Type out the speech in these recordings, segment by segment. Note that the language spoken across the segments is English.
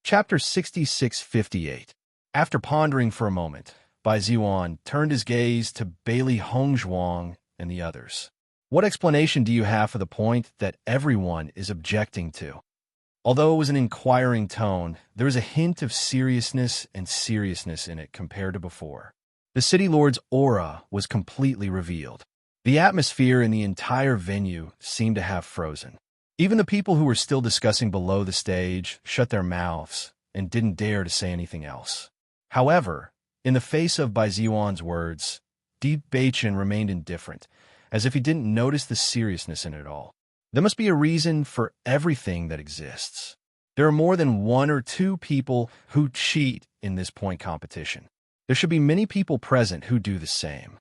Chapter 6658. After pondering for a moment, Bai Ziwan turned his gaze to Bailey Hongzhuang and the others. What explanation do you have for the point that everyone is objecting to? Although it was an inquiring tone, there was a hint of seriousness in it compared to before. The City Lord's aura was completely revealed. The atmosphere in the entire venue seemed to have frozen. Even the people who were still discussing below the stage shut their mouths and didn't dare to say anything else. However, in the face of Bai Ziwan's words, Deep Beichen remained indifferent, as if he didn't notice the seriousness in it all. There must be a reason for everything that exists. There are more than one or two people who cheat in this point competition. There should be many people present who do the same.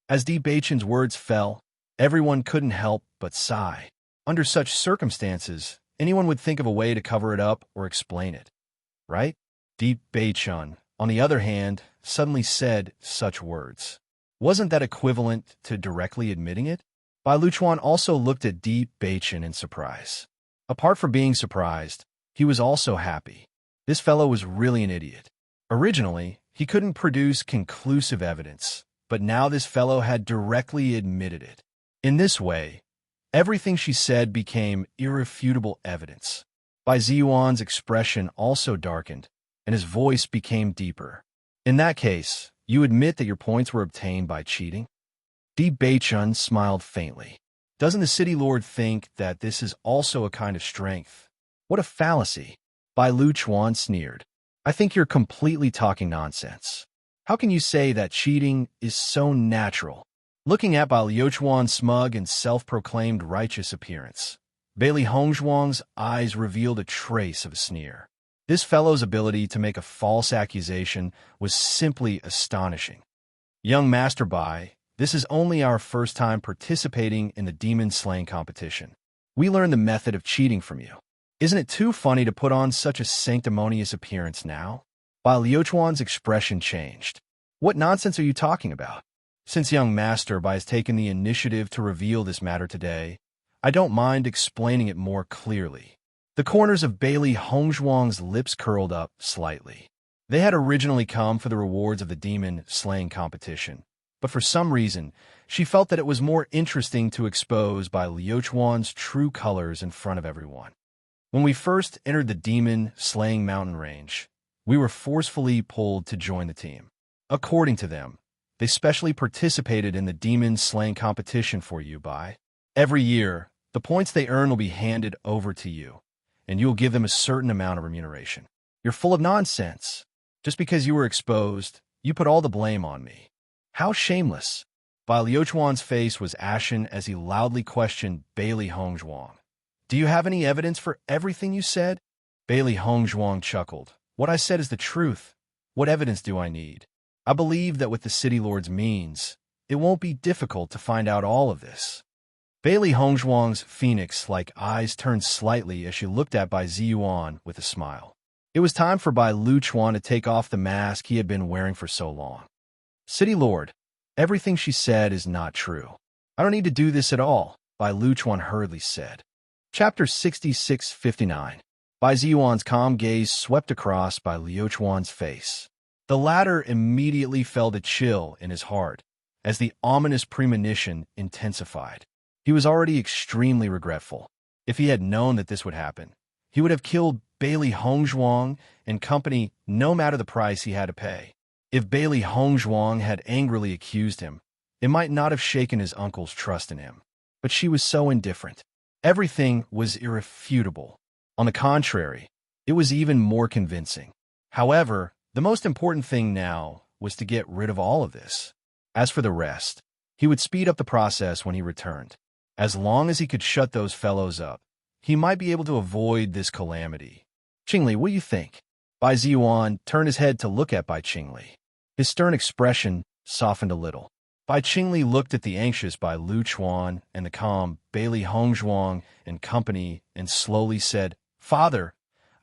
As Deep Beichen's words fell, everyone couldn't help but sigh. Under such circumstances, anyone would think of a way to cover it up or explain it, right? Deep Beichen, on the other hand, suddenly said such words. Wasn't that equivalent to directly admitting it? Bai Luchuan also looked at Deep Beichen in surprise. Apart from being surprised, he was also happy. This fellow was really an idiot. Originally, he couldn't produce conclusive evidence, but now this fellow had directly admitted it. In this way, everything she said became irrefutable evidence. Bai Ziyuan's expression also darkened, and his voice became deeper. In that case, you admit that your points were obtained by cheating? Deep Beichen smiled faintly. Doesn't the City Lord think that this is also a kind of strength? What a fallacy! Bai Luchuan sneered. I think you're completely talking nonsense. How can you say that cheating is so natural? Looking at Bai Luchuan's smug and self-proclaimed righteous appearance, Bailey Hongzhuang's eyes revealed a trace of a sneer. This fellow's ability to make a false accusation was simply astonishing. Young Master Bai, this is only our first time participating in the demon slaying competition. We learned the method of cheating from you. Isn't it too funny to put on such a sanctimonious appearance now? Bai Luchuan's expression changed. What nonsense are you talking about? Since young Master Bai has taken the initiative to reveal this matter today, I don't mind explaining it more clearly. The corners of Bailey Hongzhuang's lips curled up slightly. They had originally come for the rewards of the demon slaying competition, but for some reason, she felt that it was more interesting to expose Bai Luchuan's true colors in front of everyone. When we first entered the demon slaying mountain range, we were forcefully pulled to join the team. According to them, they specially participated in the demon slaying competition for you, Bai. Every year, the points they earn will be handed over to you, and you will give them a certain amount of remuneration. You're full of nonsense. Just because you were exposed, you put all the blame on me. How shameless. Bai Luchuan's face was ashen as he loudly questioned Bailey Hongzhuang. Do you have any evidence for everything you said? Bailey Hongzhuang chuckled. What I said is the truth. What evidence do I need? I believe that with the City Lord's means, it won't be difficult to find out all of this. Bailey Hongzhuang's phoenix-like eyes turned slightly as she looked at Bai Ziyuan with a smile. It was time for Bai Luchuan to take off the mask he had been wearing for so long. City Lord, everything she said is not true. I don't need to do this at all, Bai Luchuan hurriedly said. Chapter 6659. Bai Ziyuan's calm gaze swept across Bai Luchuan's face. The latter immediately felt a chill in his heart as the ominous premonition intensified. He was already extremely regretful. If he had known that this would happen, he would have killed Bailey Hongzhuang and company no matter the price he had to pay. If Bailey Hongzhuang had angrily accused him, it might not have shaken his uncle's trust in him. But she was so indifferent. Everything was irrefutable. On the contrary, it was even more convincing. However, the most important thing now was to get rid of all of this. As for the rest, he would speed up the process when he returned. As long as he could shut those fellows up, he might be able to avoid this calamity. Qingli, what do you think? Bai Ziyuan turned his head to look at Bai Qingli. His stern expression softened a little. Bai Qingli looked at the anxious Bai Luchuan and the calm Bailey Hongzhuang and company and slowly said, Father,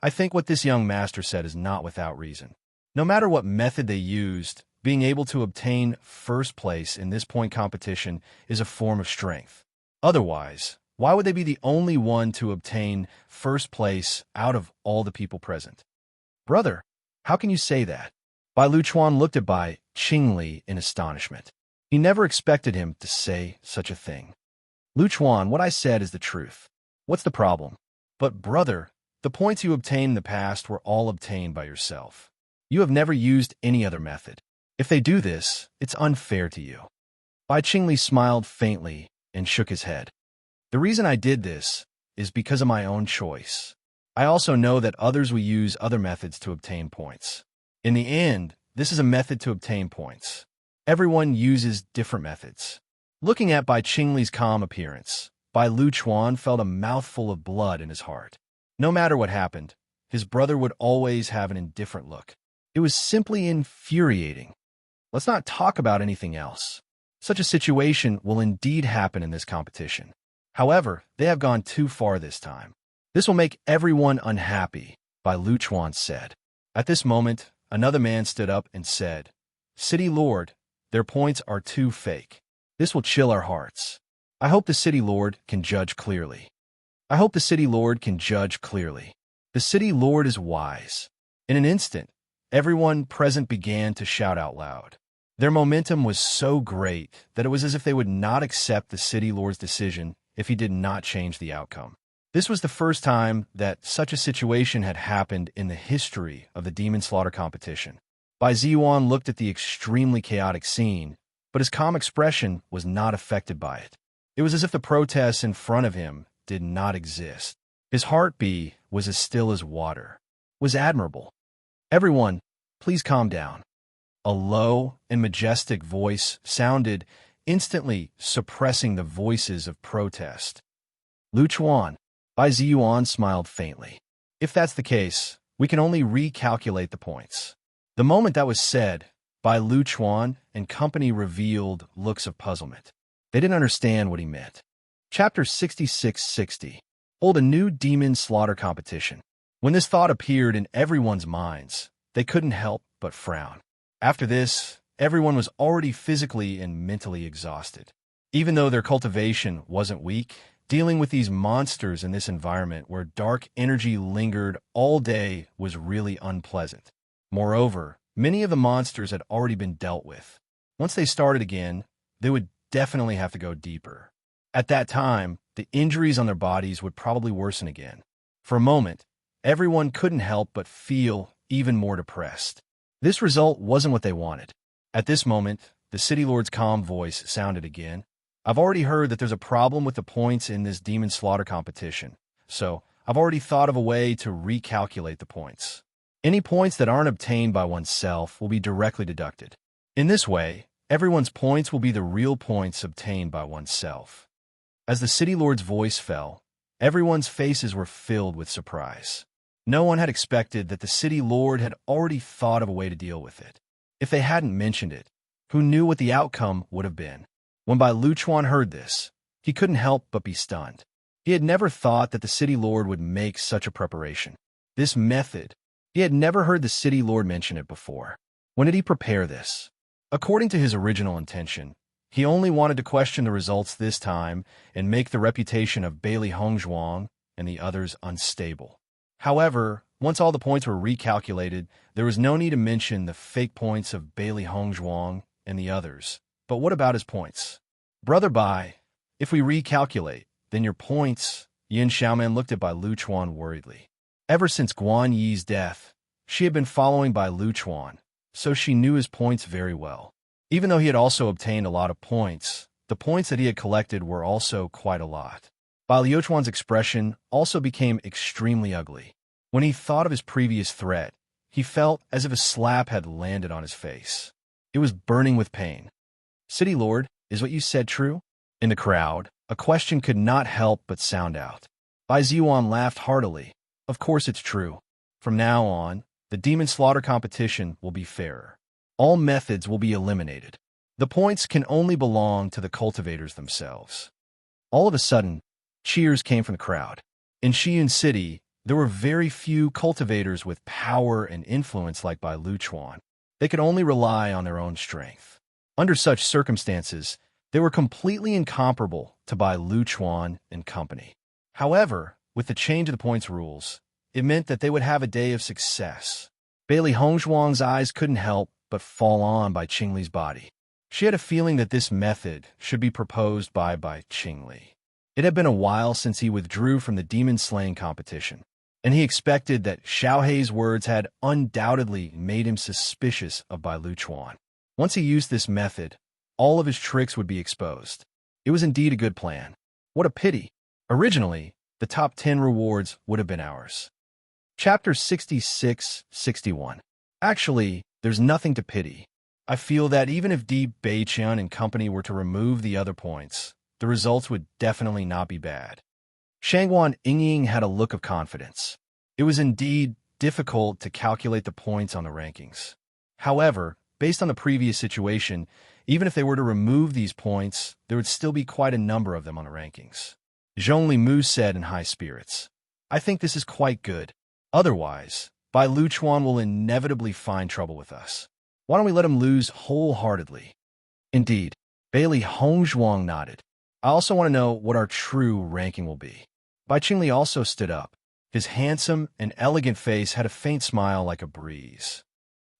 I think what this young master said is not without reason. No matter what method they used, being able to obtain first place in this point competition is a form of strength. Otherwise, why would they be the only one to obtain first place out of all the people present? Brother, how can you say that? Bai Luchuan looked at Bai Qingli in astonishment. He never expected him to say such a thing. Luchuan, what I said is the truth. What's the problem? But brother, the points you obtained in the past were all obtained by yourself. You have never used any other method. If they do this, it's unfair to you. Bai Qingli smiled faintly and shook his head. The reason I did this is because of my own choice. I also know that others will use other methods to obtain points. In the end, this is a method to obtain points. Everyone uses different methods. Looking at Bai Qingli's calm appearance, Bai Luchuan felt a mouthful of blood in his heart. No matter what happened, his brother would always have an indifferent look. It was simply infuriating. Let's not talk about anything else. Such a situation will indeed happen in this competition. However, they have gone too far this time. This will make everyone unhappy, Bai Luchuan said. At this moment, another man stood up and said, City Lord, their points are too fake. This will chill our hearts. I hope the City Lord can judge clearly. I hope the City Lord can judge clearly. The City Lord is wise. In an instant, everyone present began to shout out loud. Their momentum was so great that it was as if they would not accept the City Lord's decision if he did not change the outcome. This was the first time that such a situation had happened in the history of the Demon Slaughter competition. Bai Ziyuan looked at the extremely chaotic scene, but his calm expression was not affected by it. It was as if the protests in front of him did not exist. His heartbeat was as still as water. It was admirable. Everyone, please calm down. A low and majestic voice sounded, instantly suppressing the voices of protest. Luchuan. Bai Ziyuan smiled faintly. If that's the case, we can only recalculate the points. The moment that was said, Bai Luchuan and company revealed looks of puzzlement. They didn't understand what he meant. Chapter 6660. Hold a new demon slaughter competition. When this thought appeared in everyone's minds, they couldn't help but frown. After this, everyone was already physically and mentally exhausted. Even though their cultivation wasn't weak, dealing with these monsters in this environment where dark energy lingered all day was really unpleasant. Moreover, many of the monsters had already been dealt with. Once they started again, they would definitely have to go deeper. At that time, the injuries on their bodies would probably worsen again. For a moment, everyone couldn't help but feel even more depressed. This result wasn't what they wanted. At this moment, the City Lord's calm voice sounded again. I've already heard that there's a problem with the points in this demon slaughter competition, so I've already thought of a way to recalculate the points. Any points that aren't obtained by oneself will be directly deducted. In this way, everyone's points will be the real points obtained by oneself. As the City Lord's voice fell, everyone's faces were filled with surprise. No one had expected that the City Lord had already thought of a way to deal with it. If they hadn't mentioned it, who knew what the outcome would have been? When Bai Luchuan heard this, he couldn't help but be stunned. He had never thought that the City Lord would make such a preparation. This method, he had never heard the City Lord mention it before. When did he prepare this? According to his original intention, he only wanted to question the results this time and make the reputation of Bailey Hongzhuang and the others unstable. However, once all the points were recalculated, there was no need to mention the fake points of Bailey Hongzhuang and the others. But what about his points? Brother Bai, if we recalculate, then your points... Yin Xiaoman looked at Bai Luchuan worriedly. Ever since Guan Yi's death, she had been following Bai Luchuan, so she knew his points very well. Even though he had also obtained a lot of points, the points that he had collected were also quite a lot. Bai Luchuan's expression also became extremely ugly. When he thought of his previous threat, he felt as if a slap had landed on his face. It was burning with pain. City Lord, is what you said true? In the crowd, a question could not help but sound out. Bai Ziyuan laughed heartily. Of course it's true. From now on, the demon slaughter competition will be fairer. All methods will be eliminated. The points can only belong to the cultivators themselves. All of a sudden, cheers came from the crowd. In Shiyun City, there were very few cultivators with power and influence like Bai Luchuan. They could only rely on their own strength. Under such circumstances, they were completely incomparable to Bai Luchuan and company. However, with the change of the points rules, it meant that they would have a day of success. Bailey Hongzhuang's eyes couldn't help but fall on Bai Qingli's body. She had a feeling that this method should be proposed by Bai Qingli. It had been a while since he withdrew from the demon-slaying competition, and he expected that Xiaohei's words had undoubtedly made him suspicious of Bai Luchuan. Once he used this method, all of his tricks would be exposed. It was indeed a good plan. What a pity. Originally, the top 10 rewards would have been ours. Chapter 66-61. Actually, there's nothing to pity. I feel that even if Di Beiqian and company were to remove the other points, the results would definitely not be bad. Shangguan Yingying had a look of confidence. It was indeed difficult to calculate the points on the rankings. However, based on the previous situation, even if they were to remove these points, there would still be quite a number of them on the rankings. Zhong Limu said in high spirits, I think this is quite good. Otherwise, Bai Luchuan will inevitably find trouble with us. Why don't we let him lose wholeheartedly? Indeed, Bailey Hongzhuang nodded. I also want to know what our true ranking will be. Bai Qingli also stood up. His handsome and elegant face had a faint smile like a breeze.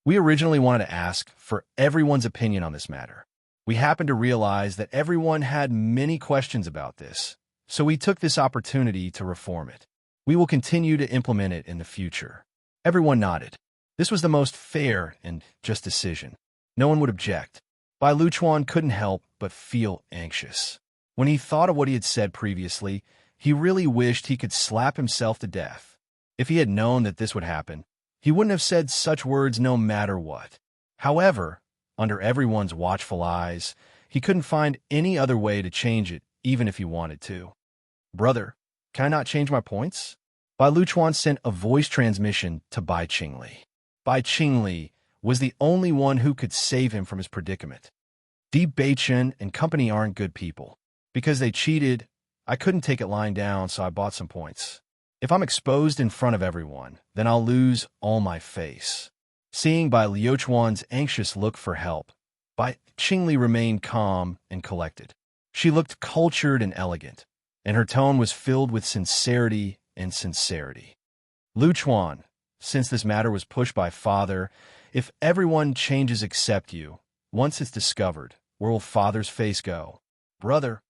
We originally wanted to ask for everyone's opinion on this matter. We happened to realize that everyone had many questions about this, so we took this opportunity to reform it. We will continue to implement it in the future. Everyone nodded. This was the most fair and just decision. No one would object. Bai Luchuan couldn't help but feel anxious. When he thought of what he had said previously, he really wished he could slap himself to death. If he had known that this would happen, he wouldn't have said such words no matter what. However, under everyone's watchful eyes, he couldn't find any other way to change it, even if he wanted to. Brother, can I not change my points? Bai Luchuan sent a voice transmission to Bai Qingli. Bai Qingli was the only one who could save him from his predicament. Di Beiqian and company aren't good people. Because they cheated, I couldn't take it lying down, so I bought some points. If I'm exposed in front of everyone, then I'll lose all my face. Seeing Bai Luchuan's anxious look for help, Bai Qingli remained calm and collected. She looked cultured and elegant, and her tone was filled with sincerity and sincerity. Luchuan, since this matter was pushed by Father, if everyone changes except you, once it's discovered, where will Father's face go? Brother.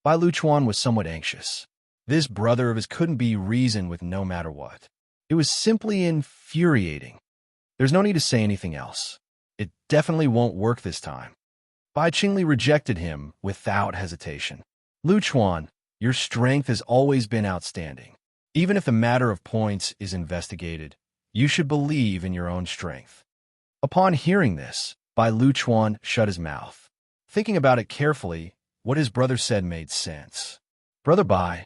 Bai Luchuan was somewhat anxious. This brother of his couldn't be reasoned with no matter what. It was simply infuriating. There's no need to say anything else. It definitely won't work this time. Bai Qingli rejected him without hesitation. Luchuan, your strength has always been outstanding. Even if the matter of points is investigated, you should believe in your own strength. Upon hearing this, Bai Luchuan shut his mouth. Thinking about it carefully, what his brother said made sense. Brother Bai,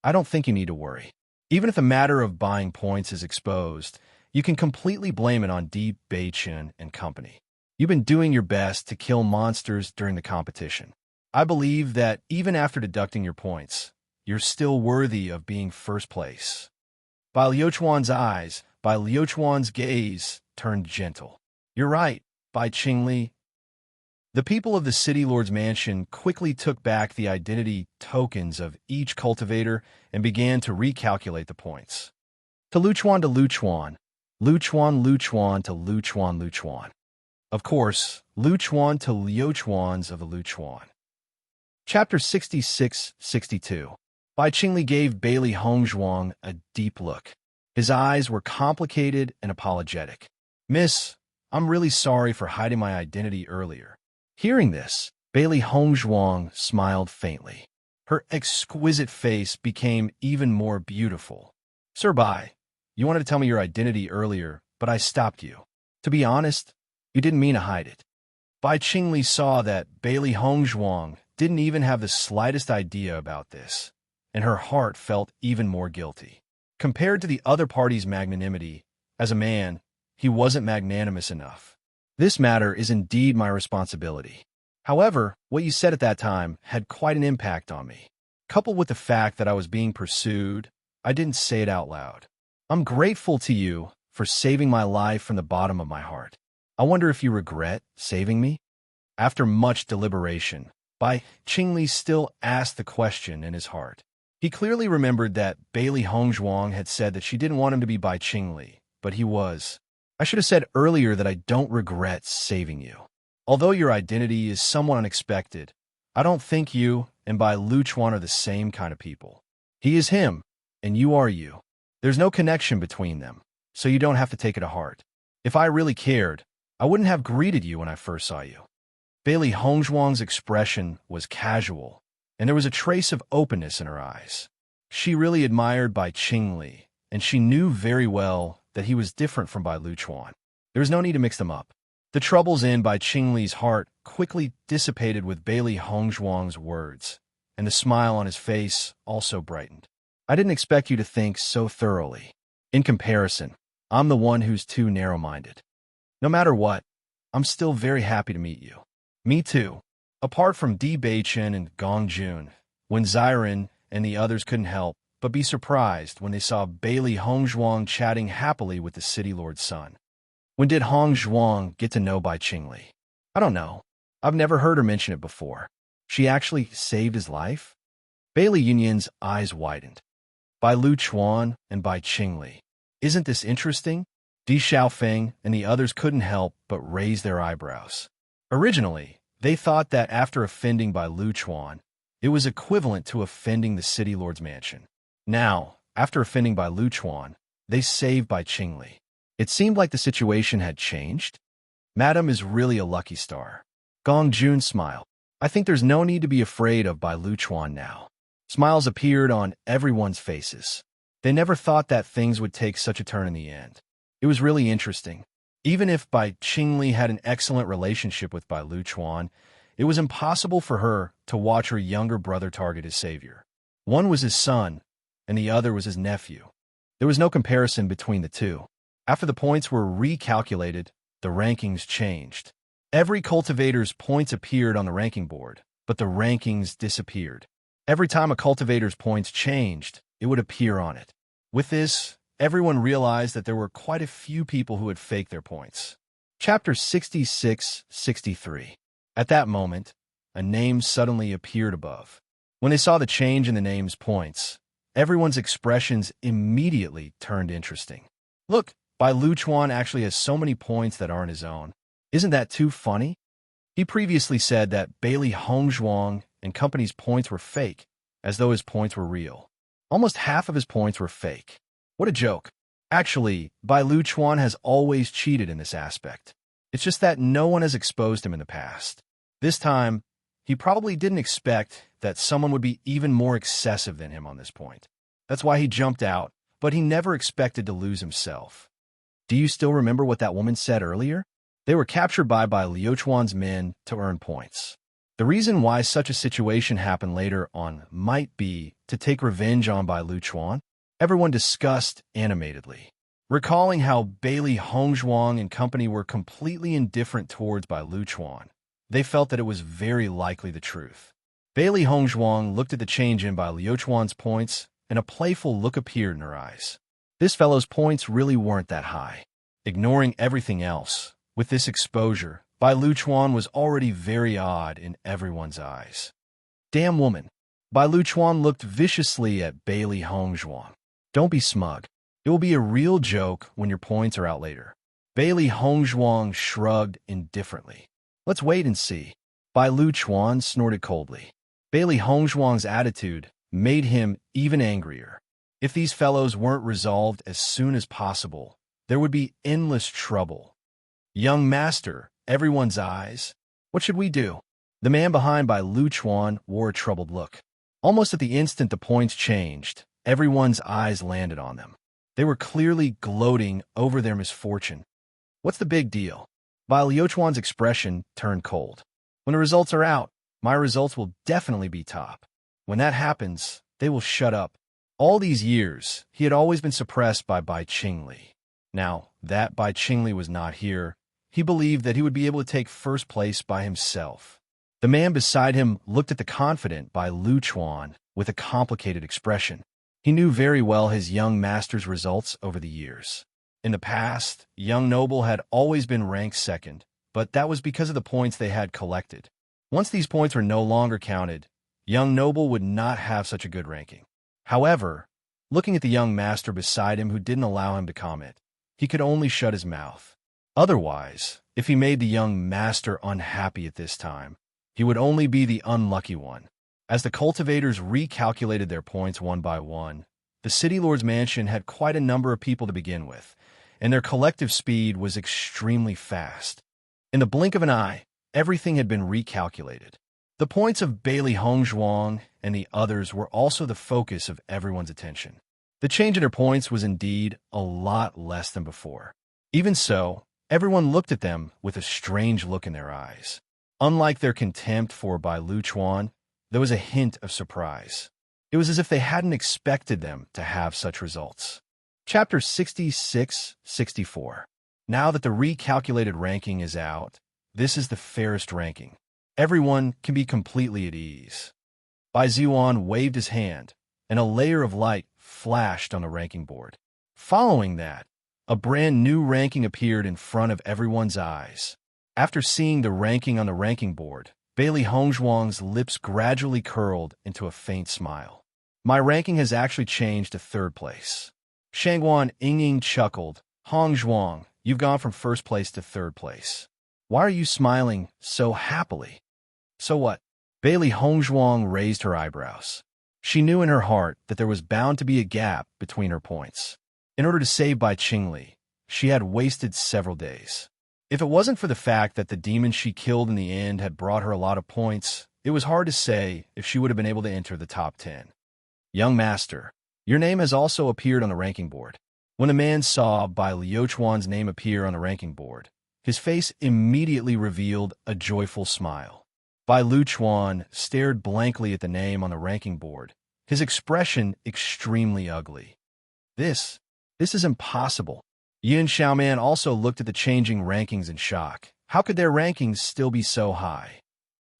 I don't think you need to worry. Even if the matter of buying points is exposed, you can completely blame it on Di Beiqian and company. You've been doing your best to kill monsters during the competition. I believe that even after deducting your points, you're still worthy of being first place. Bai Luchuan's gaze turned gentle. You're right, Bai Qingli. The people of the City Lord's mansion quickly took back the identity tokens of each cultivator and began to recalculate the points. To Luchuan to Luchuan, Luchuan to Luchuan. Of course, Luchuan to Liuchuans of the Luchuan. Chapter 66-62. Bai Qingli gave Bailey Hongzhuang a deep look. His eyes were complicated and apologetic. Miss, I'm really sorry for hiding my identity earlier. Hearing this, Bailey Hongzhuang smiled faintly. Her exquisite face became even more beautiful. Sir Bai, you wanted to tell me your identity earlier, but I stopped you. To be honest, you didn't mean to hide it. Bai Qingli saw that Bailey Hongzhuang didn't even have the slightest idea about this, and her heart felt even more guilty. Compared to the other party's magnanimity, as a man, he wasn't magnanimous enough. This matter is indeed my responsibility. However, what you said at that time had quite an impact on me. Coupled with the fact that I was being pursued, I didn't say it out loud. I'm grateful to you for saving my life from the bottom of my heart. I wonder if you regret saving me? After much deliberation, Bai Qingli still asked the question in his heart. He clearly remembered that Bailey Hongzhuang had said that she didn't want him to be Bai Qingli, but he was. I should have said earlier that I don't regret saving you. Although your identity is somewhat unexpected, I don't think you and Bai Luchuan are the same kind of people. He is him, and you are you. There's no connection between them, so you don't have to take it to heart. If I really cared, I wouldn't have greeted you when I first saw you. Bailey Hongzhuang's expression was casual, and there was a trace of openness in her eyes. She really admired Bai Qingli, and she knew very well that he was different from Bai Luchuan. There was no need to mix them up. The troubles in Bai Qingli's heart quickly dissipated with Bailey Hongzhuang's words, and the smile on his face also brightened. I didn't expect you to think so thoroughly. In comparison, I'm the one who's too narrow-minded. No matter what, I'm still very happy to meet you. Me too. Apart from Di Beichen and Gong Jun, when Xiren and the others couldn't help but be surprised when they saw Bailey Hongzhuang chatting happily with the city lord's son. When did Hongzhuang get to know Bai Qingli? I don't know. I've never heard her mention it before. She actually saved his life? Bailey Yunyin's eyes widened. Bai Luchuan and Bai Qingli. Isn't this interesting? Di Xiaofeng and the others couldn't help but raise their eyebrows. Originally, they thought that after offending Bai Luchuan, it was equivalent to offending the city lord's mansion. Now, after offending Bai Luchuan, they saved Bai Qingli. It seemed like the situation had changed. Madam is really a lucky star. Gong Jun smiled. I think there's no need to be afraid of Bai Luchuan now. Smiles appeared on everyone's faces. They never thought that things would take such a turn in the end. It was really interesting. Even if Bai Qingli had an excellent relationship with Bai Luchuan, it was impossible for her to watch her younger brother target his savior. One was his son, and the other was his nephew. There was no comparison between the two. After the points were recalculated, the rankings changed. Every cultivator's points appeared on the ranking board, but the rankings disappeared. Every time a cultivator's points changed, it would appear on it. With this, everyone realized that there were quite a few people who had faked their points. Chapter 66-63. At that moment, a name suddenly appeared above. When they saw the change in the name's points, everyone's expressions immediately turned interesting. Look, Bai Luchuan actually has so many points that aren't his own. Isn't that too funny? He previously said that Bailey Hongzhuang and company's points were fake, as though his points were real. Almost half of his points were fake. What a joke. Actually, Bai Luchuan has always cheated in this aspect. It's just that no one has exposed him in the past. This time, he probably didn't expect that someone would be even more excessive than him on this point. That's why he jumped out, but he never expected to lose himself. Do you still remember what that woman said earlier? They were captured by Liuchuan's men to earn points. The reason why such a situation happened later on might be to take revenge on Bai Luchuan. Everyone discussed animatedly, recalling how Bailey Hongzhuang and company were completely indifferent towards Bai Luchuan. They felt that it was very likely the truth. Bailey Hongzhuang looked at the change in Bai Liuchuan's points, and a playful look appeared in her eyes. This fellow's points really weren't that high. Ignoring everything else, with this exposure, Bai Luchuan was already very odd in everyone's eyes. Damn woman. Bai Luchuan looked viciously at Bailey Hongzhuang. Don't be smug. It will be a real joke when your points are out later. Bailey Hongzhuang shrugged indifferently. Let's wait and see. Bai Luchuan snorted coldly. Bailey Hongzhuang's attitude made him even angrier. If these fellows weren't resolved as soon as possible, there would be endless trouble. Young master, everyone's eyes. What should we do? The man behind Bai Luchuan wore a troubled look. Almost at the instant the points changed, everyone's eyes landed on them. They were clearly gloating over their misfortune. What's the big deal? Bai Liuchuan's expression turned cold. When the results are out, my results will definitely be top. When that happens, they will shut up. All these years, he had always been suppressed by Bai Qingli. Now that Bai Qingli was not here, he believed that he would be able to take first place by himself. The man beside him looked at the confident Bai Luchuan with a complicated expression. He knew very well his young master's results over the years. In the past, young noble had always been ranked second, but that was because of the points they had collected. Once these points were no longer counted, young noble would not have such a good ranking. However, looking at the young master beside him who didn't allow him to comment, he could only shut his mouth. Otherwise, if he made the young master unhappy at this time, he would only be the unlucky one. As the cultivators recalculated their points one by one, the city lord's mansion had quite a number of people to begin with, and their collective speed was extremely fast. In the blink of an eye, everything had been recalculated. The points of Bailey Hongzhuang and the others were also the focus of everyone's attention. The change in their points was indeed a lot less than before. Even so, everyone looked at them with a strange look in their eyes. Unlike their contempt for Bai Luchuan, there was a hint of surprise. It was as if they hadn't expected them to have such results. Chapter 66-64. Now that the recalculated ranking is out, this is the fairest ranking. Everyone can be completely at ease. Bai Ziyuan waved his hand, and a layer of light flashed on the ranking board. Following that, a brand new ranking appeared in front of everyone's eyes. After seeing the ranking on the ranking board, Bailey Hongzhuang's lips gradually curled into a faint smile. My ranking has actually changed to 3rd place. Shangguan Yingying chuckled. Hongzhuang, you've gone from 1st place to 3rd place. Why are you smiling so happily? So what? Bailey Hongzhuang raised her eyebrows. She knew in her heart that there was bound to be a gap between her points. In order to save Bai Qingli, she had wasted several days. If it wasn't for the fact that the demon she killed in the end had brought her a lot of points, it was hard to say if she would have been able to enter the top 10. Young master, your name has also appeared on the ranking board. When the man saw Bai Liuchuan's name appear on the ranking board, his face immediately revealed a joyful smile. Bai Luchuan stared blankly at the name on the ranking board, his expression extremely ugly. This is impossible. Yin Xiaoman also looked at the changing rankings in shock. How could their rankings still be so high?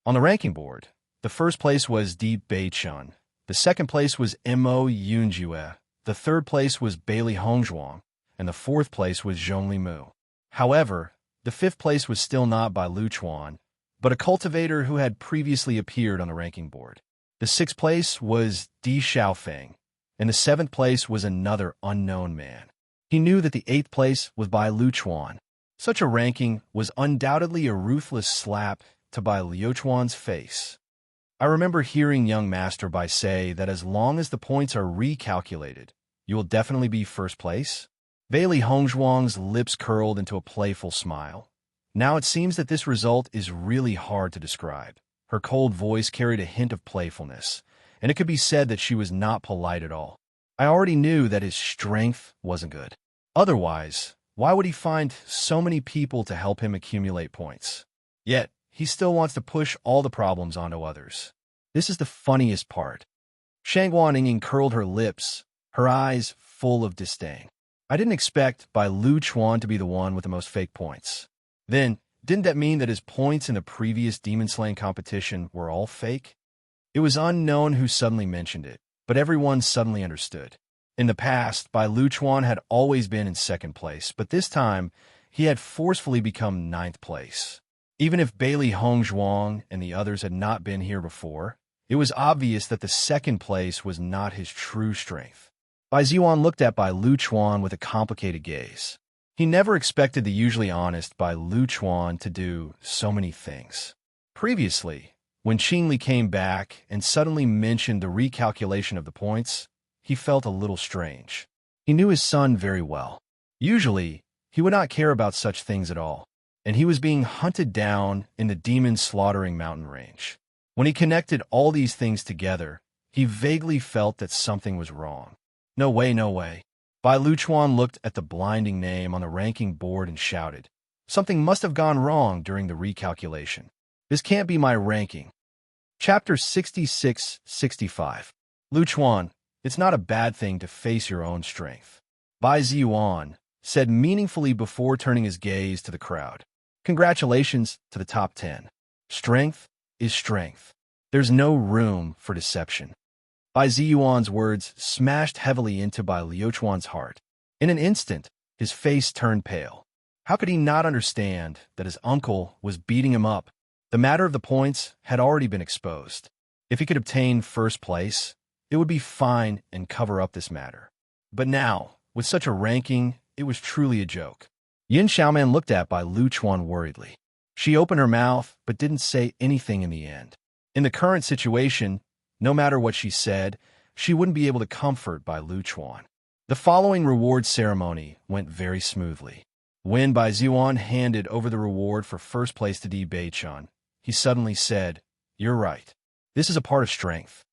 On the ranking board, the 1st place was Di Beichun, the 2nd place was Mo Yunjue, the 3rd place was Bailey Hongzhuang, and the 4th place was Zhongli Mu. However, the 5th place was still not Bai Luchuan, but a cultivator who had previously appeared on the ranking board. The 6th place was Di Xiaofeng, and the 7th place was another unknown man. He knew that the 8th place was Bai Luchuan. Such a ranking was undoubtedly a ruthless slap to Bai Liuchuan's face. I remember hearing young Master Bai say that as long as the points are recalculated, you will definitely be 1st place. Bailey Hongzhuang's lips curled into a playful smile. Now it seems that this result is really hard to describe. Her cold voice carried a hint of playfulness, and it could be said that she was not polite at all. I already knew that his strength wasn't good. Otherwise, why would he find so many people to help him accumulate points? Yet, he still wants to push all the problems onto others. This is the funniest part. Shangguan Yingying curled her lips, her eyes full of disdain. I didn't expect Bai Luchuan to be the one with the most fake points. Then, didn't that mean that his points in the previous demon slaying competition were all fake? It was unknown who suddenly mentioned it, but everyone suddenly understood. In the past, Bai Luchuan had always been in 2nd place, but this time, he had forcefully become 9th place. Even if Bailey Hongzhuang and the others had not been here before, it was obvious that the 2nd place was not his true strength. Bai Ziyuan looked at Bai Luchuan with a complicated gaze. He never expected the usually honest Bai Luchuan to do so many things. Previously, when Qingli came back and suddenly mentioned the recalculation of the points, he felt a little strange. He knew his son very well. Usually, he would not care about such things at all, and he was being hunted down in the demon-slaughtering mountain range. When he connected all these things together, he vaguely felt that something was wrong. No way, no way. Bai Luchuan looked at the blinding name on the ranking board and shouted, "Something must have gone wrong during the recalculation. This can't be my ranking." Chapter 66-65. Luchuan, it's not a bad thing to face your own strength. Bai Ziyuan said meaningfully before turning his gaze to the crowd. Congratulations to the top 10. Strength is strength. There's no room for deception. Bai Ziyuan's words smashed heavily into Bai Liuchuan's heart. In an instant, his face turned pale. How could he not understand that his uncle was beating him up? The matter of the points had already been exposed. If he could obtain 1st place, it would be fine and cover up this matter. But now, with such a ranking, it was truly a joke. Yin Xiaoman looked at by Lu Chuan worriedly. She opened her mouth, but didn't say anything in the end. In the current situation, no matter what she said, she wouldn't be able to comfort by Lu Chuan. The following reward ceremony went very smoothly. When Bai Ziyuan handed over the reward for first place to Di Beichun, he suddenly said, "You're right. This is a part of strength."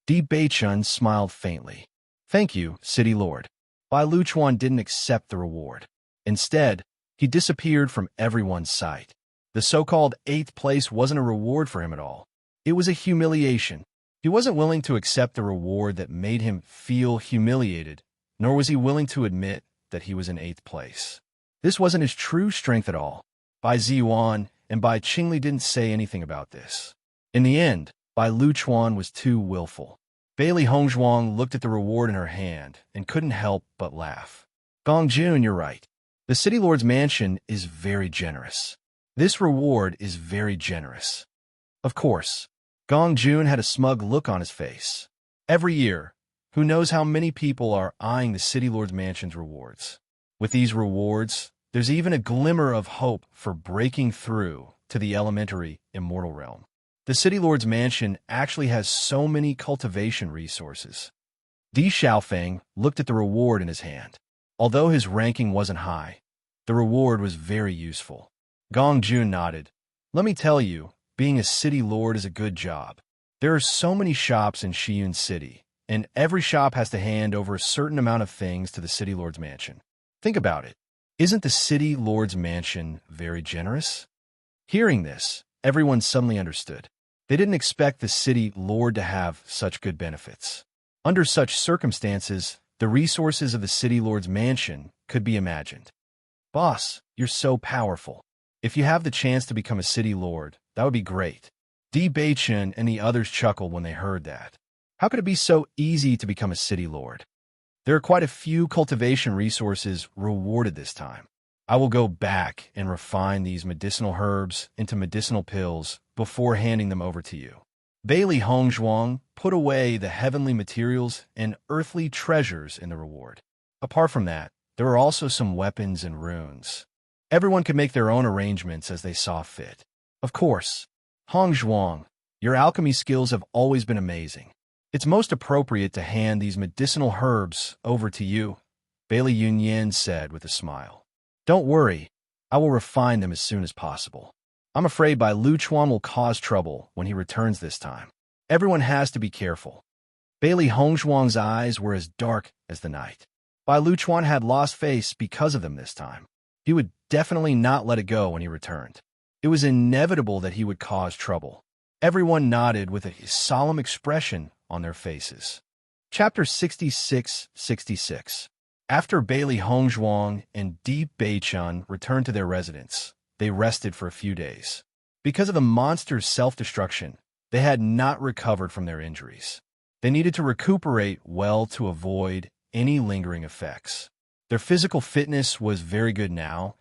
Di Beichun smiled faintly. "Thank you, City Lord." Bai Luchuan didn't accept the reward. Instead, he disappeared from everyone's sight. The so-called 8th place wasn't a reward for him at all. It was a humiliation. He wasn't willing to accept the reward that made him feel humiliated, nor was he willing to admit that he was in 8th place. This wasn't his true strength at all. Bai Ziyuan and Bai Qingli didn't say anything about this. In the end, Bai Luchuan was too willful. Bailey Hongzhuang looked at the reward in her hand and couldn't help but laugh. "Gong Jun, you're right. The City Lord's mansion is very generous. This reward is very generous." Of course, Gong Jun had a smug look on his face. Every year, who knows how many people are eyeing the City Lord's mansion's rewards. With these rewards, there's even a glimmer of hope for breaking through to the elementary immortal realm. The City Lord's mansion actually has so many cultivation resources. Di Xiaofeng looked at the reward in his hand. Although his ranking wasn't high, the reward was very useful. Gong Jun nodded. "Let me tell you, being a city lord is a good job. There are so many shops in Shiyun City, and every shop has to hand over a certain amount of things to the City Lord's mansion. Think about it. Isn't the City Lord's mansion very generous?" Hearing this, everyone suddenly understood. They didn't expect the City Lord to have such good benefits. Under such circumstances, the resources of the City Lord's mansion could be imagined. "Boss, you're so powerful. If you have the chance to become a City Lord, that would be great." Di Beichun and the others chuckled when they heard that. How could it be so easy to become a City Lord? There are quite a few cultivation resources rewarded this time. I will go back and refine these medicinal herbs into medicinal pills before handing them over to you. Bailey Hongzhuang put away the heavenly materials and earthly treasures in the reward. Apart from that, there were also some weapons and runes. Everyone could make their own arrangements as they saw fit. Of course, Hongzhuang, your alchemy skills have always been amazing. It's most appropriate to hand these medicinal herbs over to you, Bailey Yunyan said with a smile. "Don't worry, I will refine them as soon as possible. I'm afraid Bai Luchuan will cause trouble when he returns this time. Everyone has to be careful." Bailey Hongzhuang's eyes were as dark as the night. Bai Luchuan had lost face because of them this time. He would definitely not let it go when he returned. It was inevitable that he would cause trouble. Everyone nodded with a solemn expression on their faces. Chapter 66-66. After Bailey Hongzhuang and Di Beichun returned to their residence, they rested for a few days. Because of the monster's self-destruction, they had not recovered from their injuries. They needed to recuperate well to avoid any lingering effects. Their physical fitness was very good now,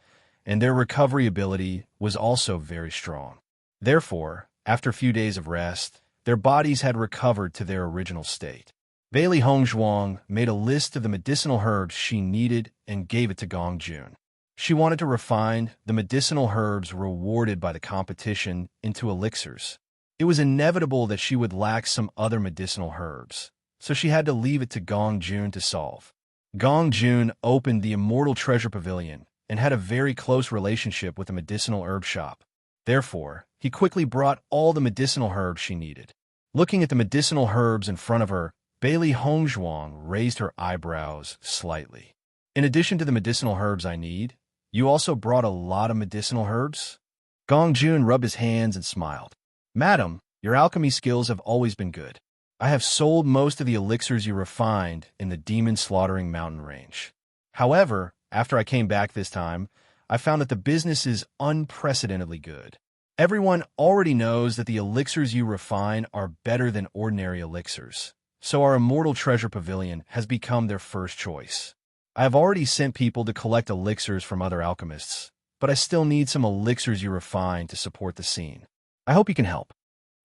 and their recovery ability was also very strong. Therefore, after a few days of rest, their bodies had recovered to their original state. Bailey Hongzhuang made a list of the medicinal herbs she needed and gave it to Gong Jun. She wanted to refine the medicinal herbs rewarded by the competition into elixirs. It was inevitable that she would lack some other medicinal herbs, so she had to leave it to Gong Jun to solve. Gong Jun opened the Immortal Treasure Pavilion and had a very close relationship with the medicinal herb shop. Therefore, he quickly brought all the medicinal herbs she needed. Looking at the medicinal herbs in front of her, Bailey Hongzhuang raised her eyebrows slightly. "In addition to the medicinal herbs I need, you also brought a lot of medicinal herbs?" Gong Jun rubbed his hands and smiled. "Madam, your alchemy skills have always been good. I have sold most of the elixirs you refined in the demon slaughtering mountain range. However, after I came back this time, I found that the business is unprecedentedly good. Everyone already knows that the elixirs you refine are better than ordinary elixirs, so our Immortal Treasure Pavilion has become their first choice. I have already sent people to collect elixirs from other alchemists, but I still need some elixirs you refine to support the scene. I hope you can help.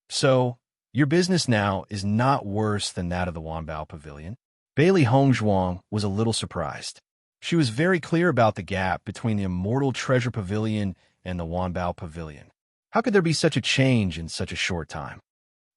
So, your business now is not worse than that of the Wanbao Pavilion?" Bailey Hongzhuang was a little surprised. She was very clear about the gap between the Immortal Treasure Pavilion and the Wanbao Pavilion. How could there be such a change in such a short time?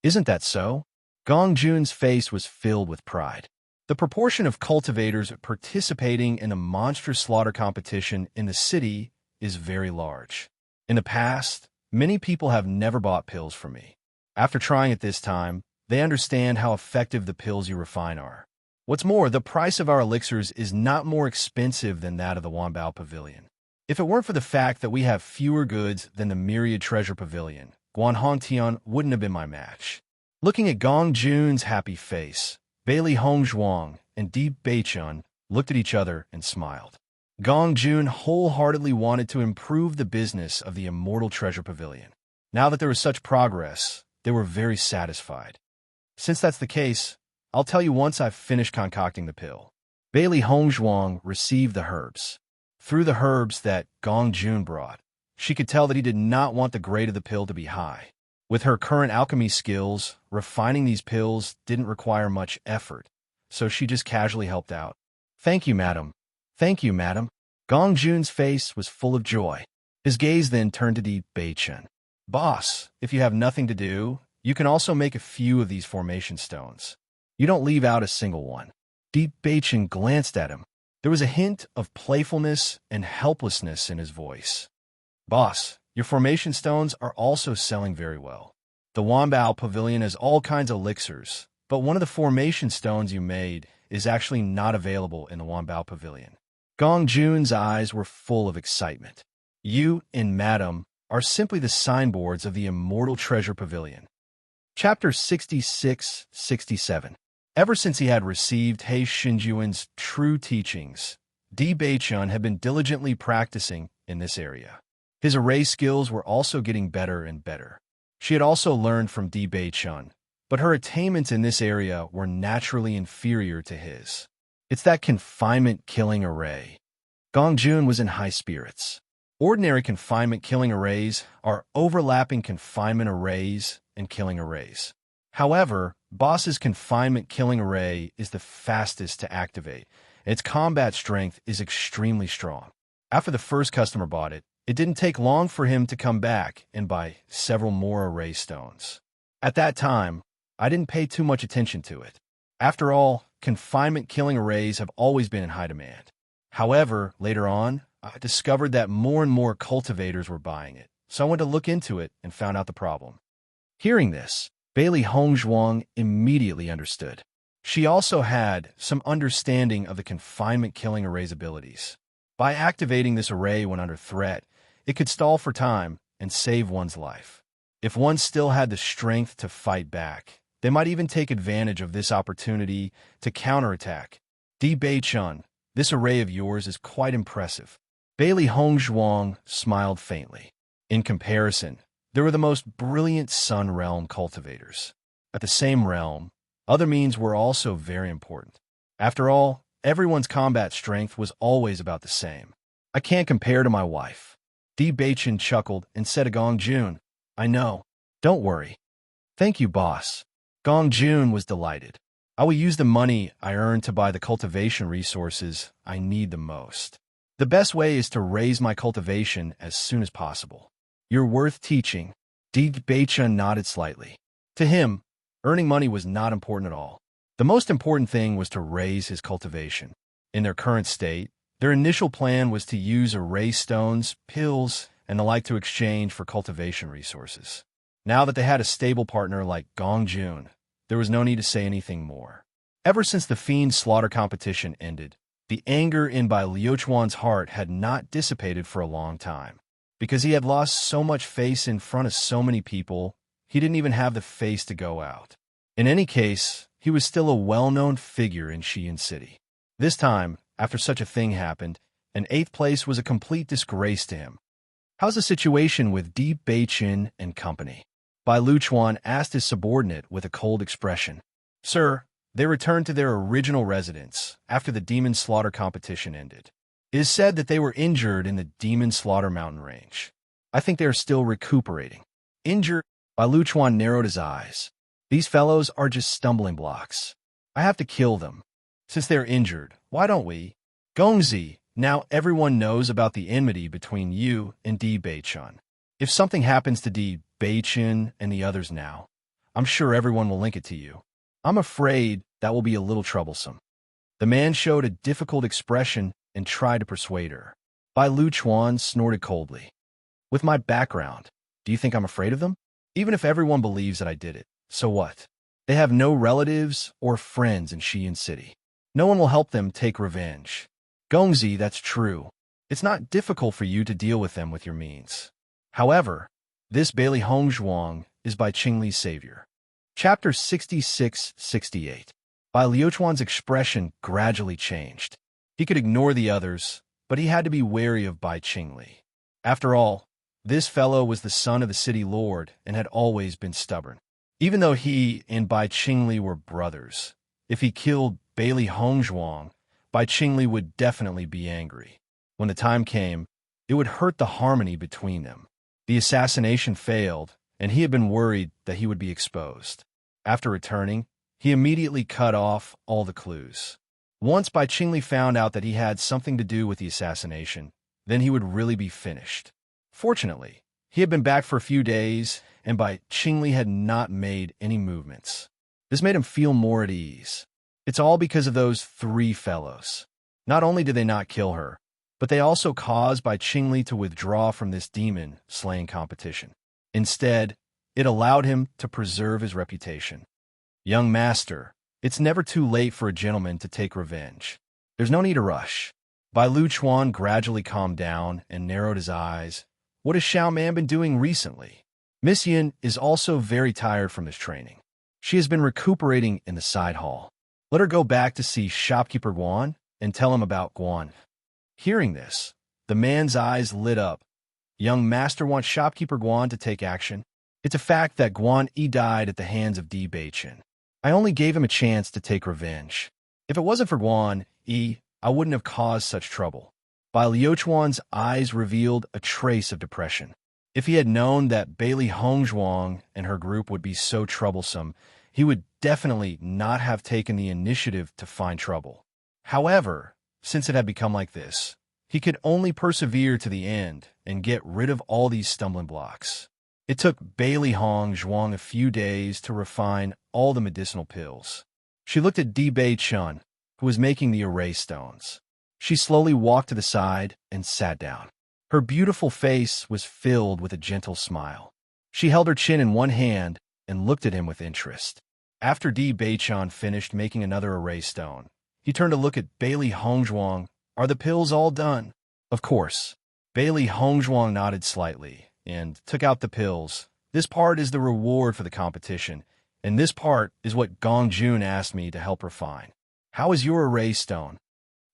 Isn't that so? Gong Jun's face was filled with pride. The proportion of cultivators participating in a monstrous slaughter competition in the city is very large. In the past, many people have never bought pills from me. After trying it this time, they understand how effective the pills you refine are. What's more, the price of our elixirs is not more expensive than that of the Wanbao Pavilion. If it weren't for the fact that we have fewer goods than the Myriad Treasure Pavilion, Guanhongtian wouldn't have been my match. Looking at Gong Jun's happy face, Bailey Hongzhuang and Di Beichun looked at each other and smiled. Gong Jun wholeheartedly wanted to improve the business of the Immortal Treasure Pavilion. Now that there was such progress, they were very satisfied. Since that's the case, I'll tell you once I've finished concocting the pill. Bailey Hongzhuang received the herbs. Through the herbs that Gong Jun brought, she could tell that he did not want the grade of the pill to be high. With her current alchemy skills, refining these pills didn't require much effort, so she just casually helped out. Thank you, madam. Thank you, madam. Gong Jun's face was full of joy. His gaze then turned to Di Beichun. Boss, if you have nothing to do, you can also make a few of these formation stones. You don't leave out a single one. Di Beichun glanced at him. There was a hint of playfulness and helplessness in his voice. Boss, your formation stones are also selling very well. The Wanbao Pavilion has all kinds of elixirs, but one of the formation stones you made is actually not available in the Wanbao Pavilion. Gong Jun's eyes were full of excitement. You and Madam are simply the signboards of the Immortal Treasure Pavilion. Chapter 66-67. Ever since he had received He Xinjuan's true teachings, Di Beichun had been diligently practicing in this area. His array skills were also getting better and better. She had also learned from Di Beichun, but her attainments in this area were naturally inferior to his. It's that confinement-killing array. Gong Jun was in high spirits. Ordinary confinement-killing arrays are overlapping confinement arrays and killing arrays. However, Boss's confinement-killing array is the fastest to activate, and its combat strength is extremely strong. After the first customer bought it, it didn't take long for him to come back and buy several more array stones. At that time, I didn't pay too much attention to it. After all, confinement-killing arrays have always been in high demand. However, later on, I discovered that more and more cultivators were buying it, so I went to look into it and found out the problem. Hearing this, Bailey Hongzhuang immediately understood. She also had some understanding of the confinement-killing array's abilities. By activating this array when under threat, it could stall for time and save one's life. If one still had the strength to fight back, they might even take advantage of this opportunity to counterattack. Di Beichun, this array of yours is quite impressive. Bailey Hongzhuang smiled faintly. In comparison, there were the most brilliant Sun Realm cultivators. At the same realm, other means were also very important. After all, everyone's combat strength was always about the same. I can't compare to my wife. Di Beichun chuckled and said to Gong Jun, I know. Don't worry. Thank you, boss. Gong Jun was delighted. I will use the money I earned to buy the cultivation resources I need the most. The best way is to raise my cultivation as soon as possible. You're worth teaching. Di Beichun nodded slightly. To him, earning money was not important at all. The most important thing was to raise his cultivation. In their current state, their initial plan was to use array stones, pills, and the like to exchange for cultivation resources. Now that they had a stable partner like Gong Jun, there was no need to say anything more. Ever since the fiend slaughter competition ended, the anger in by Liu Chuan's heart had not dissipated for a long time. Because he had lost so much face in front of so many people, he didn't even have the face to go out. In any case, he was still a well-known figure in Xi'an City. This time, after such a thing happened, an 8th place was a complete disgrace to him. How's the situation with Di Beichun and company? Bai Luchuan asked his subordinate with a cold expression. Sir, they returned to their original residence after the demon slaughter competition ended. It is said that they were injured in the demon slaughter mountain range. I think they are still recuperating. Injured? Bai Luchuan narrowed his eyes. These fellows are just stumbling blocks. I have to kill them. Since they are injured, why don't we? Gongzi, Now everyone knows about the enmity between you and Di Beichun. If something happens to Di Beichun and the others now, I'm sure everyone will link it to you. I'm afraid that will be a little troublesome." The man showed a difficult expression and tried to persuade her. Bai Luchuan snorted coldly. "With my background, do you think I'm afraid of them? Even if everyone believes that I did it, so what? They have no relatives or friends in Xi'an City. No one will help them take revenge. Gongzi, that's true. It's not difficult for you to deal with them with your means. However, this Bailey Hongzhuang is Bai Qingli's savior." Chapter 66-68. Bai Liuchuan's expression gradually changed. He could ignore the others, but he had to be wary of Bai Qingli. After all, this fellow was the son of the city lord and had always been stubborn. Even though he and Bai Qingli were brothers, if he killed Bailey Hongzhuang, Bai Qingli would definitely be angry. When the time came, it would hurt the harmony between them. The assassination failed, and he had been worried that he would be exposed. After returning, he immediately cut off all the clues. Once Bai Qingli found out that he had something to do with the assassination, then he would really be finished. Fortunately, he had been back for a few days, and Bai Qingli had not made any movements. This made him feel more at ease. It's all because of those three fellows. Not only did they not kill her, but they also caused Bai Qingli to withdraw from this demon-slaying competition. Instead, it allowed him to preserve his reputation. "Young master, it's never too late for a gentleman to take revenge. There's no need to rush." Bai Luchuan gradually calmed down and narrowed his eyes. "What has Xiao Man been doing recently?" "Miss Yin is also very tired from this training. She has been recuperating in the side hall. Let her go back to see shopkeeper Guan and tell him about Guan." Hearing this, the man's eyes lit up. Young master wants shopkeeper Guan to take action. It's a fact that Guan Yi died at the hands of Di Beichun. I only gave him a chance to take revenge. If it wasn't for Guan Yi, I wouldn't have caused such trouble. Bai Liuchuan's eyes revealed a trace of depression. If he had known that Bailey Hongzhuang and her group would be so troublesome, he would definitely not have taken the initiative to find trouble. However, since it had become like this, he could only persevere to the end and get rid of all these stumbling blocks. It took Bailey Hongzhuang a few days to refine all the medicinal pills. She looked at Di Beichun, who was making the array stones. She slowly walked to the side and sat down. Her beautiful face was filled with a gentle smile. She held her chin in one hand and looked at him with interest. After Di Beichun finished making another array stone, he turned to look at Bailey Hongzhuang. "Are the pills all done?" "Of course." Bailey Hongzhuang nodded slightly and took out the pills. "This part is the reward for the competition, and this part is what Gong Jun asked me to help refine. How is your array stone?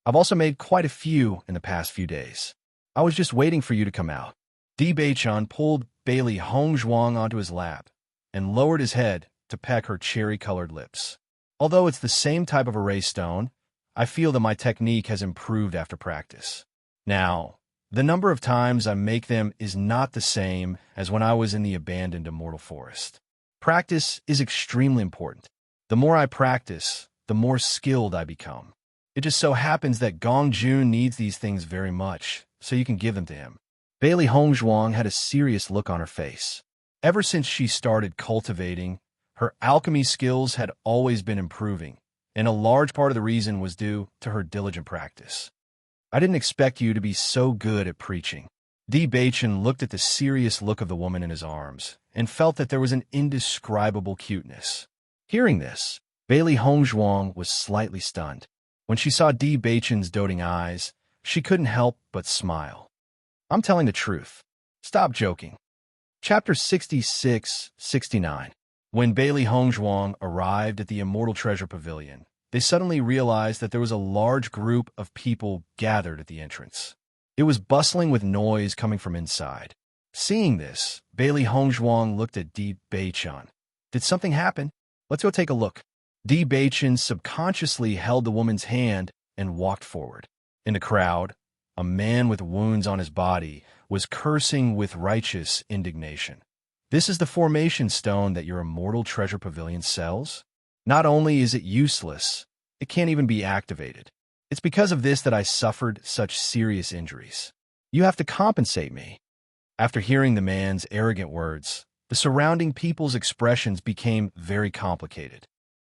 I've also made quite a few in the past few days. I was just waiting for you to come out." Di Beichun pulled Bailey Hongzhuang onto his lap and lowered his head to peck her cherry-colored lips. "Although it's the same type of array stone, I feel that my technique has improved after practice. Now, the number of times I make them is not the same as when I was in the abandoned immortal forest. Practice is extremely important. The more I practice, the more skilled I become. It just so happens that Gong Jun needs these things very much, so you can give them to him." Bailey Hongzhuang had a serious look on her face. Ever since she started cultivating, her alchemy skills had always been improving, and a large part of the reason was due to her diligent practice. "I didn't expect you to be so good at preaching." Di Beichun looked at the serious look of the woman in his arms and felt that there was an indescribable cuteness. Hearing this, Bailey Hongzhuang was slightly stunned. When she saw Di Beichun's doting eyes, she couldn't help but smile. "I'm telling the truth. Stop joking." Chapter 66-69. When Bailey Hongzhuang arrived at the Immortal Treasure Pavilion, they suddenly realized that there was a large group of people gathered at the entrance. It was bustling with noise coming from inside. Seeing this, Bailey Hongzhuang looked at Di Beichun. "Did something happen? Let's go take a look." Di Beichun subconsciously held the woman's hand and walked forward. In the crowd, a man with wounds on his body was cursing with righteous indignation. "This is the formation stone that your Immortal Treasure Pavilion sells? Not only is it useless, it can't even be activated. It's because of this that I suffered such serious injuries. You have to compensate me." After hearing the man's arrogant words, the surrounding people's expressions became very complicated.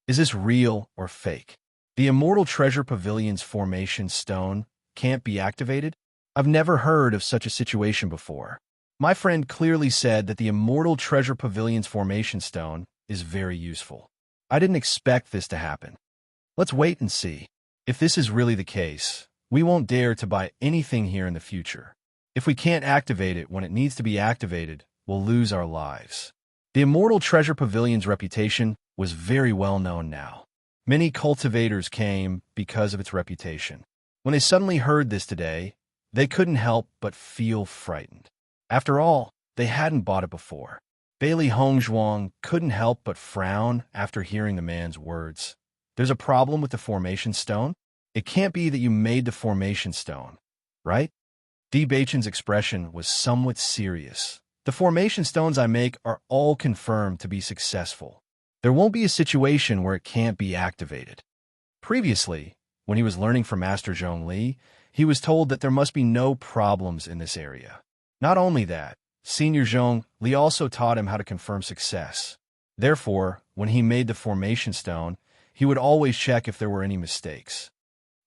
Is this real or fake? The Immortal Treasure Pavilion's formation stone can't be activated? I've never heard of such a situation before. My friend clearly said that the Immortal Treasure Pavilion's formation stone is very useful. I didn't expect this to happen. Let's wait and see. If this is really the case, we won't dare to buy anything here in the future. If we can't activate it when it needs to be activated, we'll lose our lives. The Immortal Treasure Pavilion's reputation was very well known now. Many cultivators came because of its reputation. When they suddenly heard this today, they couldn't help but feel frightened. After all, they hadn't bought it before. Bailey Hongzhuang couldn't help but frown after hearing the man's words. There's a problem with the formation stone? It can't be that you made the formation stone, right? Di Beichen's expression was somewhat serious. The formation stones I make are all confirmed to be successful. There won't be a situation where it can't be activated. Previously, when he was learning from Master Zhong Li, he was told that there must be no problems in this area. Not only that, Senior Zhong Li also taught him how to confirm success. Therefore, when he made the formation stone, he would always check if there were any mistakes.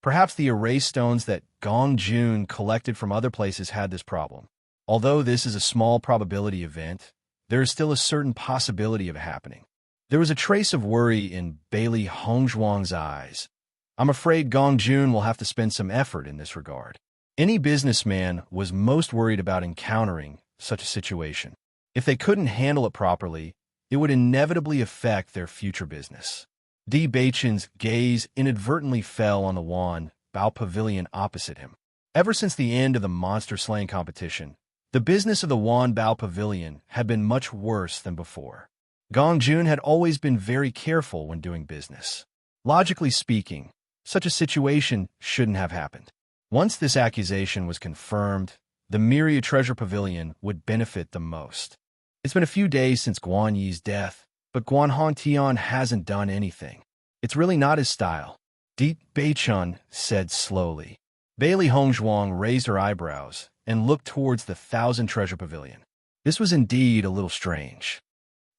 Perhaps the erase stones that Gong Jun collected from other places had this problem. Although this is a small probability event, there is still a certain possibility of it happening. There was a trace of worry in Bailey Hongzhuang's eyes. I'm afraid Gong Jun will have to spend some effort in this regard. Any businessman was most worried about encountering such a situation. If they couldn't handle it properly, it would inevitably affect their future business. Di Beichen's gaze inadvertently fell on the Wan Bao Pavilion opposite him. Ever since the end of the monster slaying competition, the business of the Wan Bao Pavilion had been much worse than before. Gong Jun had always been very careful when doing business. Logically speaking, such a situation shouldn't have happened. Once this accusation was confirmed, the Myriad Treasure Pavilion would benefit the most. It's been a few days since Guan Yi's death, but Guan Hongtian hasn't done anything. It's really not his style, Di Beichen said slowly. Bailey Hongzhuang raised her eyebrows and looked towards the Thousand Treasure Pavilion. This was indeed a little strange.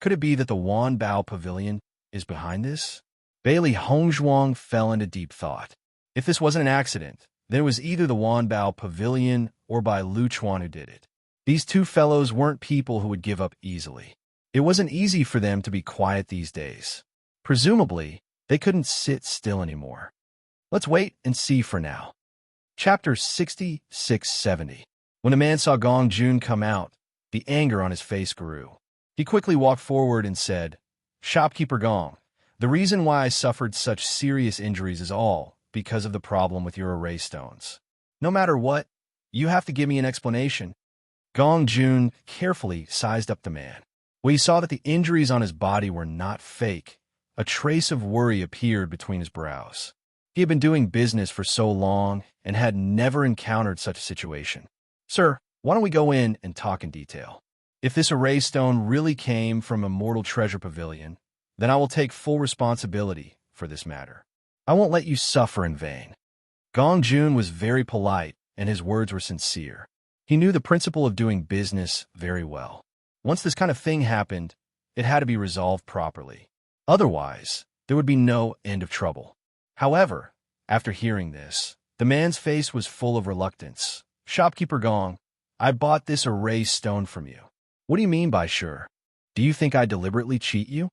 Could it be that the Wan Bao Pavilion is behind this? Bailey Hongzhuang fell into deep thought. If this wasn't an accident, then it was either the Wan Bao Pavilion or by Lu Chuan who did it. These two fellows weren't people who would give up easily. It wasn't easy for them to be quiet these days. Presumably, they couldn't sit still anymore. Let's wait and see for now. Chapter 6670. When the man saw Gong Jun come out, the anger on his face grew. He quickly walked forward and said, "Shopkeeper Gong, the reason why I suffered such serious injuries is all because of the problem with your erase stones. No matter what, you have to give me an explanation." Gong Jun carefully sized up the man. When he saw that the injuries on his body were not fake, a trace of worry appeared between his brows. He had been doing business for so long and had never encountered such a situation. "Sir, why don't we go in and talk in detail? If this erase stone really came from Immortal Treasure Pavilion, then I will take full responsibility for this matter. I won't let you suffer in vain." Gong Jun was very polite, and his words were sincere. He knew the principle of doing business very well. Once this kind of thing happened, it had to be resolved properly. Otherwise, there would be no end of trouble. However, after hearing this, the man's face was full of reluctance. "Shopkeeper Gong, I bought this erase stone from you." "What do you mean by sure? Do you think I deliberately cheat you?"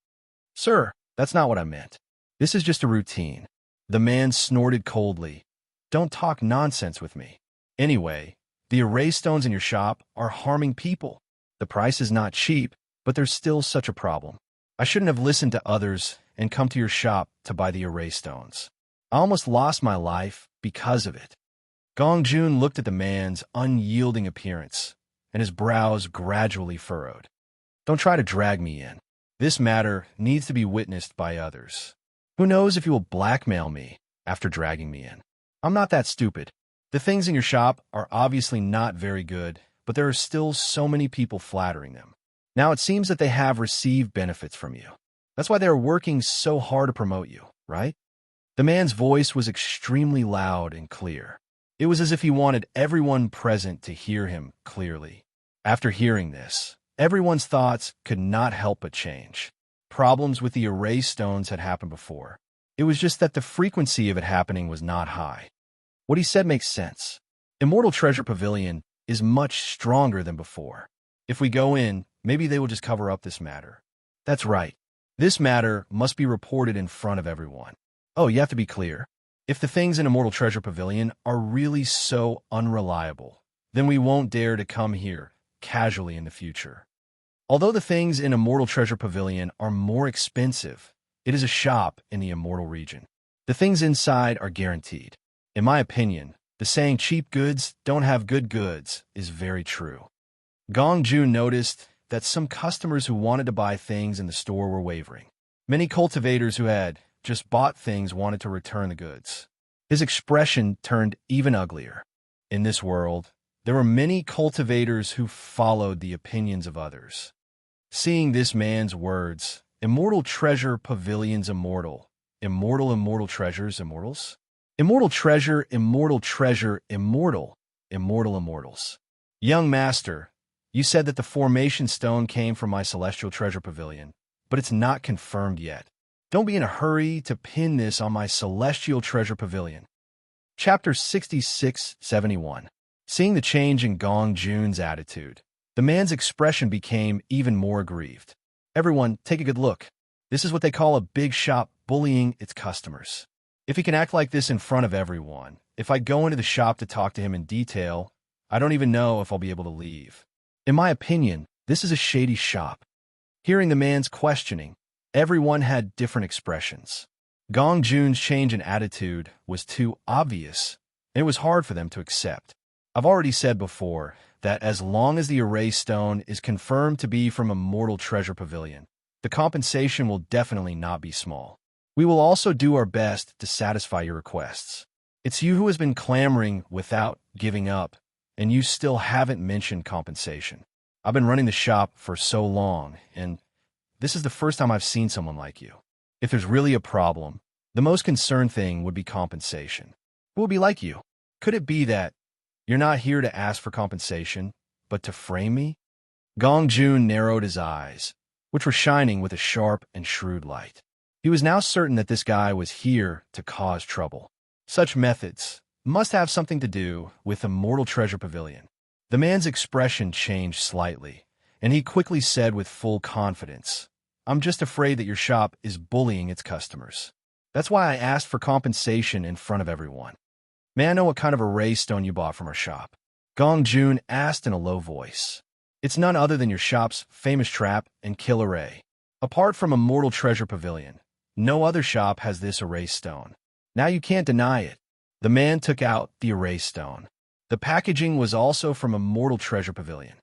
"Sir, that's not what I meant. This is just a routine." The man snorted coldly. "Don't talk nonsense with me. Anyway, the erase stones in your shop are harming people. The price is not cheap, but there's still such a problem. I shouldn't have listened to others and come to your shop to buy the erase stones. I almost lost my life because of it." Gong Jun looked at the man's unyielding appearance, and his brows gradually furrowed. "Don't try to drag me in. This matter needs to be witnessed by others. Who knows if you will blackmail me after dragging me in? I'm not that stupid. The things in your shop are obviously not very good, but there are still so many people flattering them. Now it seems that they have received benefits from you. That's why they are working so hard to promote you, right? The man's voice was extremely loud and clear. It was as if he wanted everyone present to hear him clearly. After hearing this, everyone's thoughts could not help but change. Problems with the erase stones had happened before. It was just that the frequency of it happening was not high. What he said makes sense. Immortal Treasure Pavilion is much stronger than before. If we go in, maybe they will just cover up this matter. That's right. This matter must be reported in front of everyone. Oh, you have to be clear. If the things in Immortal Treasure Pavilion are really so unreliable, then we won't dare to come here casually in the future. Although the things in Immortal Treasure Pavilion are more expensive, it is a shop in the Immortal region. The things inside are guaranteed. In my opinion, the saying cheap goods don't have good goods is very true. Gong Jun noticed that some customers who wanted to buy things in the store were wavering. Many cultivators who had just bought things wanted to return the goods. His expression turned even uglier. In this world, there were many cultivators who followed the opinions of others. Seeing this man's words, Immortal Treasure Pavilion's immortal, immortal treasures, immortals? Immortal treasure, immortal, immortal immortals. Young master, you said that the formation stone came from my celestial treasure pavilion, but it's not confirmed yet. Don't be in a hurry to pin this on my celestial treasure pavilion. Chapter 66-71. Seeing the change in Gong Jun's attitude, the man's expression became even more aggrieved. Everyone, take a good look. This is what they call a big shop bullying its customers. If he can act like this in front of everyone, if I go into the shop to talk to him in detail, I don't even know if I'll be able to leave. In my opinion, this is a shady shop. Hearing the man's questioning, everyone had different expressions. Gong Jun's change in attitude was too obvious, and it was hard for them to accept. I've already said before that as long as the erase stone is confirmed to be from Immortal Treasure Pavilion, the compensation will definitely not be small. We will also do our best to satisfy your requests. It's you who has been clamoring without giving up, and you still haven't mentioned compensation. I've been running the shop for so long, and this is the first time I've seen someone like you. If there's really a problem, the most concerned thing would be compensation. Who will be like you? Could it be that you're not here to ask for compensation, but to frame me? Gong Jun narrowed his eyes, which were shining with a sharp and shrewd light. He was now certain that this guy was here to cause trouble. Such methods must have something to do with Immortal Treasure Pavilion. The man's expression changed slightly, and he quickly said with full confidence, I'm just afraid that your shop is bullying its customers. That's why I asked for compensation in front of everyone. May I know what kind of erase stone you bought from our shop? Gong Jun asked in a low voice. It's none other than your shop's famous trap and kill array. Apart from Immortal Treasure Pavilion, no other shop has this erase stone. Now you can't deny it. The man took out the erase stone. The packaging was also from Immortal Treasure Pavilion.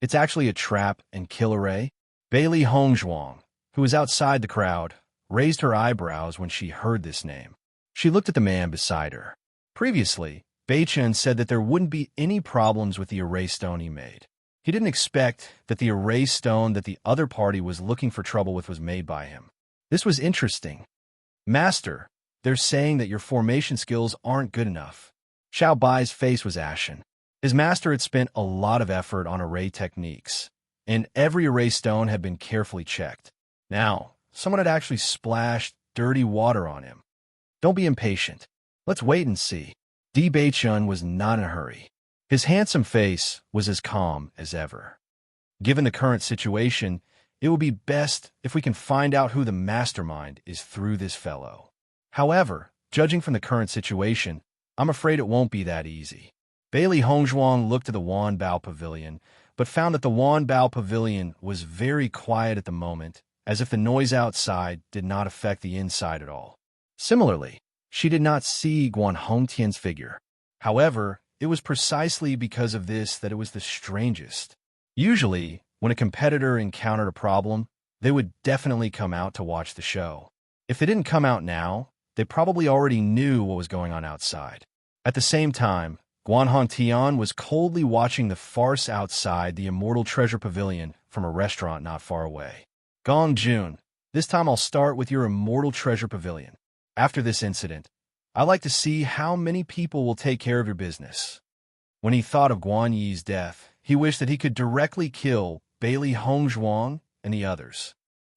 It's actually a trap and kill array. Bailey Hongzhuang, who was outside the crowd, raised her eyebrows when she heard this name. She looked at the man beside her. Previously, Beichen said that there wouldn't be any problems with the erase stone he made. He didn't expect that the erase stone that the other party was looking for trouble with was made by him. This was interesting. Master, they're saying that your formation skills aren't good enough. Xiao Bai's face was ashen. His master had spent a lot of effort on array techniques, and every erase stone had been carefully checked. Now, someone had actually splashed dirty water on him. Don't be impatient. Let's wait and see. Di Beichun was not in a hurry. His handsome face was as calm as ever. Given the current situation, it will be best if we can find out who the mastermind is through this fellow. However, judging from the current situation, I'm afraid it won't be that easy. Bailey Hongzhuang looked to the Wanbao Pavilion, but found that the Wanbao Pavilion was very quiet at the moment, as if the noise outside did not affect the inside at all. Similarly, she did not see Guan Hongtian's figure. However, it was precisely because of this that it was the strangest. Usually, when a competitor encountered a problem, they would definitely come out to watch the show. If they didn't come out now, they probably already knew what was going on outside. At the same time, Guan Hongtian was coldly watching the farce outside the Immortal Treasure Pavilion from a restaurant not far away. Gong Jun, this time I'll start with your Immortal Treasure Pavilion. After this incident, I like to see how many people will take care of your business. When he thought of Guan Yi's death, he wished that he could directly kill Bailey Hongzhuang and the others.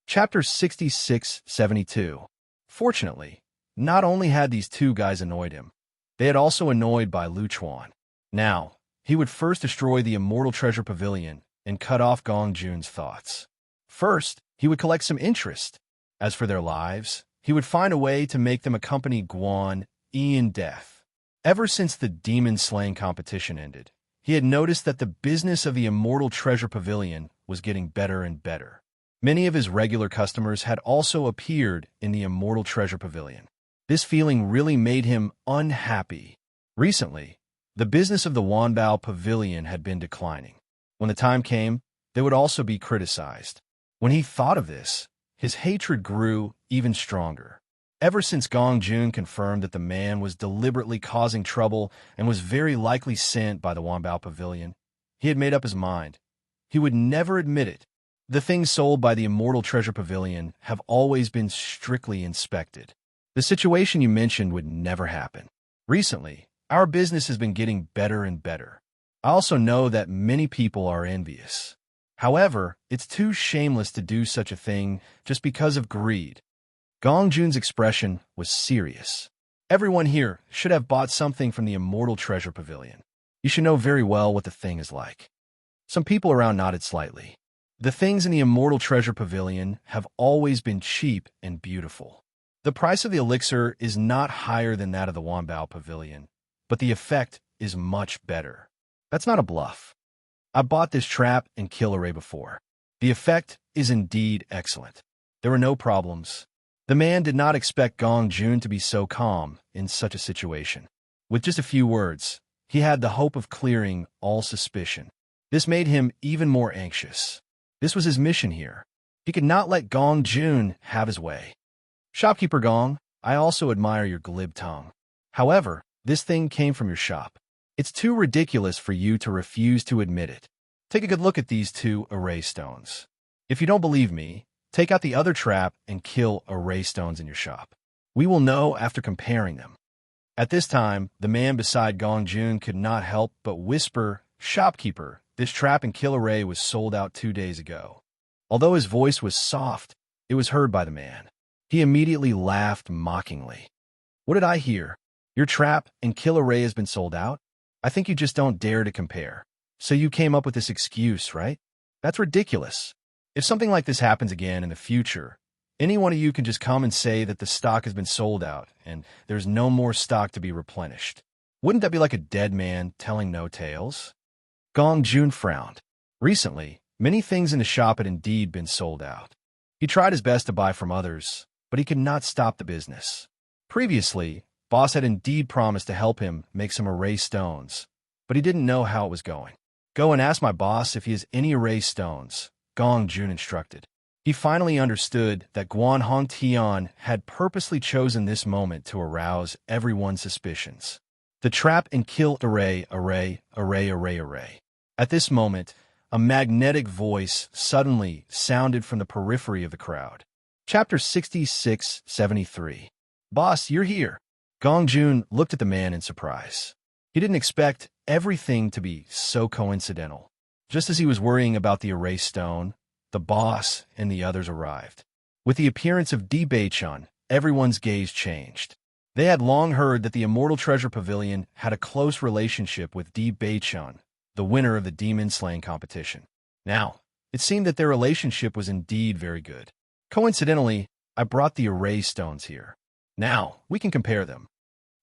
Chapter 66-72. Fortunately, not only had these two guys annoyed him, they had also annoyed by Lu Chuan. Now, he would first destroy the Immortal Treasure Pavilion and cut off Gong Jun's thoughts. First, he would collect some interest. As for their lives, he would find a way to make them accompany Guan Yi in death. Ever since the demon-slaying competition ended, he had noticed that the business of the Immortal Treasure Pavilion was getting better and better. Many of his regular customers had also appeared in the Immortal Treasure Pavilion. This feeling really made him unhappy. Recently, the business of the Wanbao Pavilion had been declining. When the time came, they would also be criticized. When he thought of this, his hatred grew even stronger. Ever since Gong Jun confirmed that the man was deliberately causing trouble and was very likely sent by the Wanbao Pavilion, he had made up his mind. He would never admit it. The things sold by the Immortal Treasure Pavilion have always been strictly inspected. The situation you mentioned would never happen. Recently, our business has been getting better and better. I also know that many people are envious. However, it's too shameless to do such a thing just because of greed. Gong Jun's expression was serious. Everyone here should have bought something from the Immortal Treasure Pavilion. You should know very well what the thing is like. Some people around nodded slightly. The things in the Immortal Treasure Pavilion have always been cheap and beautiful. The price of the elixir is not higher than that of the Wanbao Pavilion, but the effect is much better. That's not a bluff. I bought this trap and kill array before. The effect is indeed excellent. There were no problems. The man did not expect Gong Jun to be so calm in such a situation. With just a few words, he had the hope of clearing all suspicion. This made him even more anxious. This was his mission here. He could not let Gong Jun have his way. Shopkeeper Gong, I also admire your glib tongue. However, this thing came from your shop. It's too ridiculous for you to refuse to admit it. Take a good look at these two array stones. If you don't believe me, take out the other trap and kill array stones in your shop. We will know after comparing them. At this time, the man beside Gong Jun could not help but whisper, "Shopkeeper, this trap and kill array was sold out 2 days ago." Although his voice was soft, it was heard by the man. He immediately laughed mockingly. "What did I hear? Your trap and kill array has been sold out? I think you just don't dare to compare. So you came up with this excuse, right? That's ridiculous. If something like this happens again in the future, any one of you can just come and say that the stock has been sold out and there's no more stock to be replenished. Wouldn't that be like a dead man telling no tales?" Gong Jun frowned. Recently, many things in the shop had indeed been sold out. He tried his best to buy from others, but he could not stop the business. Previously, Boss had indeed promised to help him make some array stones, but he didn't know how it was going. "Go and ask my boss if he has any array stones," Gong Jun instructed. He finally understood that Guan Hongtian had purposely chosen this moment to arouse everyone's suspicions. The trap and kill array. At this moment, a magnetic voice suddenly sounded from the periphery of the crowd. Chapter 66-73. "Boss, you're here." Gong Jun looked at the man in surprise. He didn't expect everything to be so coincidental. Just as he was worrying about the array stone, the boss and the others arrived. With the appearance of Di Beichun, everyone's gaze changed. They had long heard that the Immortal Treasure Pavilion had a close relationship with Di Beichun, the winner of the demon-slaying competition. Now, it seemed that their relationship was indeed very good. Coincidentally, I brought the array stones here. Now, we can compare them.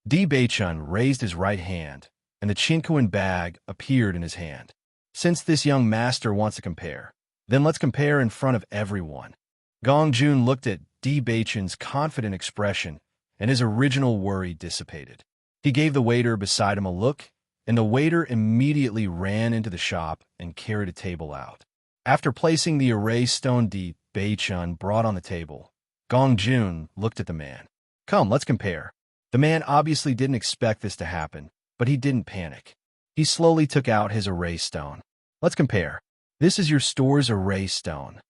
Di Beichun raised his right hand, and the Qinkuan bag appeared in his hand. Since this young master wants to compare, then let's compare in front of everyone. Gong Jun looked at Di Beichun's confident expression, and his original worry dissipated. He gave the waiter beside him a look, and the waiter immediately ran into the shop and carried a table out. After placing the array stone Di Beichun brought on the table, Gong Jun looked at the man. "Come, let's compare." The man obviously didn't expect this to happen, but he didn't panic. He slowly took out his array stone. "Let's compare. This is your store's array stone."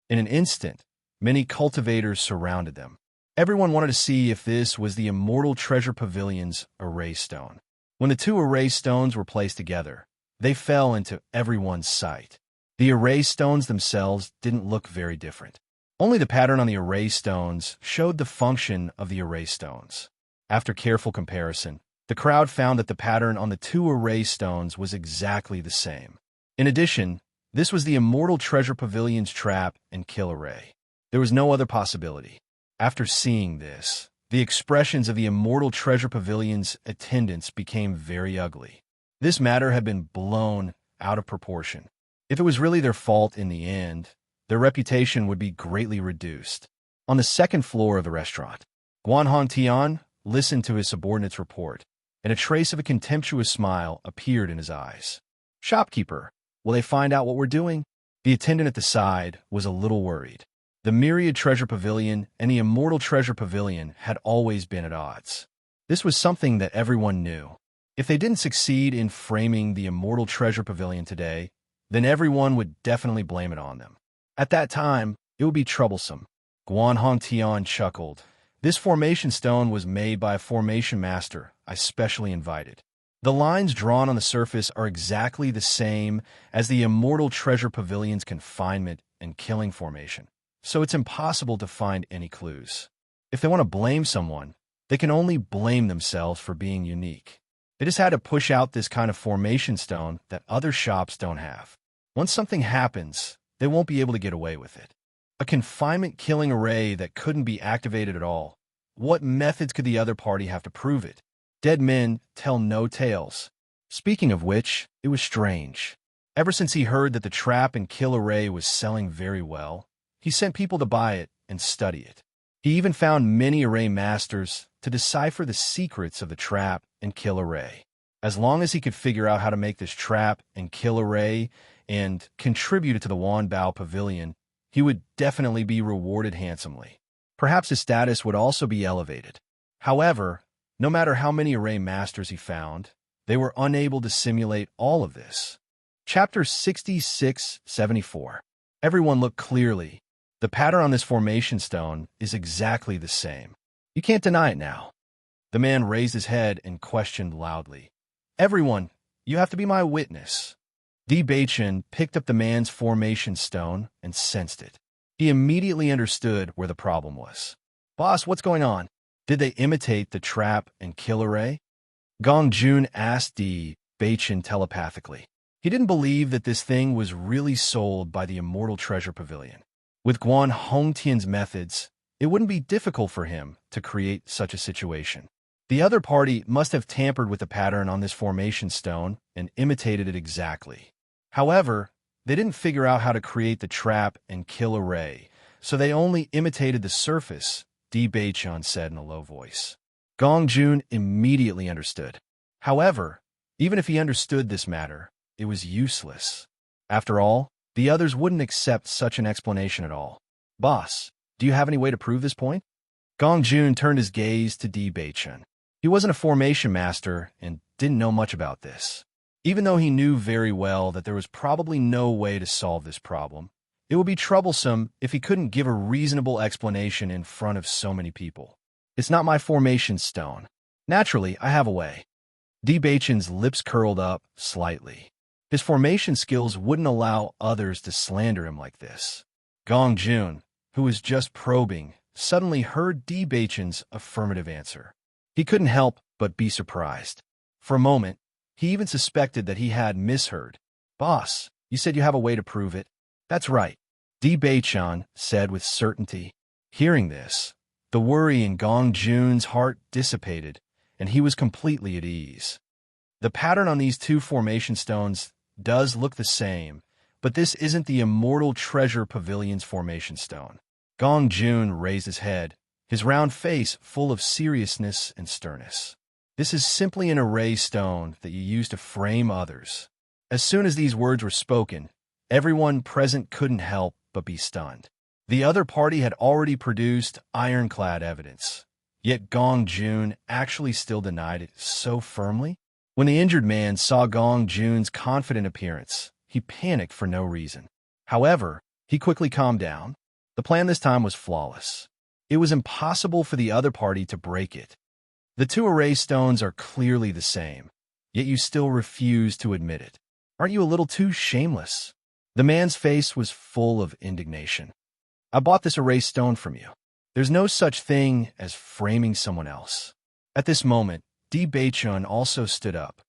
In an instant, many cultivators surrounded them. Everyone wanted to see if this was the Immortal Treasure Pavilion's array stone. When the two array stones were placed together, they fell into everyone's sight. The array stones themselves didn't look very different. Only the pattern on the array stones showed the function of the array stones. After careful comparison, the crowd found that the pattern on the two array stones was exactly the same. In addition, this was the Immortal Treasure Pavilion's trap and kill array. There was no other possibility. After seeing this, the expressions of the Immortal Treasure Pavilion's attendants became very ugly. This matter had been blown out of proportion. If it was really their fault in the end, their reputation would be greatly reduced. On the second floor of the restaurant, Guan Hongtian listened to his subordinate's report, and a trace of a contemptuous smile appeared in his eyes. "Shopkeeper, will they find out what we're doing?" The attendant at the side was a little worried. The Myriad Treasure Pavilion and the Immortal Treasure Pavilion had always been at odds. This was something that everyone knew. If they didn't succeed in framing the Immortal Treasure Pavilion today, then everyone would definitely blame it on them. At that time, it would be troublesome. Guan Hongtian chuckled. "This formation stone was made by a formation master I specially invited. The lines drawn on the surface are exactly the same as the Immortal Treasure Pavilion's confinement and killing formation, so it's impossible to find any clues. If they want to blame someone, they can only blame themselves for being unique. They just had to push out this kind of formation stone that other shops don't have. Once something happens, they won't be able to get away with it. A confinement killing array that couldn't be activated at all. What methods could the other party have to prove it? Dead men tell no tales. Speaking of which, it was strange. Ever since he heard that the trap and kill array was selling very well, he sent people to buy it and study it. He even found many array masters to decipher the secrets of the trap and kill array. As long as he could figure out how to make this trap and kill array and contribute it to the Wanbao Pavilion, he would definitely be rewarded handsomely. Perhaps his status would also be elevated. However, no matter how many array masters he found, they were unable to simulate all of this. Chapter 66-74. Everyone looked clearly. The pattern on this formation stone is exactly the same. You can't deny it now. The man raised his head and questioned loudly. "Everyone, you have to be my witness." Di Beichen picked up the man's formation stone and sensed it. He immediately understood where the problem was. "Boss, what's going on? Did they imitate the trap and kill array?" Gong Jun asked Di Beichen telepathically. He didn't believe that this thing was really sold by the Immortal Treasure Pavilion. With Guan Hongtian's methods, it wouldn't be difficult for him to create such a situation. The other party must have tampered with the pattern on this formation stone and imitated it exactly. However, they didn't figure out how to create the trap and kill array, so they only imitated the surface, Di Beichen said in a low voice. Gong Jun immediately understood. However, even if he understood this matter, it was useless. After all, the others wouldn't accept such an explanation at all. "Boss, do you have any way to prove this point?" Gong Jun turned his gaze to Di Beichen. He wasn't a formation master and didn't know much about this. Even though he knew very well that there was probably no way to solve this problem, it would be troublesome if he couldn't give a reasonable explanation in front of so many people. "It's not my formation stone. Naturally, I have a way." Di Beichen's lips curled up slightly. His formation skills wouldn't allow others to slander him like this. Gong Jun, who was just probing, suddenly heard Di Beichen's affirmative answer. He couldn't help but be surprised. For a moment, he even suspected that he had misheard. "Boss, you said you have a way to prove it." "That's right," Di Beichen said with certainty. Hearing this, the worry in Gong Jun's heart dissipated, and he was completely at ease. The pattern on these two formation stones does look the same, but this isn't the Immortal Treasure Pavilion's formation stone. Gong Jun raised his head, his round face full of seriousness and sternness. "This is simply an array stone that you use to frame others." As soon as these words were spoken, everyone present couldn't help but be stunned. The other party had already produced ironclad evidence, yet Gong Jun actually still denied it so firmly. When the injured man saw Gong Jun's confident appearance, he panicked for no reason. However, he quickly calmed down. The plan this time was flawless. It was impossible for the other party to break it. The two array stones are clearly the same, yet you still refuse to admit it. Aren't you a little too shameless? The man's face was full of indignation. I bought this array stone from you. There's no such thing as framing someone else. At this moment, Di Beichun also stood up.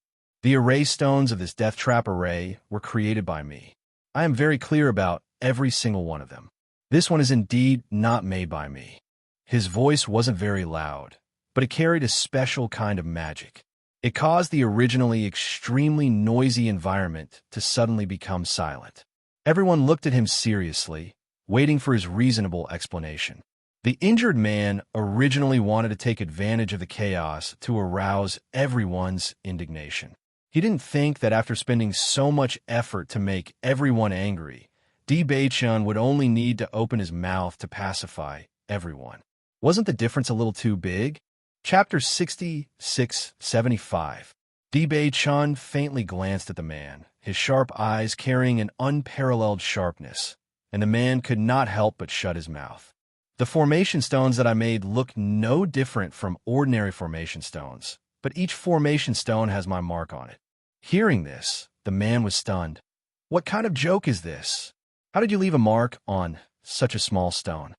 The array stones of this death trap array were created by me. I am very clear about every single one of them. This one is indeed not made by me. His voice wasn't very loud, but it carried a special kind of magic. It caused the originally extremely noisy environment to suddenly become silent. Everyone looked at him seriously, waiting for his reasonable explanation. The injured man originally wanted to take advantage of the chaos to arouse everyone's indignation. He didn't think that after spending so much effort to make everyone angry, Di Beichun would only need to open his mouth to pacify everyone. Wasn't the difference a little too big? Chapter 66-75. Di Beichun faintly glanced at the man, his sharp eyes carrying an unparalleled sharpness, and the man could not help but shut his mouth. The formation stones that I made look no different from ordinary formation stones, but each formation stone has my mark on it. Hearing this, the man was stunned. What kind of joke is this? How did you leave a mark on such a small stone?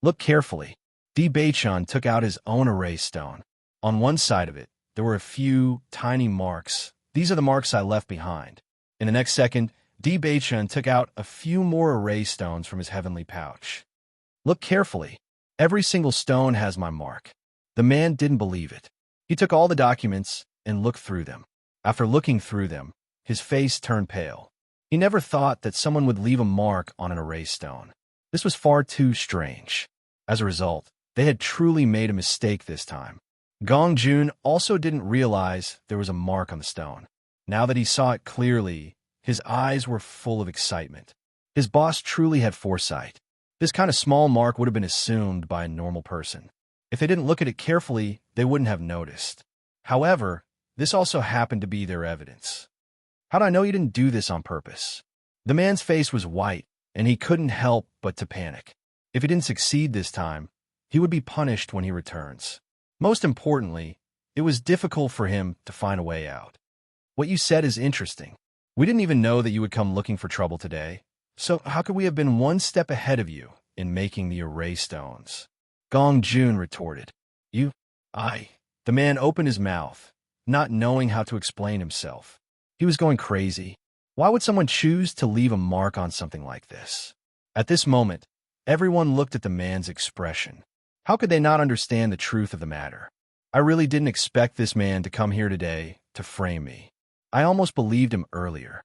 Look carefully. Di Beichun took out his own array stone. On one side of it, there were a few tiny marks. These are the marks I left behind. In the next second, Di Beichun took out a few more array stones from his heavenly pouch. Look carefully. Every single stone has my mark. The man didn't believe it. He took all the documents and looked through them. After looking through them, his face turned pale. He never thought that someone would leave a mark on an array stone. This was far too strange. As a result, they had truly made a mistake this time. Gong Jun also didn't realize there was a mark on the stone. Now that he saw it clearly, his eyes were full of excitement. His boss truly had foresight. This kind of small mark would have been assumed by a normal person. If they didn't look at it carefully, they wouldn't have noticed. However, this also happened to be their evidence. How'd I know you didn't do this on purpose? The man's face was white, and he couldn't help but to panic. If he didn't succeed this time, he would be punished when he returns. Most importantly, it was difficult for him to find a way out. What you said is interesting. We didn't even know that you would come looking for trouble today. So how could we have been one step ahead of you in making the array stones? Gong Jun retorted. The man opened his mouth, not knowing how to explain himself. He was going crazy. Why would someone choose to leave a mark on something like this? At this moment, everyone looked at the man's expression. How could they not understand the truth of the matter? I really didn't expect this man to come here today to frame me. I almost believed him earlier.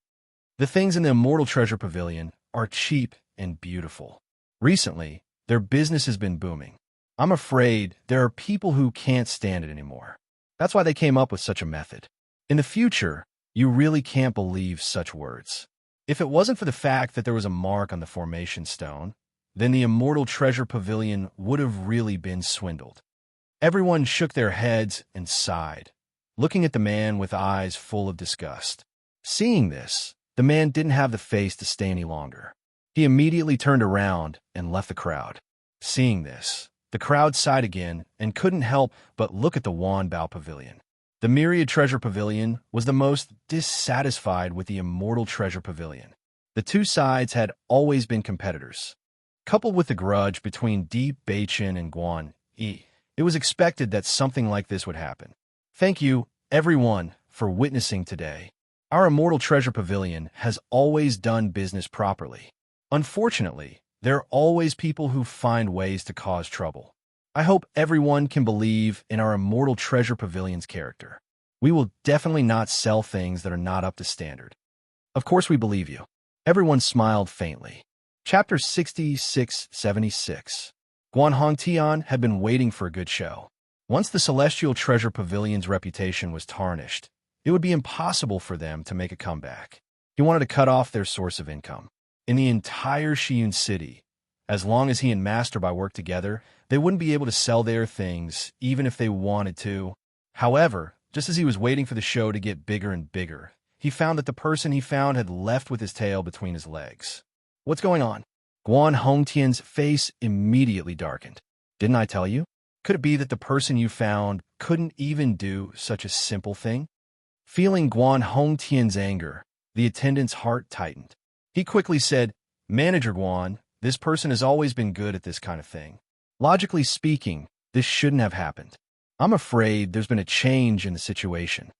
The things in the Immortal Treasure Pavilion are cheap and beautiful. Recently, their business has been booming. I'm afraid there are people who can't stand it anymore. That's why they came up with such a method. In the future, you really can't believe such words. If it wasn't for the fact that there was a mark on the formation stone, then the Immortal Treasure Pavilion would have really been swindled. Everyone shook their heads and sighed, looking at the man with eyes full of disgust. Seeing this, the man didn't have the face to stay any longer. He immediately turned around and left the crowd. Seeing this, the crowd sighed again and couldn't help but look at the Wanbao Pavilion. The Myriad Treasure Pavilion was the most dissatisfied with the Immortal Treasure Pavilion. The two sides had always been competitors. Coupled with the grudge between Di Beichun and Guan Yi, it was expected that something like this would happen. Thank you, everyone, for witnessing today. Our Immortal Treasure Pavilion has always done business properly. Unfortunately, there are always people who find ways to cause trouble. I hope everyone can believe in our Immortal Treasure Pavilion's character. We will definitely not sell things that are not up to standard. Of course we believe you. Everyone smiled faintly. Chapter 66-76. Guan Hongtian had been waiting for a good show. Once the Celestial Treasure Pavilion's reputation was tarnished, it would be impossible for them to make a comeback. He wanted to cut off their source of income. In the entire Shiyun City, as long as he and Master Bai worked together, they wouldn't be able to sell their things, even if they wanted to. However, just as he was waiting for the show to get bigger and bigger, he found that the person he found had left with his tail between his legs. What's going on? Guan Hongtian's face immediately darkened. Didn't I tell you? Could it be that the person you found couldn't even do such a simple thing? Feeling Guan Hongtian's anger, the attendant's heart tightened. He quickly said, Manager Guan, this person has always been good at this kind of thing. Logically speaking, this shouldn't have happened. I'm afraid there's been a change in the situation.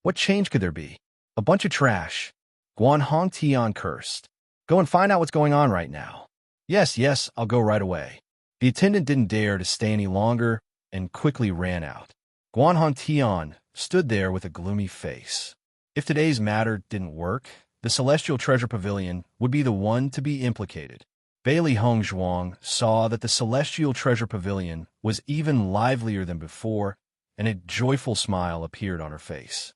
What change could there be? A bunch of trash. Guan Hongtian cursed. Go and find out what's going on right now. Yes, I'll go right away. The attendant didn't dare to stay any longer and quickly ran out. Guan Hongtian stood there with a gloomy face. If today's matter didn't work, the Celestial Treasure Pavilion would be the one to be implicated. Bailey Hongzhuang saw that the Celestial Treasure Pavilion was even livelier than before, and a joyful smile appeared on her face.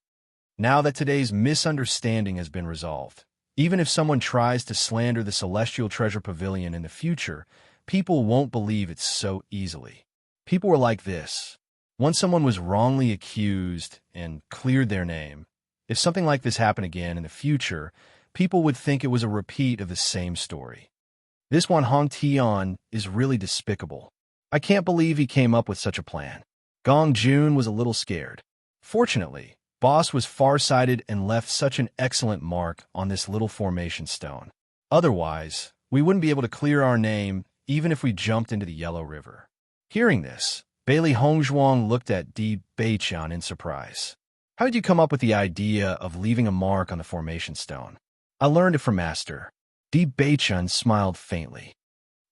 Now that today's misunderstanding has been resolved, even if someone tries to slander the Celestial Treasure Pavilion in the future, people won't believe it so easily. People were like this. Once someone was wrongly accused and cleared their name, if something like this happened again in the future, people would think it was a repeat of the same story. This one Hongtian is really despicable. I can't believe he came up with such a plan. Gong Jun was a little scared. Fortunately, Boss was far-sighted and left such an excellent mark on this little formation stone. Otherwise, we wouldn't be able to clear our name even if we jumped into the Yellow River. Hearing this, Bailey Hongzhuang looked at Di Beiqian in surprise. How did you come up with the idea of leaving a mark on the formation stone? I learned it from Master. Di Beiqian smiled faintly.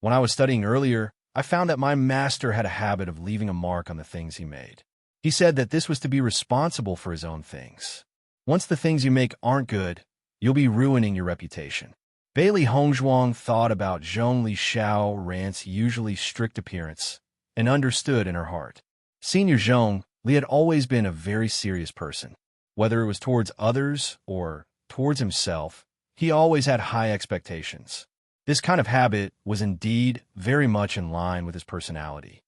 When I was studying earlier, I found that my master had a habit of leaving a mark on the things he made. He said that this was to be responsible for his own things. Once the things you make aren't good, you'll be ruining your reputation. Bailey Hongzhuang thought about Zhong Li Xiao Rant's usually strict appearance and understood in her heart. Senior Zhong Li had always been a very serious person. Whether it was towards others or towards himself, he always had high expectations. This kind of habit was indeed very much in line with his personality.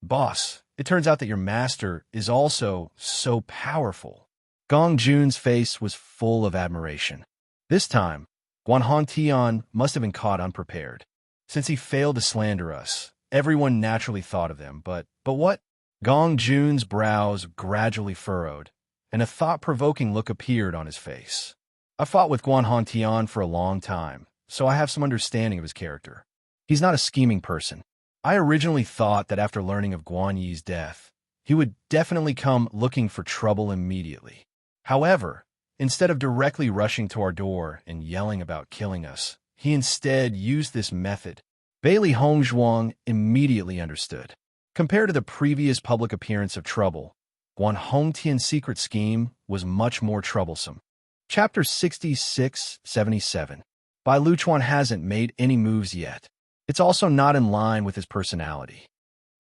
Boss, it turns out that your master is also so powerful. Gong Jun's face was full of admiration. This time, Guan Hongtian must have been caught unprepared. Since he failed to slander us, everyone naturally thought of them, but what? Gong Jun's brows gradually furrowed, and a thought-provoking look appeared on his face. I fought with Guan Hongtian for a long time, so I have some understanding of his character. He's not a scheming person. I originally thought that after learning of Guan Yi's death, he would definitely come looking for trouble immediately. However, instead of directly rushing to our door and yelling about killing us, he instead used this method. Bailey Hongzhuang immediately understood. Compared to the previous public appearance of trouble, Guan Hongtian's secret scheme was much more troublesome. Chapter 66-77. Bai Luchuan hasn't made any moves yet. It's also not in line with his personality.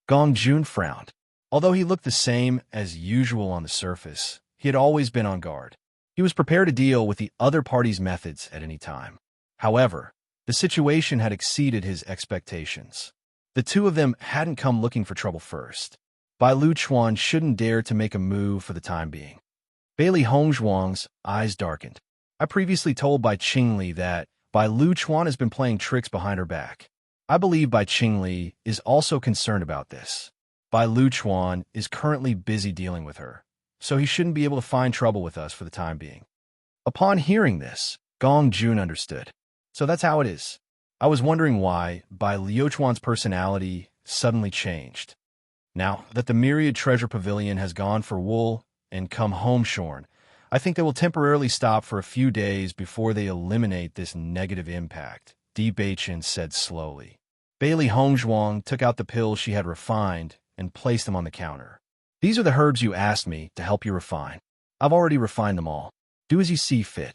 Gong Jun frowned. Although he looked the same as usual on the surface, he had always been on guard. He was prepared to deal with the other party's methods at any time. However, the situation had exceeded his expectations. The two of them hadn't come looking for trouble first. Bai Luchuan shouldn't dare to make a move for the time being. Bailey Hongzhuang's eyes darkened. I previously told Bai Qingli that Bai Luchuan has been playing tricks behind her back. I believe Bai Qingli is also concerned about this. Bai Luchuan is currently busy dealing with her, so he shouldn't be able to find trouble with us for the time being. Upon hearing this, Gong Jun understood. So that's how it is. I was wondering why Bai Liuchuan's personality suddenly changed. Now that the Myriad Treasure Pavilion has gone for wool and come home shorn, I think they will temporarily stop for a few days before they eliminate this negative impact, Di Beiqian said slowly. Bailey Hongzhuang took out the pills she had refined and placed them on the counter. These are the herbs you asked me to help you refine. I've already refined them all. Do as you see fit.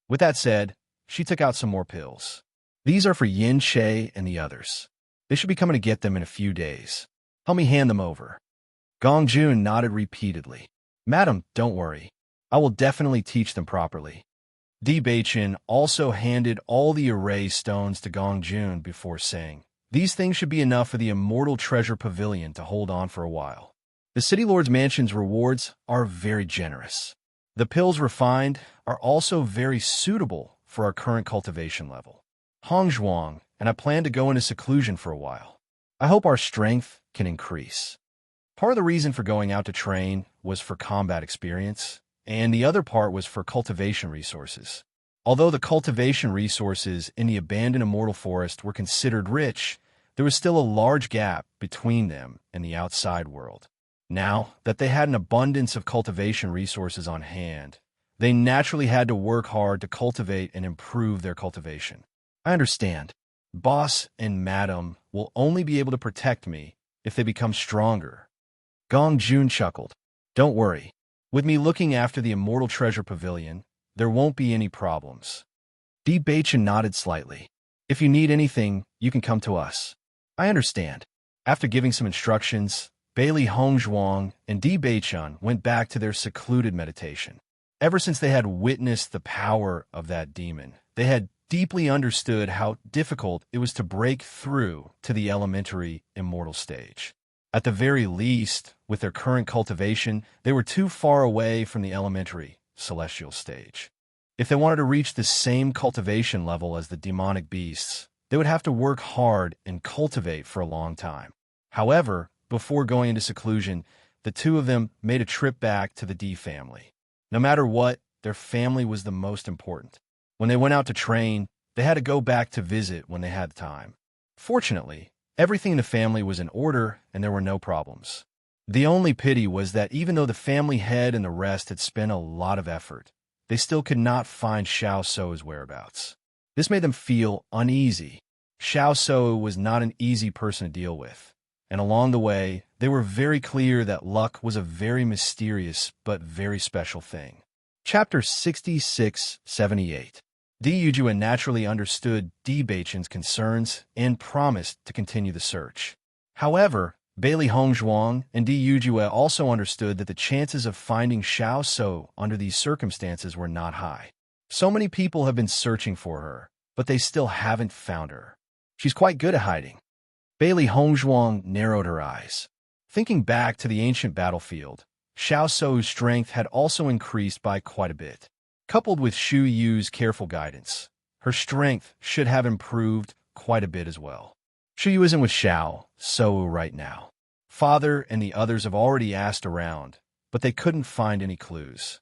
With that said, she took out some more pills. These are for Yin Che and the others. They should be coming to get them in a few days. Help me hand them over. Gong Jun nodded repeatedly. Madam, don't worry. I will definitely teach them properly. Di Beiqian also handed all the array stones to Gong Jun before saying, these things should be enough for the Immortal Treasure Pavilion to hold on for a while. The City Lord's Mansion's rewards are very generous. The pills refined are also very suitable for our current cultivation level. Hongzhuang and I plan to go into seclusion for a while. I hope our strength can increase. Part of the reason for going out to train was for combat experience, and the other part was for cultivation resources. Although the cultivation resources in the abandoned immortal forest were considered rich, there was still a large gap between them and the outside world. Now that they had an abundance of cultivation resources on hand, they naturally had to work hard to cultivate and improve their cultivation. I understand. Boss and Madam will only be able to protect me if they become stronger. Gong Jun chuckled. Don't worry. With me looking after the Immortal Treasure Pavilion, there won't be any problems. Di Baichen nodded slightly. If you need anything, you can come to us. I understand. After giving some instructions, Bailey Hongzhuang and Di Baichen went back to their secluded meditation. Ever since they had witnessed the power of that demon, they had deeply understood how difficult it was to break through to the elementary immortal stage. At the very least, with their current cultivation, they were too far away from the elementary celestial stage. If they wanted to reach the same cultivation level as the demonic beasts, they would have to work hard and cultivate for a long time. However, before going into seclusion, the two of them made a trip back to the D family. No matter what, their family was the most important. When they went out to train, they had to go back to visit when they had time. Fortunately, everything in the family was in order and there were no problems. The only pity was that even though the family head and the rest had spent a lot of effort, they still could not find Xiao Sou's whereabouts. This made them feel uneasy. Xiao Sou was not an easy person to deal with, and along the way, they were very clear that luck was a very mysterious but very special thing. Chapter 66-78. Di Yujue naturally understood Di Baichen's concerns and promised to continue the search. However, Bailey Hongzhuang and Di Yujue also understood that the chances of finding Xiao Sou under these circumstances were not high. So many people have been searching for her, but they still haven't found her. She's quite good at hiding. Bailey Hongzhuang narrowed her eyes. Thinking back to the ancient battlefield, Xiao Sou's strength had also increased by quite a bit. Coupled with Xu Yu's careful guidance, her strength should have improved quite a bit as well. Xu Yu isn't with Xiao Sou right now. Father and the others have already asked around, but they couldn't find any clues.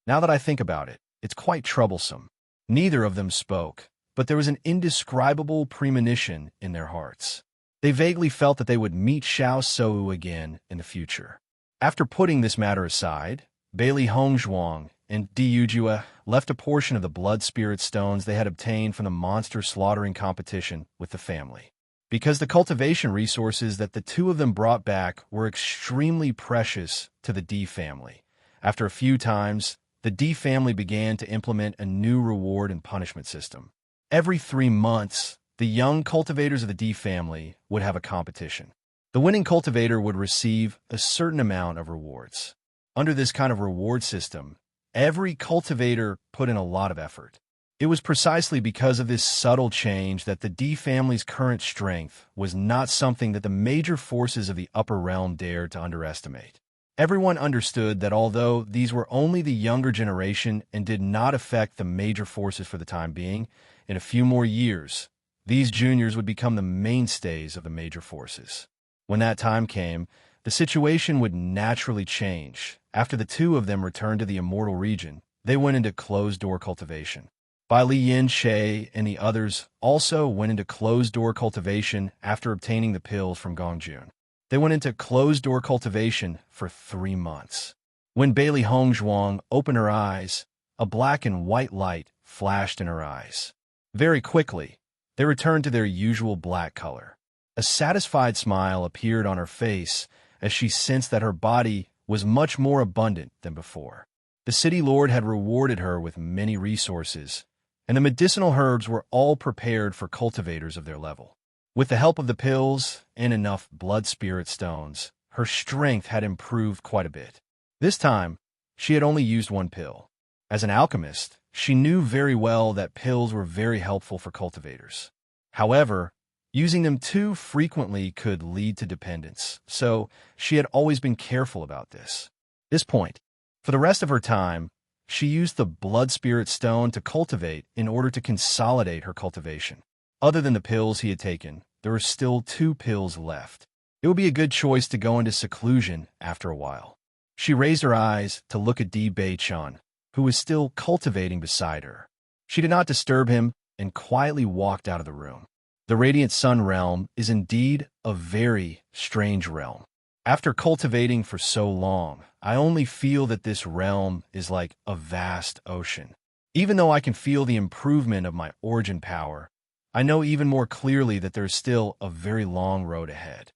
Now that I think about it, it's quite troublesome. Neither of them spoke, but there was an indescribable premonition in their hearts. They vaguely felt that they would meet Xiao Sou again in the future. After putting this matter aside, Bailey Hongzhuang and Di Yujue left a portion of the blood spirit stones they had obtained from the monster slaughtering competition with the family. Because the cultivation resources that the two of them brought back were extremely precious to the D family. After a few times, the D family began to implement a new reward and punishment system. Every 3 months, the young cultivators of the D family would have a competition. The winning cultivator would receive a certain amount of rewards. Under this kind of reward system, every cultivator put in a lot of effort. It was precisely because of this subtle change that the D family's current strength was not something that the major forces of the upper realm dared to underestimate. Everyone understood that although these were only the younger generation and did not affect the major forces for the time being, in a few more years, these juniors would become the mainstays of the major forces. When that time came, the situation would naturally change. After the two of them returned to the immortal region, they went into closed-door cultivation. Bai Li Yin Che and the others also went into closed-door cultivation after obtaining the pills from Gongjun. They went into closed-door cultivation for 3 months. When Bailey Hongzhuang opened her eyes, a black and white light flashed in her eyes. Very quickly, they returned to their usual black color. A satisfied smile appeared on her face as she sensed that her body was much more abundant than before. The city lord had rewarded her with many resources, and the medicinal herbs were all prepared for cultivators of their level. With the help of the pills and enough blood spirit stones, her strength had improved quite a bit. This time, she had only used 1 pill. As an alchemist, she knew very well that pills were very helpful for cultivators. However, using them too frequently could lead to dependence, so she had always been careful about this. This point, for the rest of her time, she used the blood spirit stone to cultivate in order to consolidate her cultivation. Other than the pills he had taken, there were still 2 pills left. It would be a good choice to go into seclusion after a while. She raised her eyes to look at Di Bei-chun, who was still cultivating beside her. She did not disturb him and quietly walked out of the room. The Radiant Sun realm is indeed a very strange realm. After cultivating for so long, I only feel that this realm is like a vast ocean. Even though I can feel the improvement of my origin power, I know even more clearly that there's still a very long road ahead.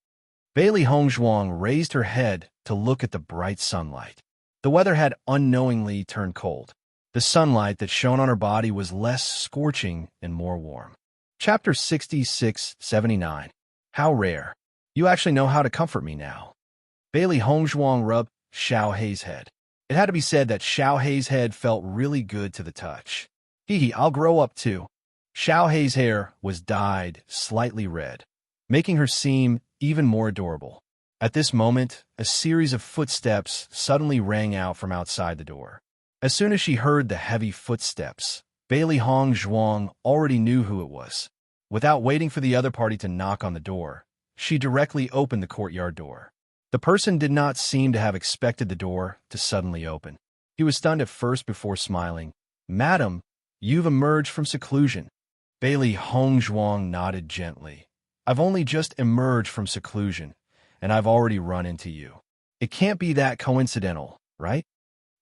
Bailey Hongzhuang raised her head to look at the bright sunlight. The weather had unknowingly turned cold. The sunlight that shone on her body was less scorching and more warm. Chapter 66-79. How rare. You actually know how to comfort me now. Bailey Hongzhuang rubbed Xiao Hei's head. It had to be said that Xiao Hei's head felt really good to the touch. Hee, I'll grow up too. Xiao Hei's hair was dyed slightly red, making her seem even more adorable. At this moment, a series of footsteps suddenly rang out from outside the door. As soon as she heard the heavy footsteps, Bailey Hongzhuang already knew who it was. Without waiting for the other party to knock on the door, she directly opened the courtyard door. The person did not seem to have expected the door to suddenly open. He was stunned at first before smiling. "Madam, you've emerged from seclusion." Bailey Hongzhuang nodded gently. "I've only just emerged from seclusion, and I've already run into you. It can't be that coincidental, right?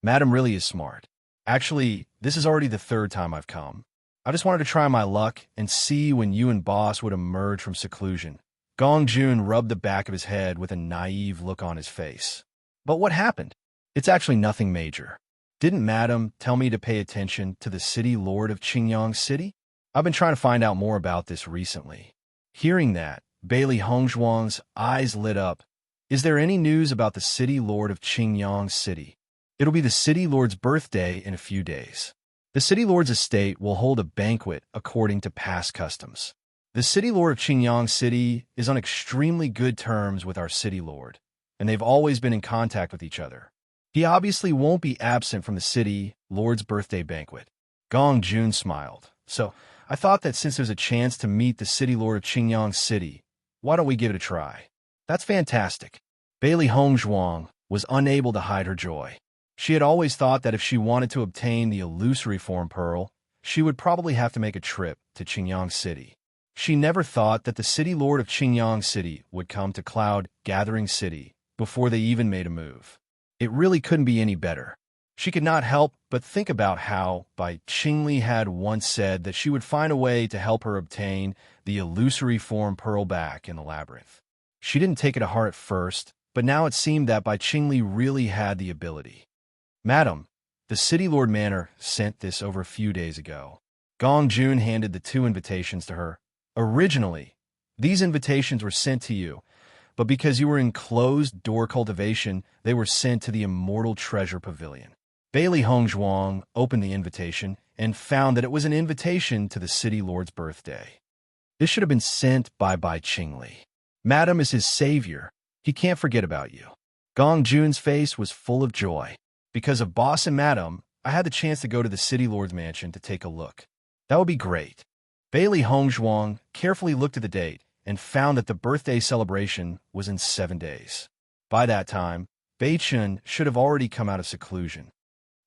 Madam really is smart. Actually, this is already the third time I've come. I just wanted to try my luck and see when you and boss would emerge from seclusion." Gong Jun rubbed the back of his head with a naive look on his face. "But what happened? It's actually nothing major. Didn't Madam tell me to pay attention to the city lord of Qingyang City? I've been trying to find out more about this recently." Hearing that, Bailey Hongzhuang's eyes lit up. "Is there any news about the city lord of Qingyang City? It'll be the city lord's birthday in a few days. The city lord's estate will hold a banquet according to past customs. The city lord of Qingyang City is on extremely good terms with our city lord, and they've always been in contact with each other. He obviously won't be absent from the city lord's birthday banquet." Gong Jun smiled. "So, I thought that since there's a chance to meet the city lord of Qingyang City, why don't we give it a try?" "That's fantastic." Bailey Hongzhuang was unable to hide her joy. She had always thought that if she wanted to obtain the illusory form pearl, she would probably have to make a trip to Qingyang City. She never thought that the city lord of Qingyang City would come to Cloud Gathering City before they even made a move. It really couldn't be any better. She could not help but think about how Bai Qingli had once said that she would find a way to help her obtain the illusory form pearl back in the labyrinth. She didn't take it to heart at first, but now it seemed that Bai Qingli really had the ability. "Madam, the city lord manor sent this over a few days ago." Gong Jun handed the 2 invitations to her. "Originally, these invitations were sent to you, but because you were in closed-door cultivation, they were sent to the Immortal Treasure Pavilion." Bailey Hongzhuang opened the invitation and found that it was an invitation to the city lord's birthday. This should have been sent by Bai Qingli. Madam is his savior. He can't forget about you. Gong Jun's face was full of joy. "Because of boss and madam, I had the chance to go to the city lord's mansion to take a look. That would be great." Bailey Hongzhuang carefully looked at the date and found that the birthday celebration was in 7 days. By that time, Bei-chun should have already come out of seclusion.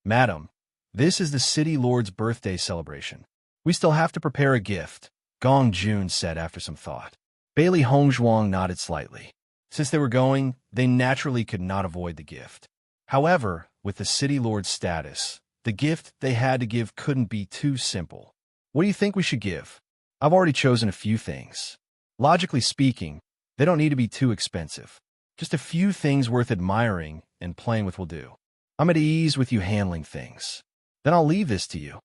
"Madam, this is the city lord's birthday celebration. We still have to prepare a gift," Gong Jun said after some thought. Bailey Hongzhuang nodded slightly. Since they were going, they naturally could not avoid the gift. However, with the city lord's status, the gift they had to give couldn't be too simple. "What do you think we should give?" "I've already chosen a few things. Logically speaking, they don't need to be too expensive. Just a few things worth admiring and playing with will do. I'm at ease with you handling things. Then I'll leave this to you."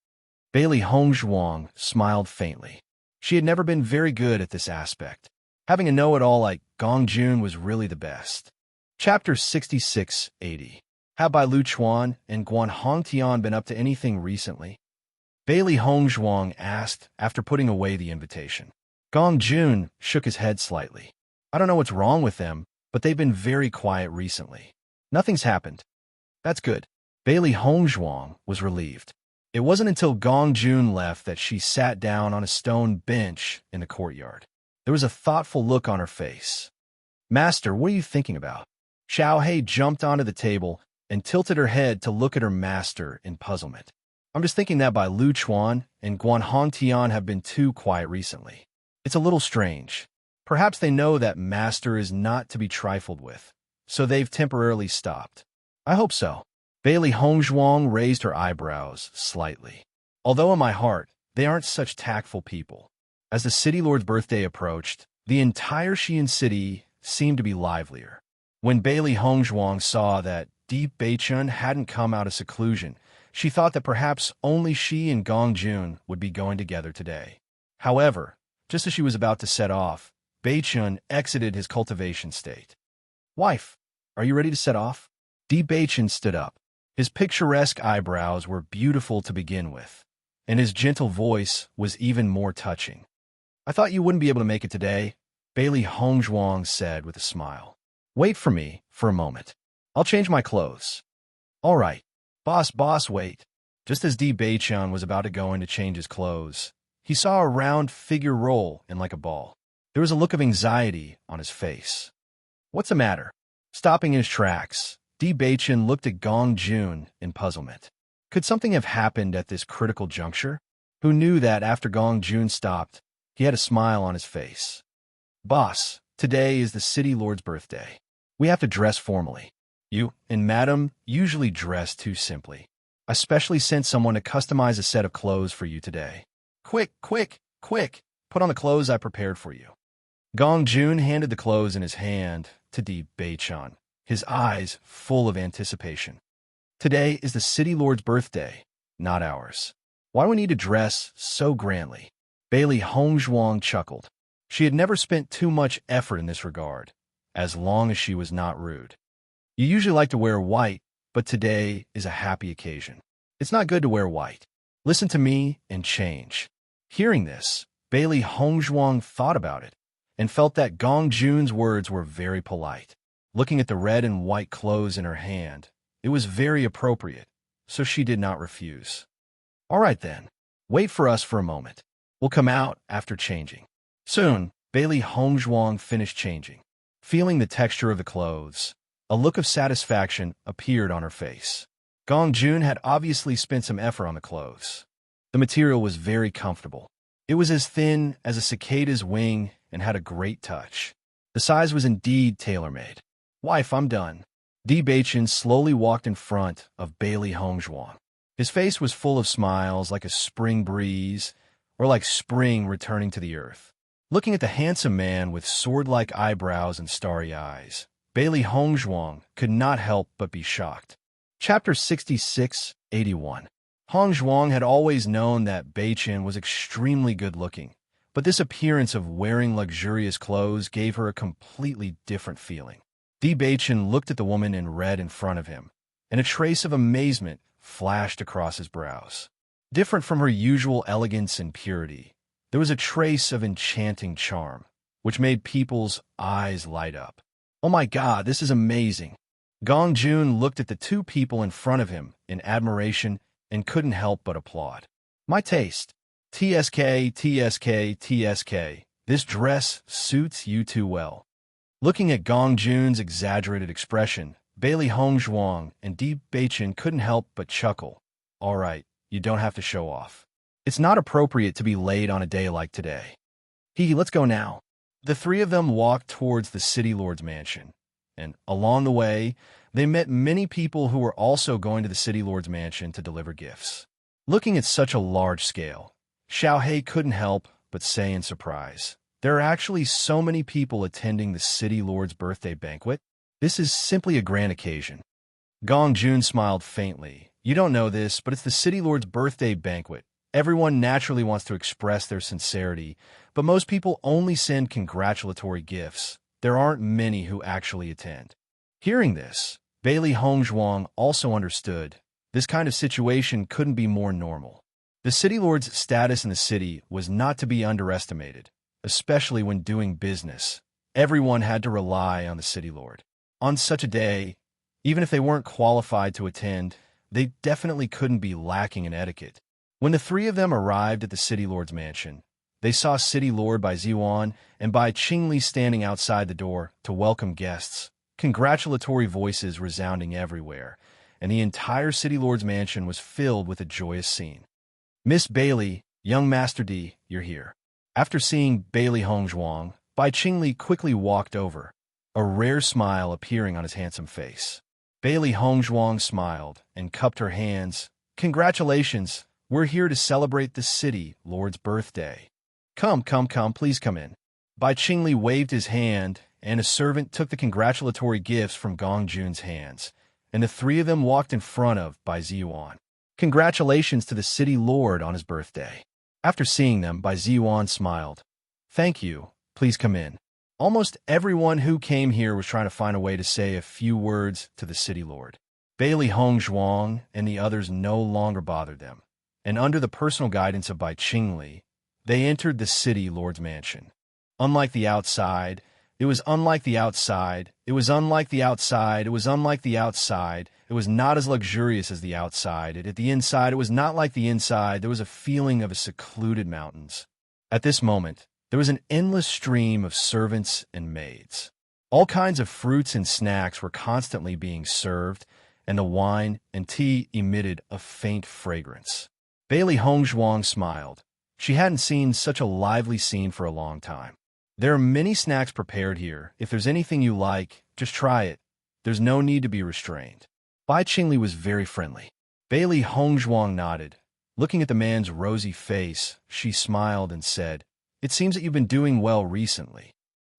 Bailey Hongzhuang smiled faintly. She had never been very good at this aspect. Having a know-it-all like Gong Jun was really the best. Chapter 66-80. Have Bai Lu Chuan and Guan Hongtian been up to anything recently? Bailey Hongzhuang asked after putting away the invitation. Gong Jun shook his head slightly. "I don't know what's wrong with them, but they've been very quiet recently. Nothing's happened." "That's good." Bailey Hongzhuang was relieved. It wasn't until Gong Jun left that she sat down on a stone bench in the courtyard. There was a thoughtful look on her face. Master, what are you thinking about? Xiao Hei jumped onto the table and tilted her head to look at her master in puzzlement. I'm just thinking that Bai Lu Chuan and Guan Hongtian have been too quiet recently. It's a little strange. Perhaps they know that master is not to be trifled with, so they've temporarily stopped. I hope so. Bailey Hongzhuang raised her eyebrows slightly. Although in my heart, they aren't such tactful people. As the city lord's birthday approached, the entire Xian city seemed to be livelier. When Bailey Hongzhuang saw that Deep Beichun hadn't come out of seclusion, she thought that perhaps only she and Gong Jun would be going together today. However, just as she was about to set off, Beichun exited his cultivation state. Wife, are you ready to set off? Deep Beichun stood up. His picturesque eyebrows were beautiful to begin with, and his gentle voice was even more touching. I thought you wouldn't be able to make it today, Bailey Hongzhuang said with a smile. Wait for me for a moment. I'll change my clothes. All right. Boss, wait. Just as Di Beichun was about to go in to change his clothes, he saw a round figure roll in like a ball. There was a look of anxiety on his face. What's the matter? Stopping in his tracks, Di Beichun looked at Gong Jun in puzzlement. Could something have happened at this critical juncture? Who knew that after Gong Jun stopped, he had a smile on his face. Boss, today is the city lord's birthday. We have to dress formally. You and Madam usually dress too simply. I specially sent someone to customize a set of clothes for you today. Quick! Put on the clothes I prepared for you. Gong Jun handed the clothes in his hand to Di Beichun, his eyes full of anticipation. Today is the city lord's birthday, not ours. Why do we need to dress so grandly? Bailey Hongzhuang chuckled. She had never spent too much effort in this regard, as long as she was not rude. You usually like to wear white, but today is a happy occasion. It's not good to wear white. Listen to me and change. Hearing this, Bailey Hongzhuang thought about it and felt that Gong Jun's words were very polite. Looking at the red and white clothes in her hand, it was very appropriate, so she did not refuse. All right then, wait for us for a moment. We'll come out after changing. Soon, Bailey Hongzhuang finished changing. Feeling the texture of the clothes, a look of satisfaction appeared on her face. Gong Jun had obviously spent some effort on the clothes. The material was very comfortable. It was as thin as a cicada's wing and had a great touch. The size was indeed tailor-made. Wife, I'm done. Di Beichun slowly walked in front of Bailey Hongzhuang. His face was full of smiles like a spring breeze, or like spring returning to the earth. Looking at the handsome man with sword-like eyebrows and starry eyes, Bailey Hongzhuang could not help but be shocked. Chapter 66-81. Hongzhuang had always known that Beichun was extremely good-looking, but this appearance of wearing luxurious clothes gave her a completely different feeling. Di Beichun looked at the woman in red in front of him, and a trace of amazement flashed across his brows. Different from her usual elegance and purity, there was a trace of enchanting charm, which made people's eyes light up. Oh my God, this is amazing. Gong Jun looked at the two people in front of him in admiration and couldn't help but applaud. My taste. TSK. This dress suits you too well. Looking at Gong Jun's exaggerated expression, Bailey Hongzhuang and Di Beichun couldn't help but chuckle. All right, you don't have to show off. It's not appropriate to be late on a day like today. Let's go now. The three of them walked towards the city lord's mansion, and along the way, they met many people who were also going to the city lord's mansion to deliver gifts. Looking at such a large scale, Xiao Hei couldn't help but say in surprise, there are actually so many people attending the city lord's birthday banquet. This is simply a grand occasion. Gong Jun smiled faintly. You don't know this, but it's the city lord's birthday banquet. Everyone naturally wants to express their sincerity, but most people only send congratulatory gifts. There aren't many who actually attend. Hearing this, Bailey Hongzhuang also understood this kind of situation couldn't be more normal. The city lord's status in the city was not to be underestimated, especially when doing business. Everyone had to rely on the city lord. On such a day, even if they weren't qualified to attend, they definitely couldn't be lacking in etiquette. When the three of them arrived at the city lord's mansion, They saw City Lord Bai Ziwan and Bai Qingli standing outside the door to welcome guests, congratulatory voices resounding everywhere, and the entire City Lord's mansion was filled with a joyous scene. Miss Bailey, young Master D, you're here. After seeing Bailey Hongzhuang, Bai Qingli quickly walked over, a rare smile appearing on his handsome face. Bailey Hongzhuang smiled and cupped her hands. Congratulations, we're here to celebrate the City Lord's birthday. Come, please come in. Bai Qingli waved his hand, and a servant took the congratulatory gifts from Gong Jun's hands, and the three of them walked in front of Bai Ziyuan. Congratulations to the City Lord on his birthday. After seeing them, Bai Ziyuan smiled. Thank you, please come in. Almost everyone who came here was trying to find a way to say a few words to the City Lord. Bailey Hongzhuang and the others no longer bothered them, and under the personal guidance of Bai Qingli, they entered the City Lord's mansion. Unlike the outside, it was unlike the outside, it was unlike the outside, it was unlike the outside, it was not as luxurious as the outside, at the inside it was not like the inside, there was a feeling of a secluded mountains. At this moment, there was an endless stream of servants and maids. All kinds of fruits and snacks were constantly being served, and the wine and tea emitted a faint fragrance. Bailey Hongzhuang smiled. She hadn't seen such a lively scene for a long time. There are many snacks prepared here. If there's anything you like, just try it. There's no need to be restrained. Bai Qingli was very friendly. Bailey Hongzhuang nodded. Looking at the man's rosy face, she smiled and said, It seems that you've been doing well recently.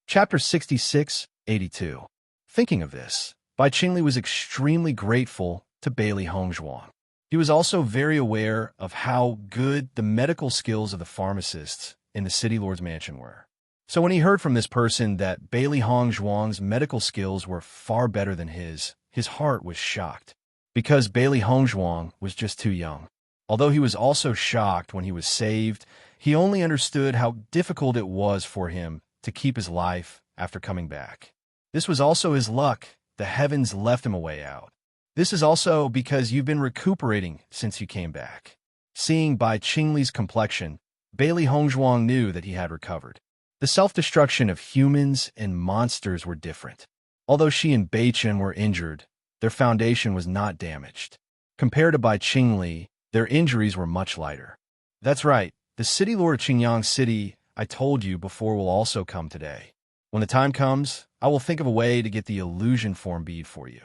Chapter 66-82. Thinking of this, Bai Qingli was extremely grateful to Bailey Hongzhuang. He was also very aware of how good the medical skills of the pharmacists in the City Lord's mansion were. So when he heard from this person that Bailey Hongzhuang's medical skills were far better than his heart was shocked, because Bailey Hongzhuang was just too young. Although he was also shocked when he was saved, he only understood how difficult it was for him to keep his life after coming back. This was also his luck. The heavens left him a way out. This is also because you've been recuperating since you came back. Seeing Bai Qingli's complexion, Bailey Hongzhuang knew that he had recovered. The self-destruction of humans and monsters were different. Although she and Beichen were injured, their foundation was not damaged. Compared to Bai Qingli, their injuries were much lighter. That's right, the City Lord of Qingyang City I told you before will also come today. When the time comes, I will think of a way to get the illusion form bead for you.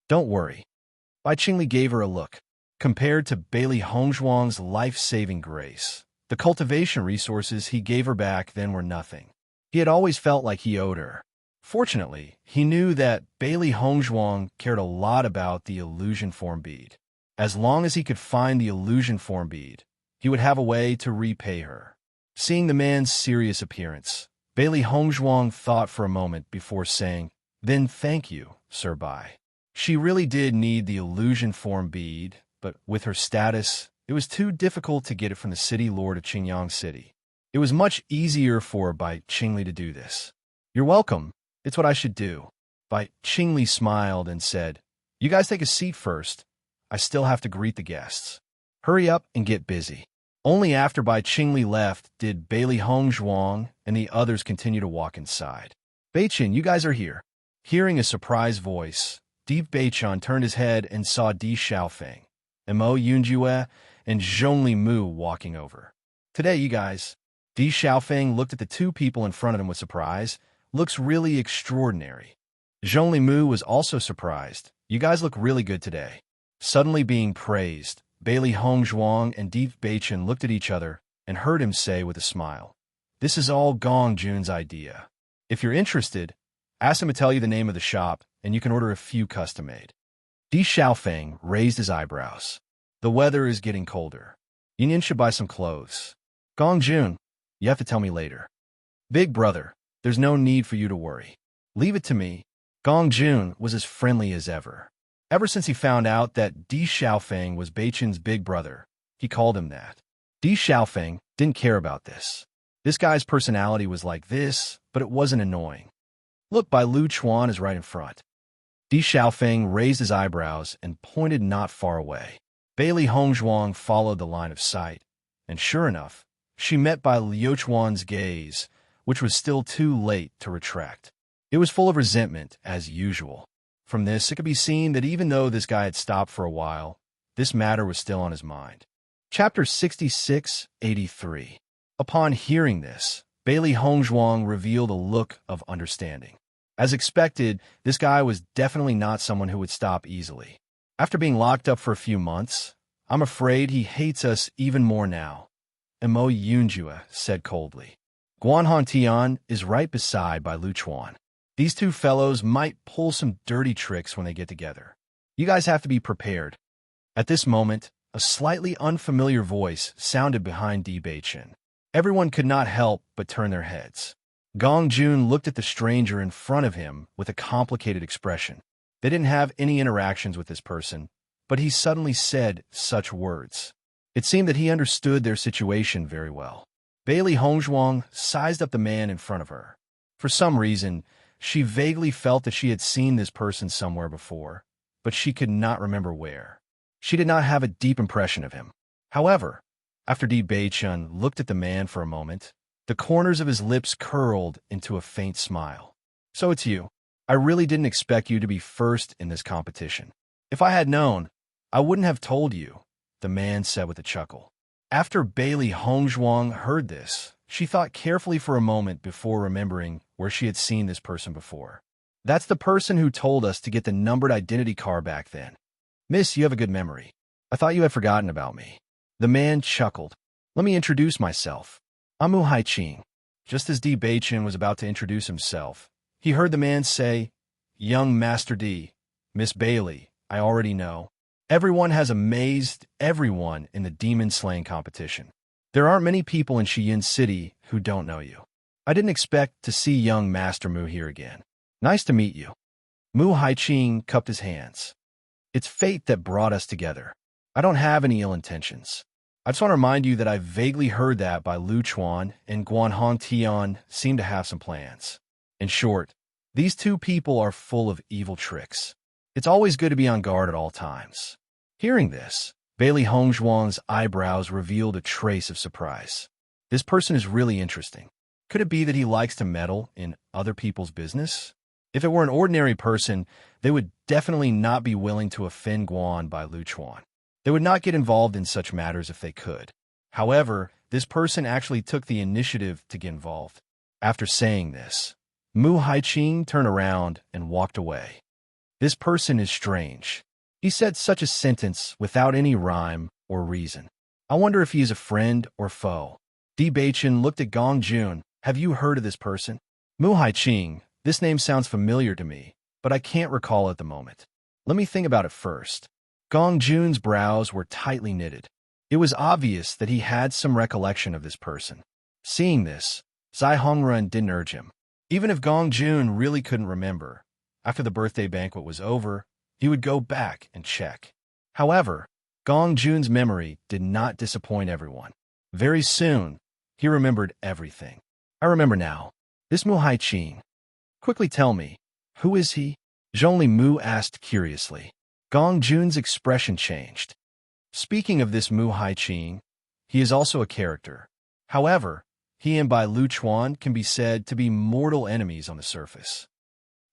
Don't worry. Bai Qingli gave her a look. Compared to Bailey Hongzhuang's life-saving grace, the cultivation resources he gave her back then were nothing. He had always felt like he owed her. Fortunately, he knew that Bailey Hongzhuang cared a lot about the illusion form bead. As long as he could find the illusion form bead, he would have a way to repay her. Seeing the man's serious appearance, Bailey Hongzhuang thought for a moment before saying, Then thank you, Sir Bai. She really did need the illusion form bead, but with her status, it was too difficult to get it from the City Lord of Qingyang City. It was much easier for Bai Qingli to do this. You're welcome. It's what I should do. Bai Qingli smiled and said, You guys take a seat first. I still have to greet the guests. Hurry up and get busy. Only after Bai Qingli left did Bailey Hongzhuang and the others continue to walk inside. Beichen, you guys are here. Hearing a surprised voice, Deep Beichen turned his head and saw Di Xiaofeng, Mo Yunjue, and Zhongli Mu walking over. Today, you guys. Di Xiaofeng looked at the two people in front of him with surprise. Looks really extraordinary. Zhongli Mu was also surprised. You guys look really good today. Suddenly being praised, Bailey Hongzhuang and Deep Beichen looked at each other and heard him say with a smile, This is all Gong Jun's idea. If you're interested, ask him to tell you the name of the shop, and you can order a few custom-made. Di Xiaofeng raised his eyebrows. The weather is getting colder. Yin should buy some clothes. Gong Jun, you have to tell me later. Big brother, there's no need for you to worry. Leave it to me. Gong Jun was as friendly as ever. Ever since he found out that Di Xiaofeng was Beichen's big brother, he called him that. Di Xiaofeng didn't care about this. This guy's personality was like this, but it wasn't annoying. Look, Bai Lu Chuan is right in front. Di Xiaofeng raised his eyebrows and pointed not far away. Bailey Hongzhuang followed the line of sight, and sure enough, She met Bai Liuchuan's gaze, which was still too late to retract. It was full of resentment, as usual. From this, it could be seen that even though this guy had stopped for a while, this matter was still on his mind. Chapter 6683. Upon hearing this, Bailey Hongzhuang revealed a look of understanding. As expected, this guy was definitely not someone who would stop easily. After being locked up for a few months, I'm afraid he hates us even more now, Mo Yunjua said coldly. Guanhan Tian is right beside Bai Luchuan. These two fellows might pull some dirty tricks when they get together. You guys have to be prepared. At this moment, a slightly unfamiliar voice sounded behind Di Beichen. Everyone could not help but turn their heads. Gong Jun looked at the stranger in front of him with a complicated expression. They didn't have any interactions with this person, but he suddenly said such words. It seemed that he understood their situation very well. Bailey Hongzhuang sized up the man in front of her. For some reason, she vaguely felt that she had seen this person somewhere before, but she could not remember where. She did not have a deep impression of him. However, after Di Beichun looked at the man for a moment, the corners of his lips curled into a faint smile. So it's you. I really didn't expect you to be first in this competition. If I had known, I wouldn't have told you, the man said with a chuckle. After Bailey Hongzhuang heard this, she thought carefully for a moment before remembering where she had seen this person before. That's the person who told us to get the numbered identity card back then. Miss, you have a good memory. I thought you had forgotten about me. The man chuckled. Let me introduce myself. I'm Mu Haiqing. Just as Di Beichen was about to introduce himself, he heard the man say, Young Master Di, Miss Bailey, I already know. Everyone has amazed everyone in the demon slaying competition. There aren't many people in Shiyin City who don't know you. I didn't expect to see young Master Mu here again. Nice to meet you. Mu Haiqing cupped his hands. It's fate that brought us together. I don't have any ill intentions. I just want to remind you that I vaguely heard that Bai Luchuan and Guanhan Tian seem to have some plans. In short, these two people are full of evil tricks. It's always good to be on guard at all times. Hearing this, Bailey Hongzhuang's eyebrows revealed a trace of surprise. This person is really interesting. Could it be that he likes to meddle in other people's business? If it were an ordinary person, they would definitely not be willing to offend Guan Bai Luchuan. They would not get involved in such matters if they could. However, this person actually took the initiative to get involved. After saying this, Mu Haiqing turned around and walked away. This person is strange. He said such a sentence without any rhyme or reason. I wonder if he is a friend or foe. Di Beichen looked at Gong Jun. Have you heard of this person? Mu Haiqing, this name sounds familiar to me, but I can't recall at the moment. Let me think about it first. Gong Jun's brows were tightly knitted. It was obvious that he had some recollection of this person. Seeing this, Zai Hongrun didn't urge him. Even if Gong Jun really couldn't remember, after the birthday banquet was over, he would go back and check. However, Gong Jun's memory did not disappoint everyone. Very soon, he remembered everything. I remember now. This Mu Haiqing. Quickly tell me, who is he? Zhongli Mu asked curiously. Gong Jun's expression changed. Speaking of this Mu Haiqing, he is also a character. However, he and Bai Luchuan can be said to be mortal enemies on the surface.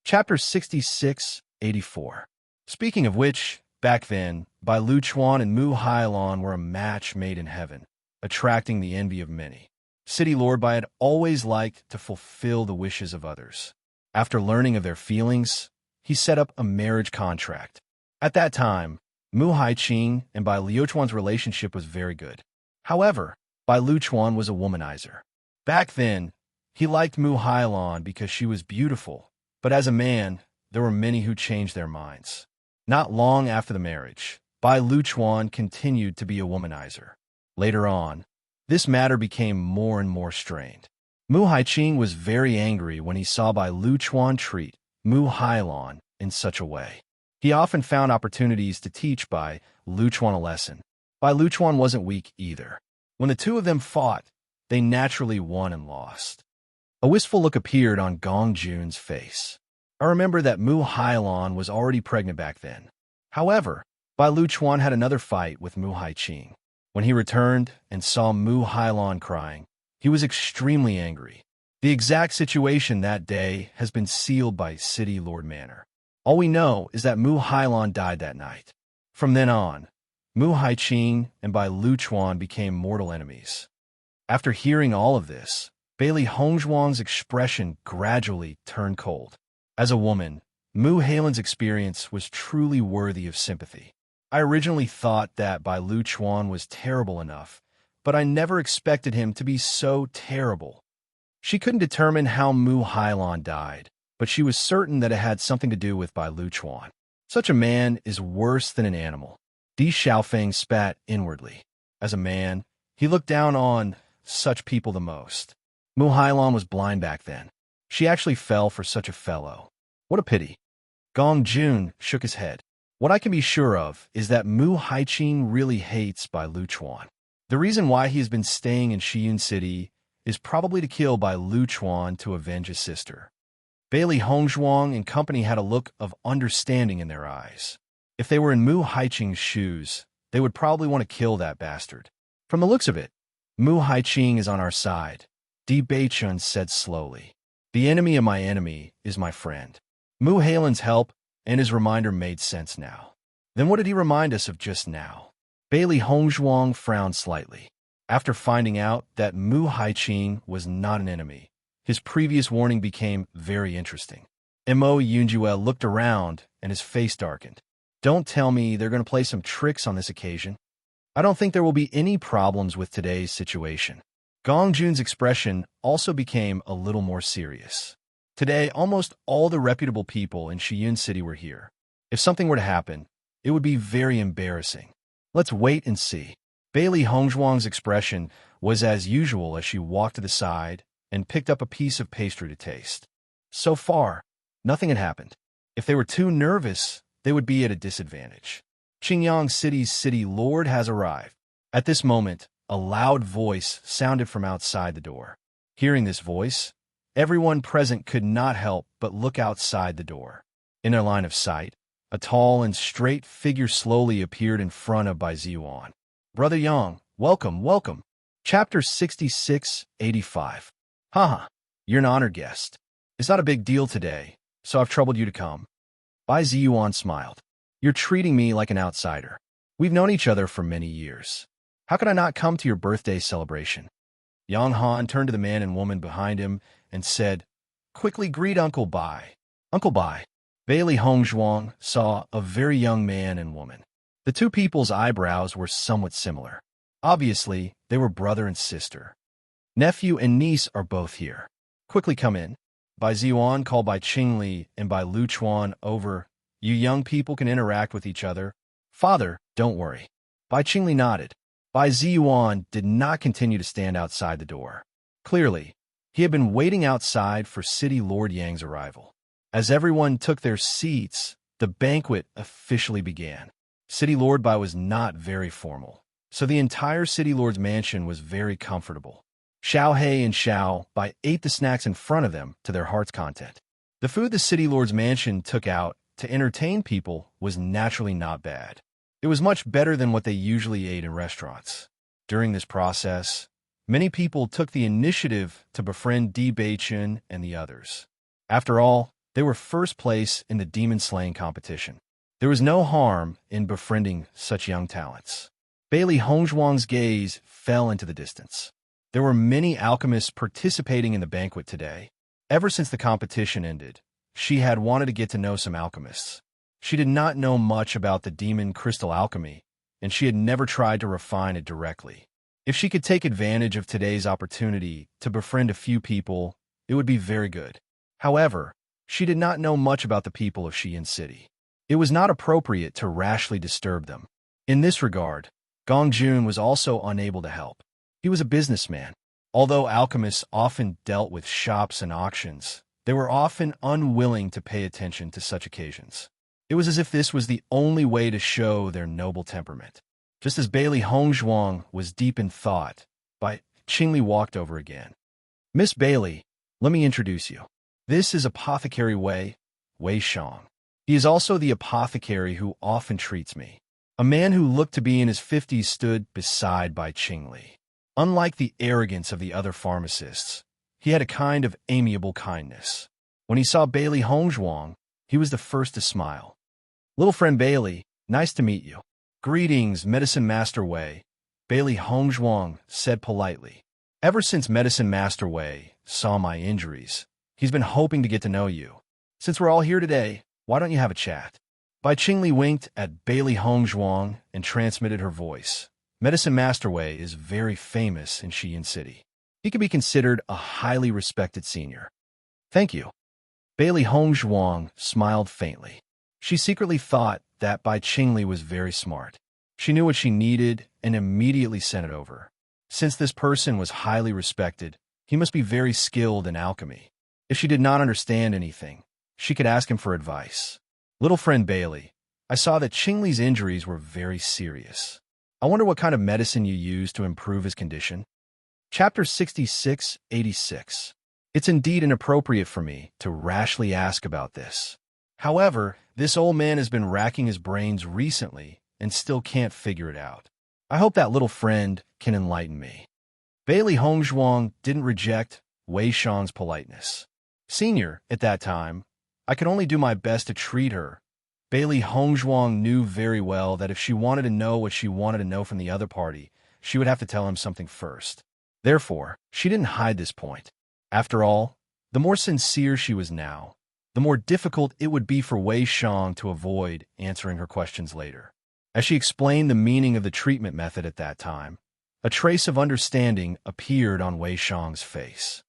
Chapter 6684. Speaking of which, back then, Bai Luchuan and Mu Hailan were a match made in heaven, attracting the envy of many. City Lord Bai had always liked to fulfill the wishes of others. After learning of their feelings, he set up a marriage contract. At that time, Mu Haiqing and Bai Liuchuan's relationship was very good. However, Bai Luchuan was a womanizer. Back then, he liked Mu Hailan because she was beautiful, but as a man, there were many who changed their minds. Not long after the marriage, Bai Luchuan continued to be a womanizer. Later on, this matter became more and more strained. Mu Haiqing was very angry when he saw Bai Luchuan treat Mu Hailan in such a way. He often found opportunities to teach Bai Luchuan a lesson. Bai Luchuan wasn't weak either. When the two of them fought, they naturally won and lost. A wistful look appeared on Gong Jun's face. I remember that Mu Hailan was already pregnant back then. However, Bai Luchuan had another fight with Mu Haiqing. When he returned and saw Mu Hailon crying, he was extremely angry. The exact situation that day has been sealed by City Lord Manor. All we know is that Mu Hailon died that night. From then on, Mu Haiqing and Bai Luchuan became mortal enemies. After hearing all of this, Bailey Hongzhuang's expression gradually turned cold. As a woman, Mu Hailon's experience was truly worthy of sympathy. I originally thought that Bai Luchuan was terrible enough, but I never expected him to be so terrible. She couldn't determine how Mu Hailon died, but she was certain that it had something to do with Bai Luchuan. Such a man is worse than an animal. Di Xiaofeng spat inwardly. As a man, he looked down on such people the most. Mu Hailon was blind back then. She actually fell for such a fellow. What a pity. Gong Jun shook his head. What I can be sure of is that Mu Haiqing really hates Bai Luchuan. The reason why he has been staying in Shiyun City is probably to kill Bai Luchuan to avenge his sister. Bailey Hongzhuang and company had a look of understanding in their eyes. If they were in Mu Haiqing's shoes, they would probably want to kill that bastard. From the looks of it, Mu Haiqing is on our side, Di Beichun said slowly. The enemy of my enemy is my friend. Mu Hailon's help and his reminder made sense now. Then what did he remind us of just now? Bailey Hongzhuang frowned slightly. After finding out that Mu Haiqing was not an enemy, his previous warning became very interesting. Mo Yunjue looked around and his face darkened. Don't tell me they're going to play some tricks on this occasion. I don't think there will be any problems with today's situation. Gong Jun's expression also became a little more serious. Today, almost all the reputable people in Shiyun City were here. If something were to happen, it would be very embarrassing. Let's wait and see. Bailey Hongzhuang's expression was as usual as she walked to the side and picked up a piece of pastry to taste. So far, nothing had happened. If they were too nervous, they would be at a disadvantage. Qingyang City's city lord has arrived. At this moment, a loud voice sounded from outside the door. Hearing this voice, everyone present could not help but look outside the door. In their line of sight, a tall and straight figure slowly appeared in front of Bai Ziyuan. Brother Yang, welcome, welcome. Chapter 6685. Haha, you're an honored guest. It's not a big deal today, so I've troubled you to come. Bai Ziyuan smiled. You're treating me like an outsider. We've known each other for many years. How could I not come to your birthday celebration? Yang Han turned to the man and woman behind him and said, Quickly greet Uncle Bai. Uncle Bai. Bailey Hongzhuang saw a very young man and woman. The two people's eyebrows were somewhat similar. Obviously, they were brother and sister. Nephew and niece are both here. Quickly come in. Bai Ziyuan called Bai Qingli and Bai Luchuan over. You young people can interact with each other. Father, don't worry. Bai Qingli nodded. Bai Ziyuan did not continue to stand outside the door. Clearly, he had been waiting outside for City Lord Yang's arrival. As everyone took their seats, the banquet officially began. City Lord Bai was not very formal, so the entire City Lord's mansion was very comfortable. Xiao He and Xiao Bai ate the snacks in front of them to their heart's content. The food the City Lord's mansion took out to entertain people was naturally not bad. It was much better than what they usually ate in restaurants. During this process, many people took the initiative to befriend Di Beichun and the others. After all, they were first place in the demon slaying competition. There was no harm in befriending such young talents. Bailey Hongzhuang's gaze fell into the distance. There were many alchemists participating in the banquet today. Ever since the competition ended, she had wanted to get to know some alchemists. She did not know much about the demon crystal alchemy, and she had never tried to refine it directly. If she could take advantage of today's opportunity to befriend a few people, it would be very good. However, she did not know much about the people of Shiyun City. It was not appropriate to rashly disturb them. In this regard, Gong Jun was also unable to help. He was a businessman. Although alchemists often dealt with shops and auctions, they were often unwilling to pay attention to such occasions. It was as if this was the only way to show their noble temperament. Just as Bailey Hongzhuang was deep in thought, Bai Qingli walked over again. Miss Bailey, let me introduce you. This is Apothecary Wei Shang. He is also the apothecary who often treats me. A man who looked to be in his 50s stood beside Bai Qingli. Unlike the arrogance of the other pharmacists, he had a kind of amiable kindness. When he saw Bailey Hongzhuang, he was the first to smile. "Little friend Bailey, nice to meet you." "Greetings, Medicine Master Wei," Bailey Hongzhuang said politely. "Ever since Medicine Master Wei saw my injuries, he's been hoping to get to know you. Since we're all here today, why don't you have a chat?" Bai Qingli winked at Bailey Hongzhuang and transmitted her voice. "Medicine Master Wei is very famous in Xiyin City. He could be considered a highly respected senior." "Thank you." Bailey Hongzhuang smiled faintly. She secretly thought that Bai Qingli was very smart. She knew what she needed and immediately sent it over. Since this person was highly respected, he must be very skilled in alchemy. If she did not understand anything, she could ask him for advice. "Little friend Bailey, I saw that Qingli's injuries were very serious. I wonder what kind of medicine you used to improve his condition?" Chapter 6686. It's indeed inappropriate for me to rashly ask about this. However, this old man has been racking his brains recently and still can't figure it out. I hope that little friend can enlighten me. Bailey Hongzhuang didn't reject Wei Shang's politeness. Senior, at that time, I could only do my best to treat her. Bailey Hongzhuang knew very well that if she wanted to know what she wanted to know from the other party, she would have to tell him something first. Therefore, she didn't hide this point. After all, the more sincere she was now, the more difficult it would be for Wei Shang to avoid answering her questions later. As she explained the meaning of the treatment method at that time, a trace of understanding appeared on Wei Shang's face.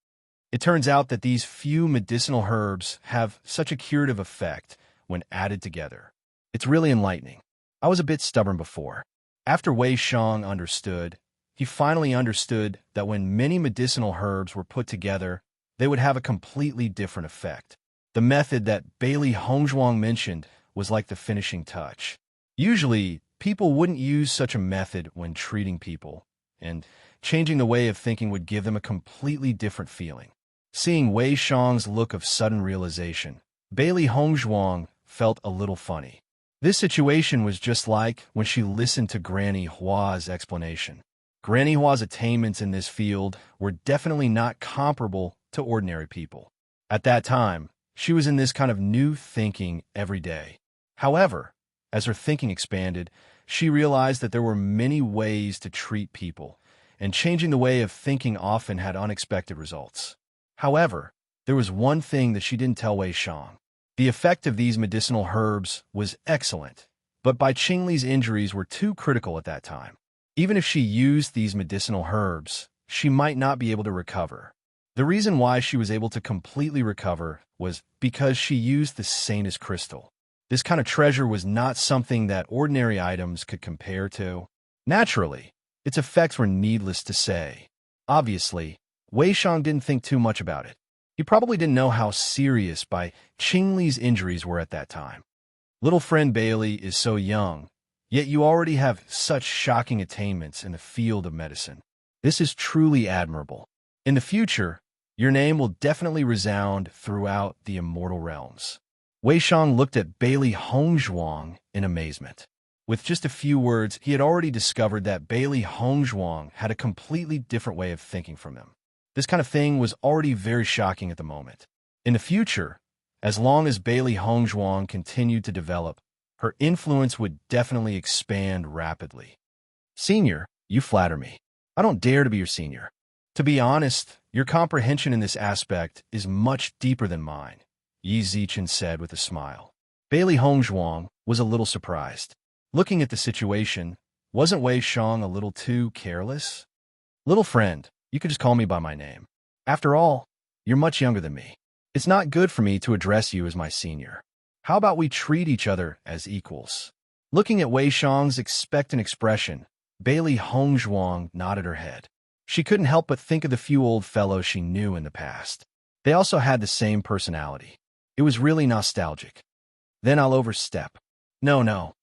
It turns out that these few medicinal herbs have such a curative effect when added together. It's really enlightening. I was a bit stubborn before. After Wei Shang understood, he finally understood that when many medicinal herbs were put together, they would have a completely different effect. The method that Bailey Hongzhuang mentioned was like the finishing touch. Usually, people wouldn't use such a method when treating people, and changing the way of thinking would give them a completely different feeling. Seeing Wei Shang's look of sudden realization, Bailey Hongzhuang felt a little funny. This situation was just like when she listened to Granny Hua's explanation. Granny Hua's attainments in this field were definitely not comparable to ordinary people. At that time, she was in this kind of new thinking every day. However, as her thinking expanded, she realized that there were many ways to treat people, and changing the way of thinking often had unexpected results. However, there was one thing that she didn't tell Wei Shang. The effect of these medicinal herbs was excellent, but Bai Qingli's injuries were too critical at that time. Even if she used these medicinal herbs, she might not be able to recover. The reason why she was able to completely recover was because she used the Saintess crystal. This kind of treasure was not something that ordinary items could compare to. Naturally, its effects were needless to say. Obviously, Wei Shang didn't think too much about it. He probably didn't know how serious Bai Qingli's injuries were at that time. "Little friend Bailey is so young, yet you already have such shocking attainments in the field of medicine. This is truly admirable. In the future, your name will definitely resound throughout the immortal realms." Wei Shang looked at Bailey Hongzhuang in amazement. With just a few words, he had already discovered that Bailey Hongzhuang had a completely different way of thinking from him. This kind of thing was already very shocking at the moment. In the future, as long as Bailey Hongzhuang continued to develop, her influence would definitely expand rapidly. "Senior, you flatter me. I don't dare to be your senior. To be honest, your comprehension in this aspect is much deeper than mine," Yi Zichen said with a smile. Bailey Hongzhuang was a little surprised. Looking at the situation, wasn't Wei Shang a little too careless? "Little friend, you could just call me by my name. After all, you're much younger than me. It's not good for me to address you as my senior. How about we treat each other as equals?" Looking at Wei Shang's expectant expression, Bailey Hongzhuang nodded her head. She couldn't help but think of the few old fellows she knew in the past. They also had the same personality. It was really nostalgic. "Then I'll overstep." No.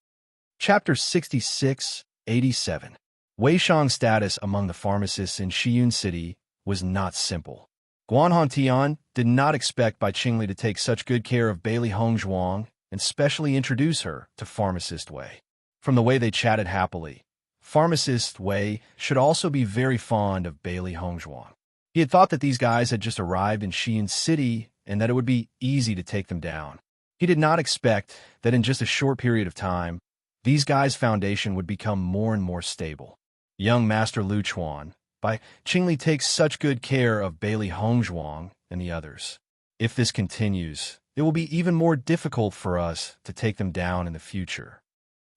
Chapter 6687. Wei Shang's status among the pharmacists in Xiyin City was not simple. Guanhan Tian did not expect Bai Qingli to take such good care of Bailey Hongzhuang and specially introduce her to Pharmacist Wei. From the way they chatted happily, Pharmacist Wei should also be very fond of Bailey Hongzhuang. He had thought that these guys had just arrived in Xi'an City and that it would be easy to take them down. He did not expect that in just a short period of time, these guys' foundation would become more and more stable. Young Master Lu Chuan, by Qingli, takes such good care of Bailey Hongzhuang and the others. If this continues, it will be even more difficult for us to take them down in the future.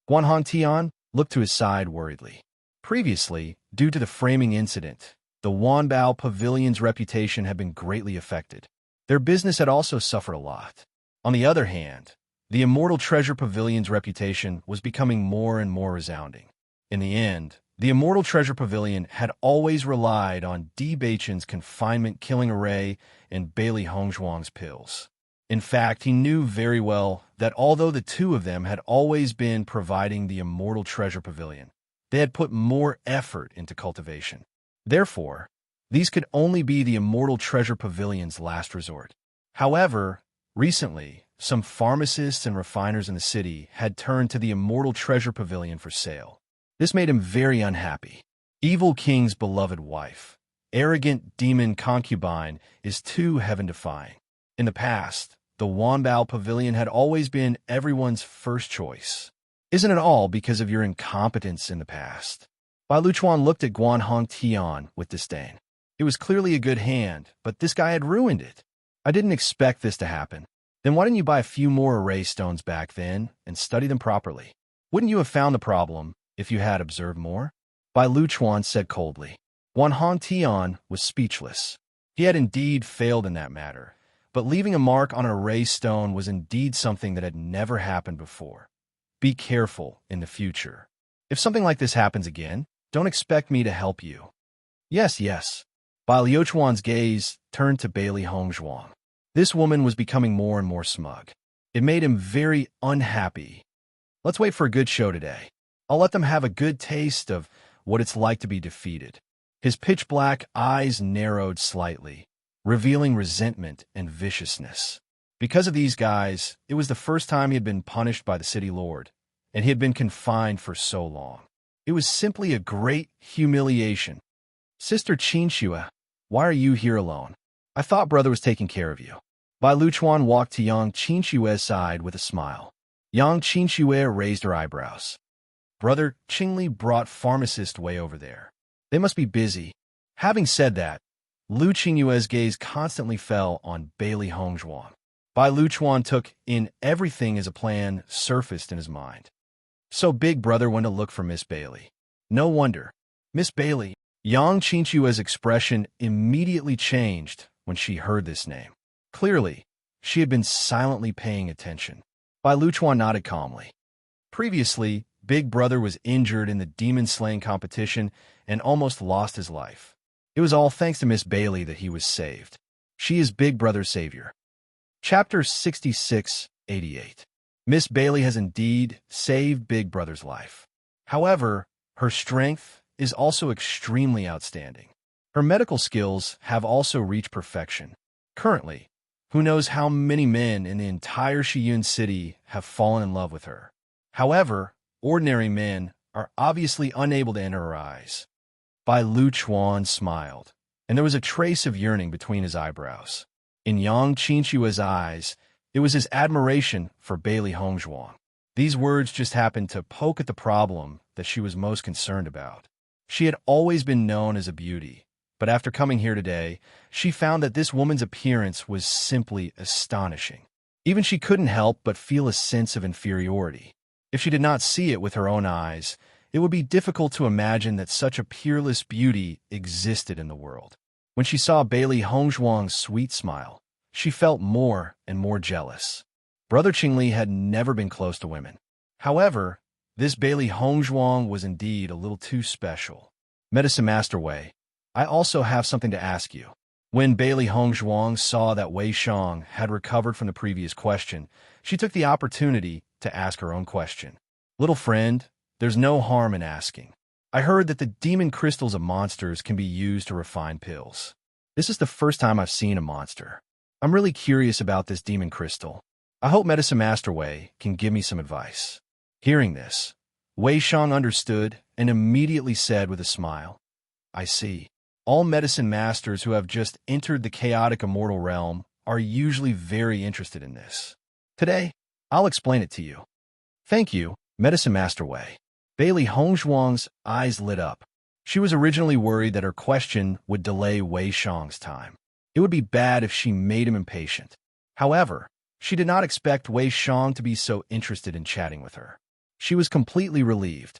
Guan Hongtian looked to his side worriedly. Previously, due to the framing incident, the Wanbao Pavilion's reputation had been greatly affected. Their business had also suffered a lot. On the other hand, the Immortal Treasure Pavilion's reputation was becoming more and more resounding. In the end, the Immortal Treasure Pavilion had always relied on Di Beichen's confinement killing array and Bailey Hongzhuang's pills. In fact, he knew very well that although the two of them had always been providing the Immortal Treasure Pavilion, they had put more effort into cultivation. Therefore, these could only be the Immortal Treasure Pavilion's last resort. However, recently, some pharmacists and refiners in the city had turned to the Immortal Treasure Pavilion for sale. This made him very unhappy. Evil King's beloved wife, arrogant demon concubine, is too heaven-defying. In the past, the Wanbao Pavilion had always been everyone's first choice. Isn't it all because of your incompetence in the past? Bai Luchuan looked at Guan Hongtian with disdain. It was clearly a good hand, but this guy had ruined it. I didn't expect this to happen. Then why didn't you buy a few more array stones back then and study them properly? Wouldn't you have found the problem if you had observed more? Bai Luchuan said coldly. Guan Hongtian was speechless. He had indeed failed in that matter, but leaving a mark on an array stone was indeed something that had never happened before. Be careful in the future. If something like this happens again, don't expect me to help you. Yes, yes. Bai Liuchuan's gaze turned to Bailey Hongzhuang. This woman was becoming more and more smug. It made him very unhappy. Let's wait for a good show today. I'll let them have a good taste of what it's like to be defeated. His pitch-black eyes narrowed slightly, revealing resentment and viciousness. Because of these guys, it was the first time he had been punished by the city lord, and he had been confined for so long. It was simply a great humiliation. Sister Qinxue, why are you here alone? I thought brother was taking care of you. Bai Luchuan walked to Yang Qinxue's side with a smile. Yang Qinxue raised her eyebrows. Brother Qingli brought Pharmacist Wei over there. They must be busy. Having said that, Lu Qingyue's gaze constantly fell on Bailey Hongzhuang. Bai Luchuan took in everything as a plan surfaced in his mind. So Big Brother went to look for Miss Bailey. No wonder. Miss Bailey. Yang Qinxue's expression immediately changed when she heard this name. Clearly, she had been silently paying attention. Bai Luchuan nodded calmly. Previously, Big Brother was injured in the demon-slaying competition and almost lost his life. It was all thanks to Miss Bailey that he was saved. She is Big Brother's savior. Chapter 6688. Miss Bailey has indeed saved Big Brother's life. However, her strength is also extremely outstanding. Her medical skills have also reached perfection. Currently, who knows how many men in the entire Xi'an city have fallen in love with her. However, ordinary men are obviously unable to enter her eyes. Bai Luchuan smiled, and there was a trace of yearning between his eyebrows. In Yang Qinxue's eyes, it was his admiration for Bailey Hongzhuang. These words just happened to poke at the problem that she was most concerned about. She had always been known as a beauty, but after coming here today, she found that this woman's appearance was simply astonishing. Even she couldn't help but feel a sense of inferiority. If she did not see it with her own eyes, it would be difficult to imagine that such a peerless beauty existed in the world. When she saw Bailey Hongzhuang's sweet smile, she felt more and more jealous. Brother Qingli had never been close to women. However, this Bailey Hongzhuang was indeed a little too special. Medicine Master Wei, I also have something to ask you. When Bailey Hongzhuang saw that Wei Shang had recovered from the previous question, she took the opportunity to ask her own question. Little friend, there's no harm in asking. I heard that the demon crystals of monsters can be used to refine pills. This is the first time I've seen a monster. I'm really curious about this demon crystal. I hope Medicine Master Wei can give me some advice. Hearing this, Wei Shang understood and immediately said with a smile, I see. All medicine masters who have just entered the chaotic immortal realm are usually very interested in this. Today, I'll explain it to you. Thank you, Medicine Master Wei. Bailey Hongzhuang's eyes lit up. She was originally worried that her question would delay Wei Shang's time. It would be bad if she made him impatient. However, she did not expect Wei Shang to be so interested in chatting with her. She was completely relieved.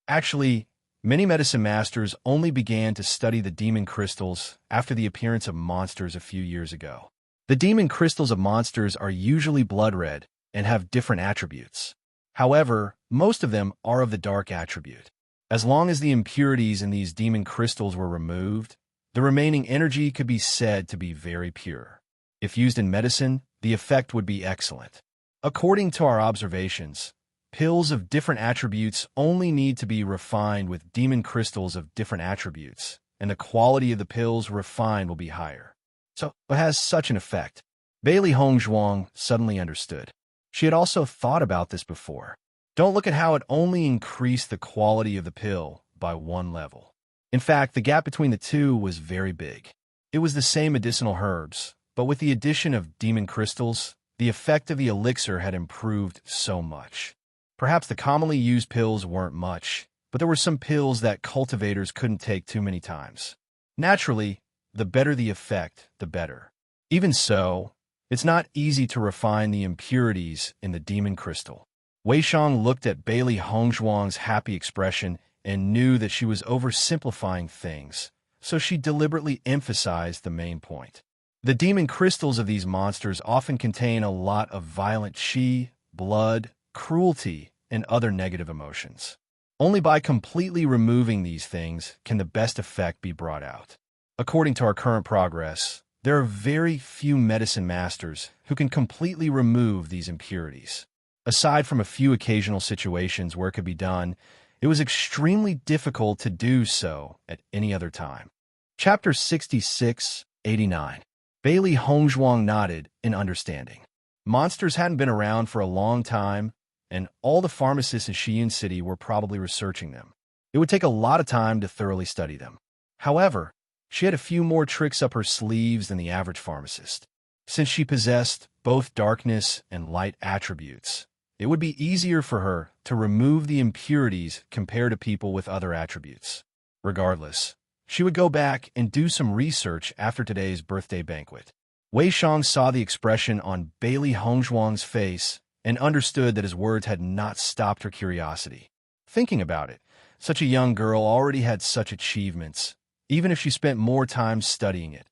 Actually, many medicine masters only began to study the demon crystals after the appearance of monsters a few years ago. The demon crystals of monsters are usually blood red and have different attributes. However, most of them are of the dark attribute. As long as the impurities in these demon crystals were removed, the remaining energy could be said to be very pure. If used in medicine, the effect would be excellent. According to our observations, pills of different attributes only need to be refined with demon crystals of different attributes, and the quality of the pills refined will be higher. So, it has such an effect. Bailey Hongzhuang suddenly understood. She had also thought about this before. Don't look at how it only increased the quality of the pill by one level. In fact, the gap between the two was very big. It was the same medicinal herbs, but with the addition of demon crystals, the effect of the elixir had improved so much. Perhaps the commonly used pills weren't much, but there were some pills that cultivators couldn't take too many times. Naturally, the better the effect, the better. Even so, it's not easy to refine the impurities in the demon crystal. Wei Shang looked at Bailey Hongzhuang's happy expression and knew that she was oversimplifying things, so she deliberately emphasized the main point. The demon crystals of these monsters often contain a lot of violent qi, blood, cruelty, and other negative emotions. Only by completely removing these things can the best effect be brought out. According to our current progress, there are very few medicine masters who can completely remove these impurities. Aside from a few occasional situations where it could be done, it was extremely difficult to do so at any other time. Chapter 66-89. Bailey Hongzhuang nodded in understanding. Monsters hadn't been around for a long time, and all the pharmacists in Shiyun City were probably researching them. It would take a lot of time to thoroughly study them. However, she had a few more tricks up her sleeves than the average pharmacist. Since she possessed both darkness and light attributes, it would be easier for her to remove the impurities compared to people with other attributes. Regardless, she would go back and do some research after today's birthday banquet. Wei Shang saw the expression on Bailey Hongzhuang's face and understood that his words had not stopped her curiosity. Thinking about it, such a young girl already had such achievements. Even if she spent more time studying it,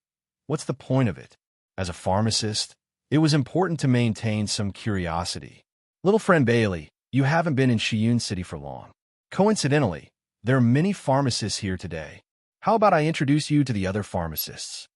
what's the point of it? As a pharmacist, it was important to maintain some curiosity. Little friend Bailey, you haven't been in Shiyun City for long. Coincidentally, there are many pharmacists here today. How about I introduce you to the other pharmacists?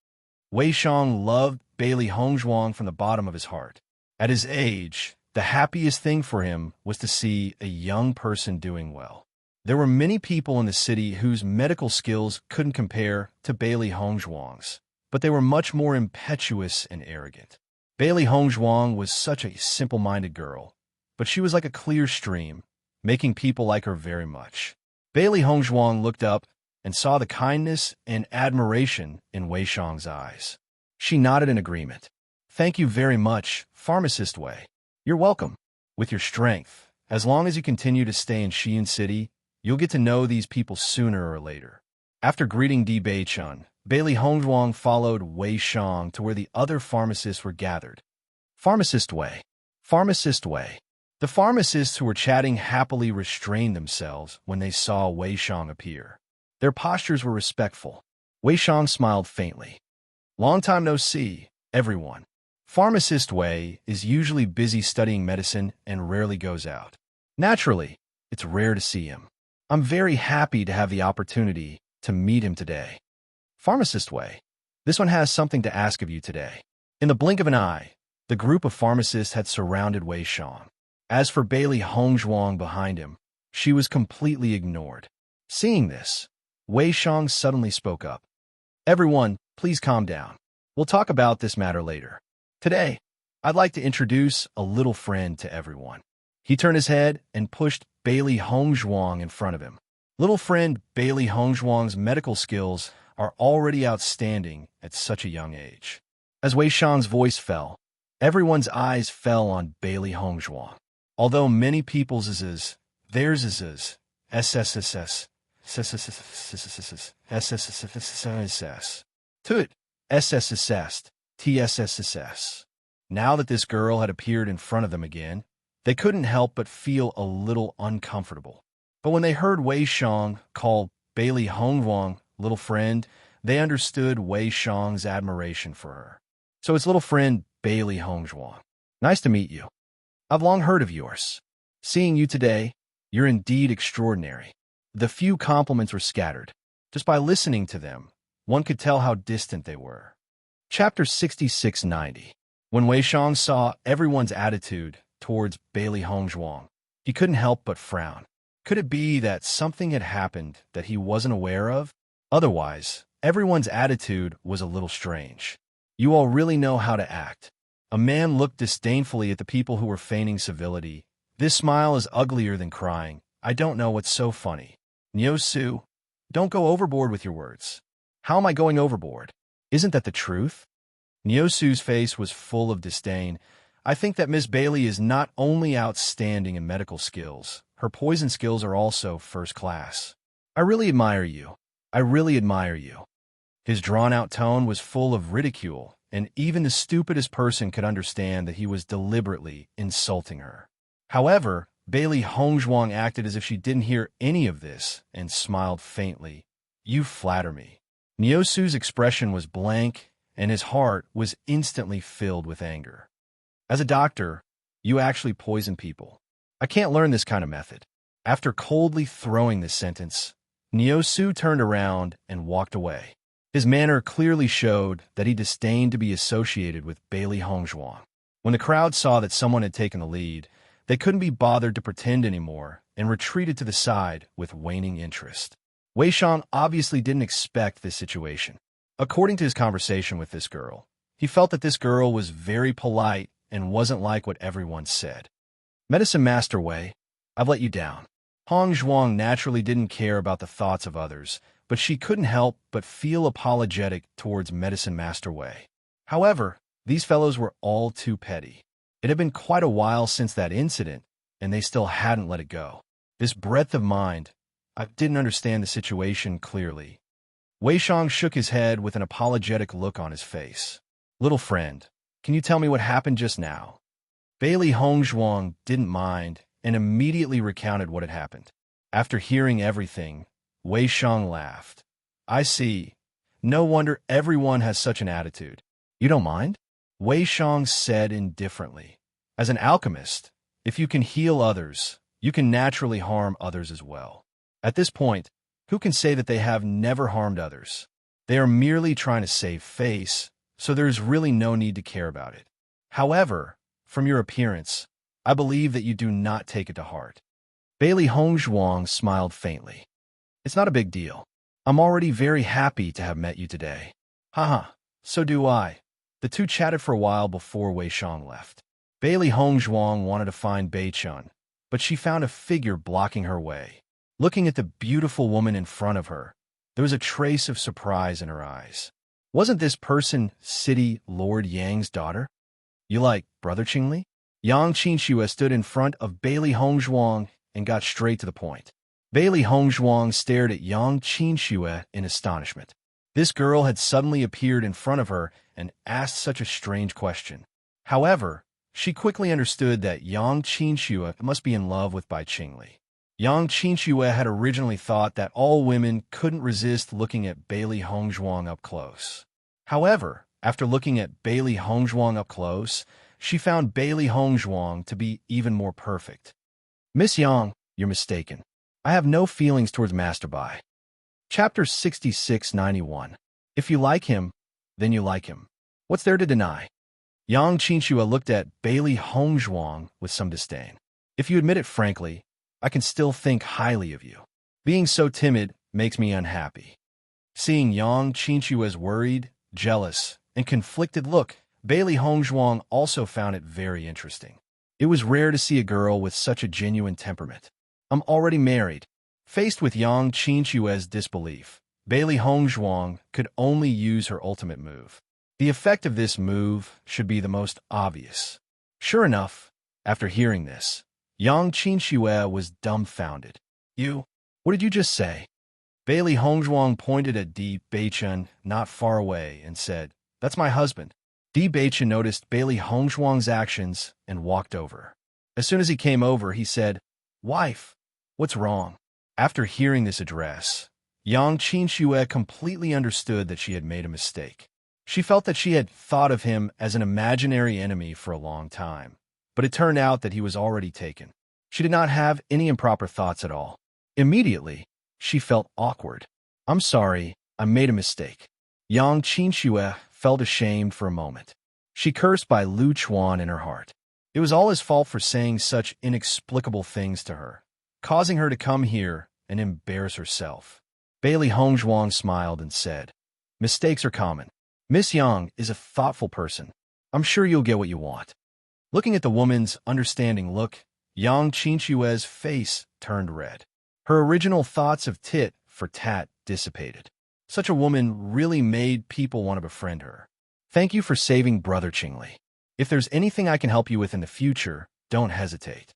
Wei Shang loved Bailey Hongzhuang from the bottom of his heart. At his age, the happiest thing for him was to see a young person doing well. There were many people in the city whose medical skills couldn't compare to Bailey Hongzhuang's, but they were much more impetuous and arrogant. Bailey Hongzhuang was such a simple-minded girl, but she was like a clear stream, making people like her very much. Bailey Hongzhuang looked up and saw the kindness and admiration in Wei Shang's eyes. She nodded in agreement. Thank you very much, Pharmacist Wei. You're welcome. With your strength, as long as you continue to stay in Shiyun City, you'll get to know these people sooner or later. After greeting Di Beichun, Bailey Hongzhuang followed Wei Shang to where the other pharmacists were gathered. Pharmacist Wei. Pharmacist Wei. The pharmacists who were chatting happily restrained themselves when they saw Wei Shang appear. Their postures were respectful. Wei Shang smiled faintly. Long time no see, everyone. Pharmacist Wei is usually busy studying medicine and rarely goes out. Naturally, it's rare to see him. I'm very happy to have the opportunity to meet him today. Pharmacist Wei, this one has something to ask of you today. In the blink of an eye, the group of pharmacists had surrounded Wei Shang. As for Bailey Hongzhuang behind him, she was completely ignored. Seeing this, Wei Shang suddenly spoke up. Everyone, please calm down. We'll talk about this matter later. Today, I'd like to introduce a little friend to everyone. He turned his head and pushed Bailey Hongzhuang in front of him. Little friend, Bailey Hongzhuang's medical skills are already outstanding at such a young age. As Wei Shang's voice fell, everyone's eyes fell on Bailey Hongzhuang. Although many people's theirs is SSSS, SSSS, Tut, SSSS, TSSSS. Now that this girl had appeared in front of them again, they couldn't help but feel a little uncomfortable. But when they heard Wei Shang call Bailey Hongzhuang little friend, they understood Wei Shang's admiration for her. So it's little friend Bailey Hongzhuang. Nice to meet you. I've long heard of yours. Seeing you today, you're indeed extraordinary. The few compliments were scattered. Just by listening to them, one could tell how distant they were. Chapter 6690. When Wei Shang saw everyone's attitude towards Bailey Hongzhuang, he couldn't help but frown. Could it be that something had happened that he wasn't aware of? Otherwise, everyone's attitude was a little strange. You all really know how to act. A man looked disdainfully at the people who were feigning civility. This smile is uglier than crying. I don't know what's so funny. Niu Su, don't go overboard with your words. How am I going overboard? Isn't that the truth? Niu Su's face was full of disdain. I think that Miss Bailey is not only outstanding in medical skills, her poison skills are also first class. I really admire you. I really admire you. His drawn-out tone was full of ridicule, and even the stupidest person could understand that he was deliberately insulting her. However, Bailey Hongzhuang acted as if she didn't hear any of this and smiled faintly. You flatter me. Niu Su's expression was blank, and his heart was instantly filled with anger. As a doctor, you actually poison people. I can't learn this kind of method. After coldly throwing this sentence, Niu Su turned around and walked away. His manner clearly showed that he disdained to be associated with Bailey Hongzhuang. When the crowd saw that someone had taken the lead, they couldn't be bothered to pretend anymore and retreated to the side with waning interest. Wei Shang obviously didn't expect this situation. According to his conversation with this girl, he felt that this girl was very polite and wasn't like what everyone said. Medicine Master Wei, I've let you down. Hongzhuang naturally didn't care about the thoughts of others, but she couldn't help but feel apologetic towards Medicine Master Wei. However, these fellows were all too petty. It had been quite a while since that incident, and they still hadn't let it go. This breadth of mind, I didn't understand the situation clearly. Wei Shang shook his head with an apologetic look on his face. Little friend, can you tell me what happened just now? Bailey Hongzhuang didn't mind and immediately recounted what had happened. After hearing everything, Wei Shang laughed. I see. No wonder everyone has such an attitude. You don't mind? Wei Shang said indifferently. As an alchemist, if you can heal others, you can naturally harm others as well. At this point, who can say that they have never harmed others? They are merely trying to save face, so there is really no need to care about it. However, from your appearance, I believe that you do not take it to heart. Bailey Hongzhuang smiled faintly. It's not a big deal. I'm already very happy to have met you today. Haha, so do I. The two chatted for a while before Wei Shang left. Bailey Hongzhuang wanted to find Bei Chun, but she found a figure blocking her way. Looking at the beautiful woman in front of her, there was a trace of surprise in her eyes. Wasn't this person City Lord Yang's daughter? You like Brother Qingli? Yang Qinxue stood in front of Bailey Hongzhuang and got straight to the point. Bailey Hongzhuang stared at Yang Qinxue in astonishment. This girl had suddenly appeared in front of her and asked such a strange question. However, she quickly understood that Yang Qinxue must be in love with Bai Qingli. Yang Qinxue had originally thought that all women couldn't resist looking at Bailey Hongzhuang up close. However, after looking at Bailey Hongzhuang up close, she found Bailey Hongzhuang to be even more perfect. Miss Yang, you're mistaken. I have no feelings towards Master Bai. Chapter 6691. If you like him, then you like him. What's there to deny? Yang Qinxue looked at Bailey Hongzhuang with some disdain. If you admit it frankly, I can still think highly of you. Being so timid makes me unhappy. Seeing Yang Qinxue's worried, jealous, and conflicted look, Bailey Hongzhuang also found it very interesting. It was rare to see a girl with such a genuine temperament. I'm already married. Faced with Yang Qinchue's disbelief, Bailey Hongzhuang could only use her ultimate move. The effect of this move should be the most obvious. Sure enough, after hearing this, Yang Qinchue was dumbfounded. What did you just say? Bailey Hongzhuang pointed at Di Beichen not far away and said, "That's my husband." Di Beichen noticed Bailey Hongzhuang's actions and walked over. As soon as he came over, he said, "Wife, what's wrong?" After hearing this address, Yang Qinchue completely understood that she had made a mistake. She felt that she had thought of him as an imaginary enemy for a long time, but it turned out that he was already taken. She did not have any improper thoughts at all. Immediately, she felt awkward. "I'm sorry, I made a mistake." Yang Qinchue felt ashamed for a moment. She cursed by Lu Chuan in her heart. It was all his fault for saying such inexplicable things to her, causing her to come here and embarrass herself. Bailey Hongzhuang smiled and said, "Mistakes are common. Miss Yang is a thoughtful person. I'm sure you'll get what you want." Looking at the woman's understanding look, Yang Qinchue's face turned red. Her original thoughts of tit for tat dissipated. Such a woman really made people want to befriend her. "Thank you for saving Brother Qingli. If there's anything I can help you with in the future, don't hesitate."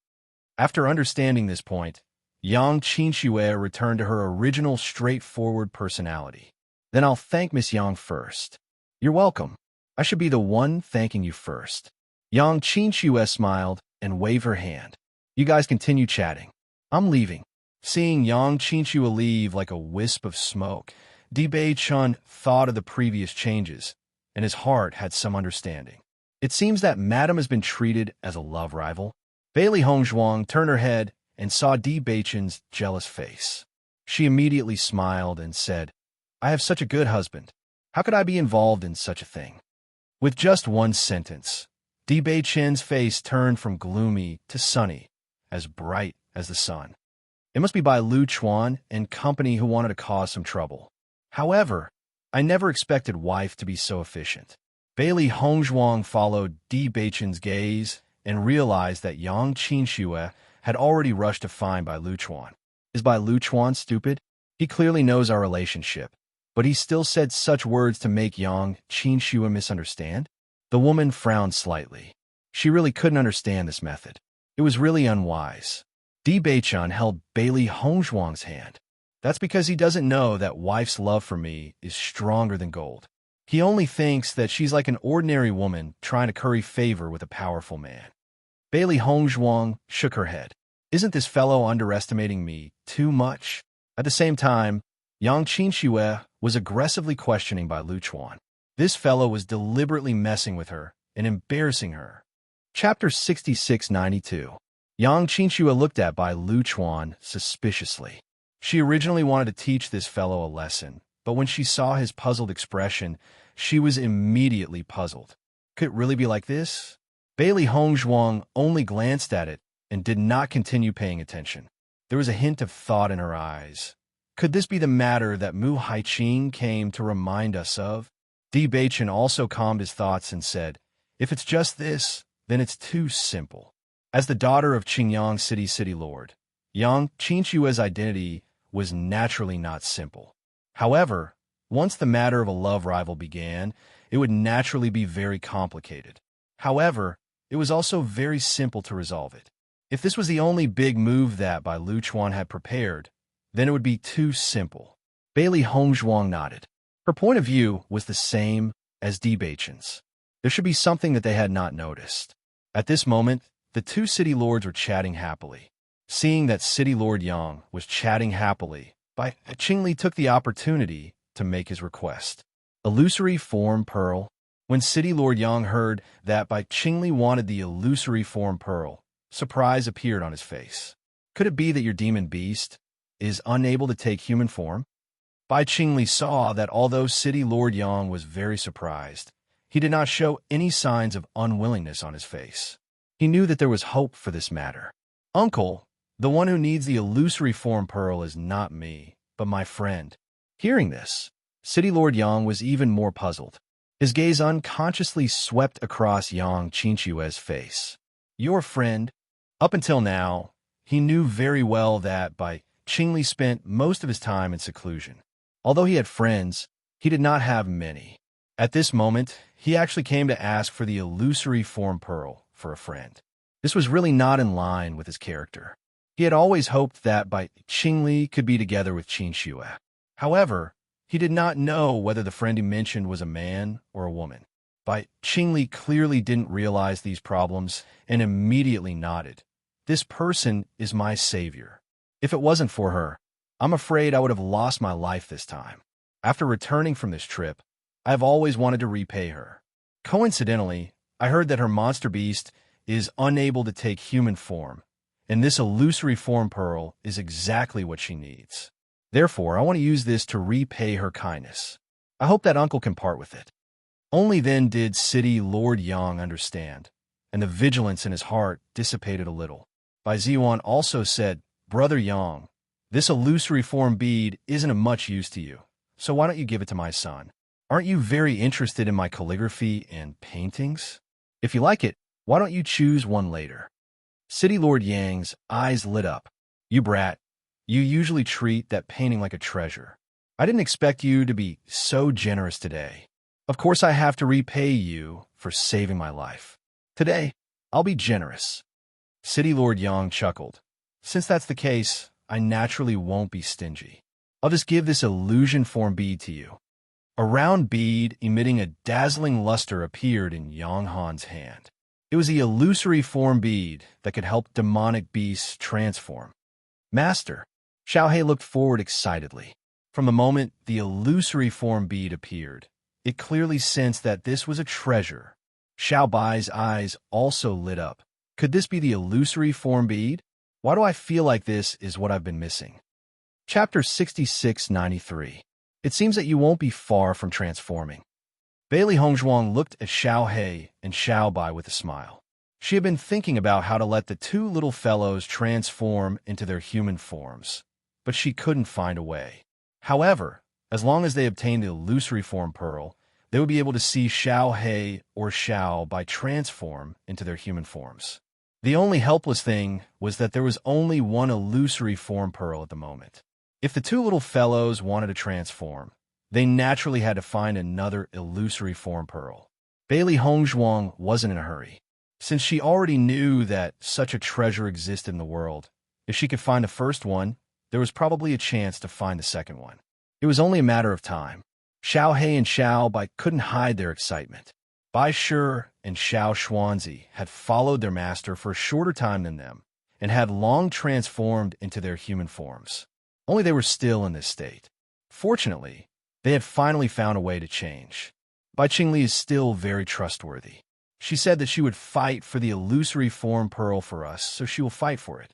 After understanding this point, Yang Qinchue returned to her original straightforward personality. "Then I'll thank Miss Yang first." "You're welcome. I should be the one thanking you first." Yang Qinchue smiled and waved her hand. "You guys continue chatting. I'm leaving." Seeing Yang Qinchue leave like a wisp of smoke, Di Bei-chun thought of the previous changes, and his heart had some understanding. It seems that Madame has been treated as a love rival. Bailey Hongzhuang turned her head and saw Di Bei-chun's jealous face. She immediately smiled and said, "I have such a good husband. How could I be involved in such a thing?" With just one sentence, Di Bei-chun's face turned from gloomy to sunny, as bright as the sun. It must be by Lu Chuan and company who wanted to cause some trouble. However, I never expected wife to be so efficient. Bailey Hongzhuang followed Di Bei-chun's gaze and realized that Yang Qinchue had already rushed to find Bai Lu Chuan. Is Bai Lu Chuan stupid? He clearly knows our relationship, but he still said such words to make Yang Qinchue misunderstand? The woman frowned slightly. She really couldn't understand this method. It was really unwise. Di Bei-chun held Bailey Hongzhuang's hand. "That's because he doesn't know that wife's love for me is stronger than gold. He only thinks that she's like an ordinary woman trying to curry favor with a powerful man." Bailey Hongzhuang shook her head. "Isn't this fellow underestimating me too much?" At the same time, Yang Qinchue was aggressively questioning Bai Lu Chuan. This fellow was deliberately messing with her and embarrassing her. Chapter 6692. Yang Qinchue looked at Bai Lu Chuan suspiciously. She originally wanted to teach this fellow a lesson, but when she saw his puzzled expression, she was immediately puzzled. Could it really be like this? Bailey Hongzhuang only glanced at it and did not continue paying attention. There was a hint of thought in her eyes. Could this be the matter that Mu Haiqing came to remind us of? Di Bei-chun also calmed his thoughts and said, "If it's just this, then it's too simple." As the daughter of Qingyang City Lord, Yang Qinchue's identity was naturally not simple. However, once the matter of a love rival began, it would naturally be very complicated. However, it was also very simple to resolve it. If this was the only big move that Bai Lu Chuan had prepared, then it would be too simple. Bailey Hongzhuang nodded. Her point of view was the same as Di Bei-chun's. There should be something that they had not noticed. At this moment, the two city lords were chatting happily. Seeing that City Lord Yang was chatting happily, Bai Qingli took the opportunity to make his request. Illusory form pearl. When City Lord Yang heard that Bai Qingli wanted the illusory form pearl, surprise appeared on his face. Could it be that your demon beast is unable to take human form? Bai Qingli saw that although City Lord Yang was very surprised, he did not show any signs of unwillingness on his face. He knew that there was hope for this matter. "Uncle, the one who needs the illusory form pearl is not me, but my friend." Hearing this, City Lord Yang was even more puzzled. His gaze unconsciously swept across Yang Qinchue's face. Your friend. Up until now, he knew very well that Bai Qingli spent most of his time in seclusion. Although he had friends, he did not have many. At this moment, he actually came to ask for the illusory form pearl for a friend. This was really not in line with his character. He had always hoped that Bai Qingli could be together with Qin Xue. However, he did not know whether the friend he mentioned was a man or a woman. Bai Qingli clearly didn't realize these problems and immediately nodded. This person is my savior. If it wasn't for her, I'm afraid I would have lost my life this time. After returning from this trip, I have always wanted to repay her. Coincidentally, I heard that her monster beast is unable to take human form, and this illusory form pearl is exactly what she needs. Therefore, I want to use this to repay her kindness. I hope that uncle can part with it. Only then did City Lord Yang understand, and the vigilance in his heart dissipated a little. Bai Ziyuan also said, Brother Yang, this illusory form bead isn't of much use to you, so why don't you give it to my son? Aren't you very interested in my calligraphy and paintings? If you like it, why don't you choose one later? City Lord Yang's eyes lit up. You brat, you usually treat that painting like a treasure. I didn't expect you to be so generous today. Of course I have to repay you for saving my life. Today, I'll be generous. City Lord Yang chuckled. Since that's the case, I naturally won't be stingy. I'll just give this illusion form bead to you. A round bead emitting a dazzling luster appeared in Yang Han's hand. It was the illusory form bead that could help demonic beasts transform. Master, Xiaohei looked forward excitedly. From the moment the illusory form bead appeared, it clearly sensed that this was a treasure. Xiao Bai's eyes also lit up. Could this be the illusory form bead? Why do I feel like this is what I've been missing? Chapter 6693. It seems that you won't be far from transforming. Bailey Hongzhuang looked at Xiaohei and Xiao Bai with a smile. She had been thinking about how to let the two little fellows transform into their human forms, but she couldn't find a way. However, as long as they obtained the illusory form pearl, they would be able to see Xiaohei or Xiao Bai transform into their human forms. The only helpless thing was that there was only one illusory form pearl at the moment. If the two little fellows wanted to transform, they naturally had to find another illusory form pearl. Bailey Hongzhuang wasn't in a hurry. Since she already knew that such a treasure existed in the world, if she could find the first one, there was probably a chance to find the second one. It was only a matter of time. Xiaohei and Xiao Bai couldn't hide their excitement. Bai Shi and Xiao Xuanzi had followed their master for a shorter time than them, and had long transformed into their human forms. Only they were still in this state. Fortunately, they had finally found a way to change. Bai Qingli is still very trustworthy. She said that she would fight for the illusory form pearl for us, so she will fight for it.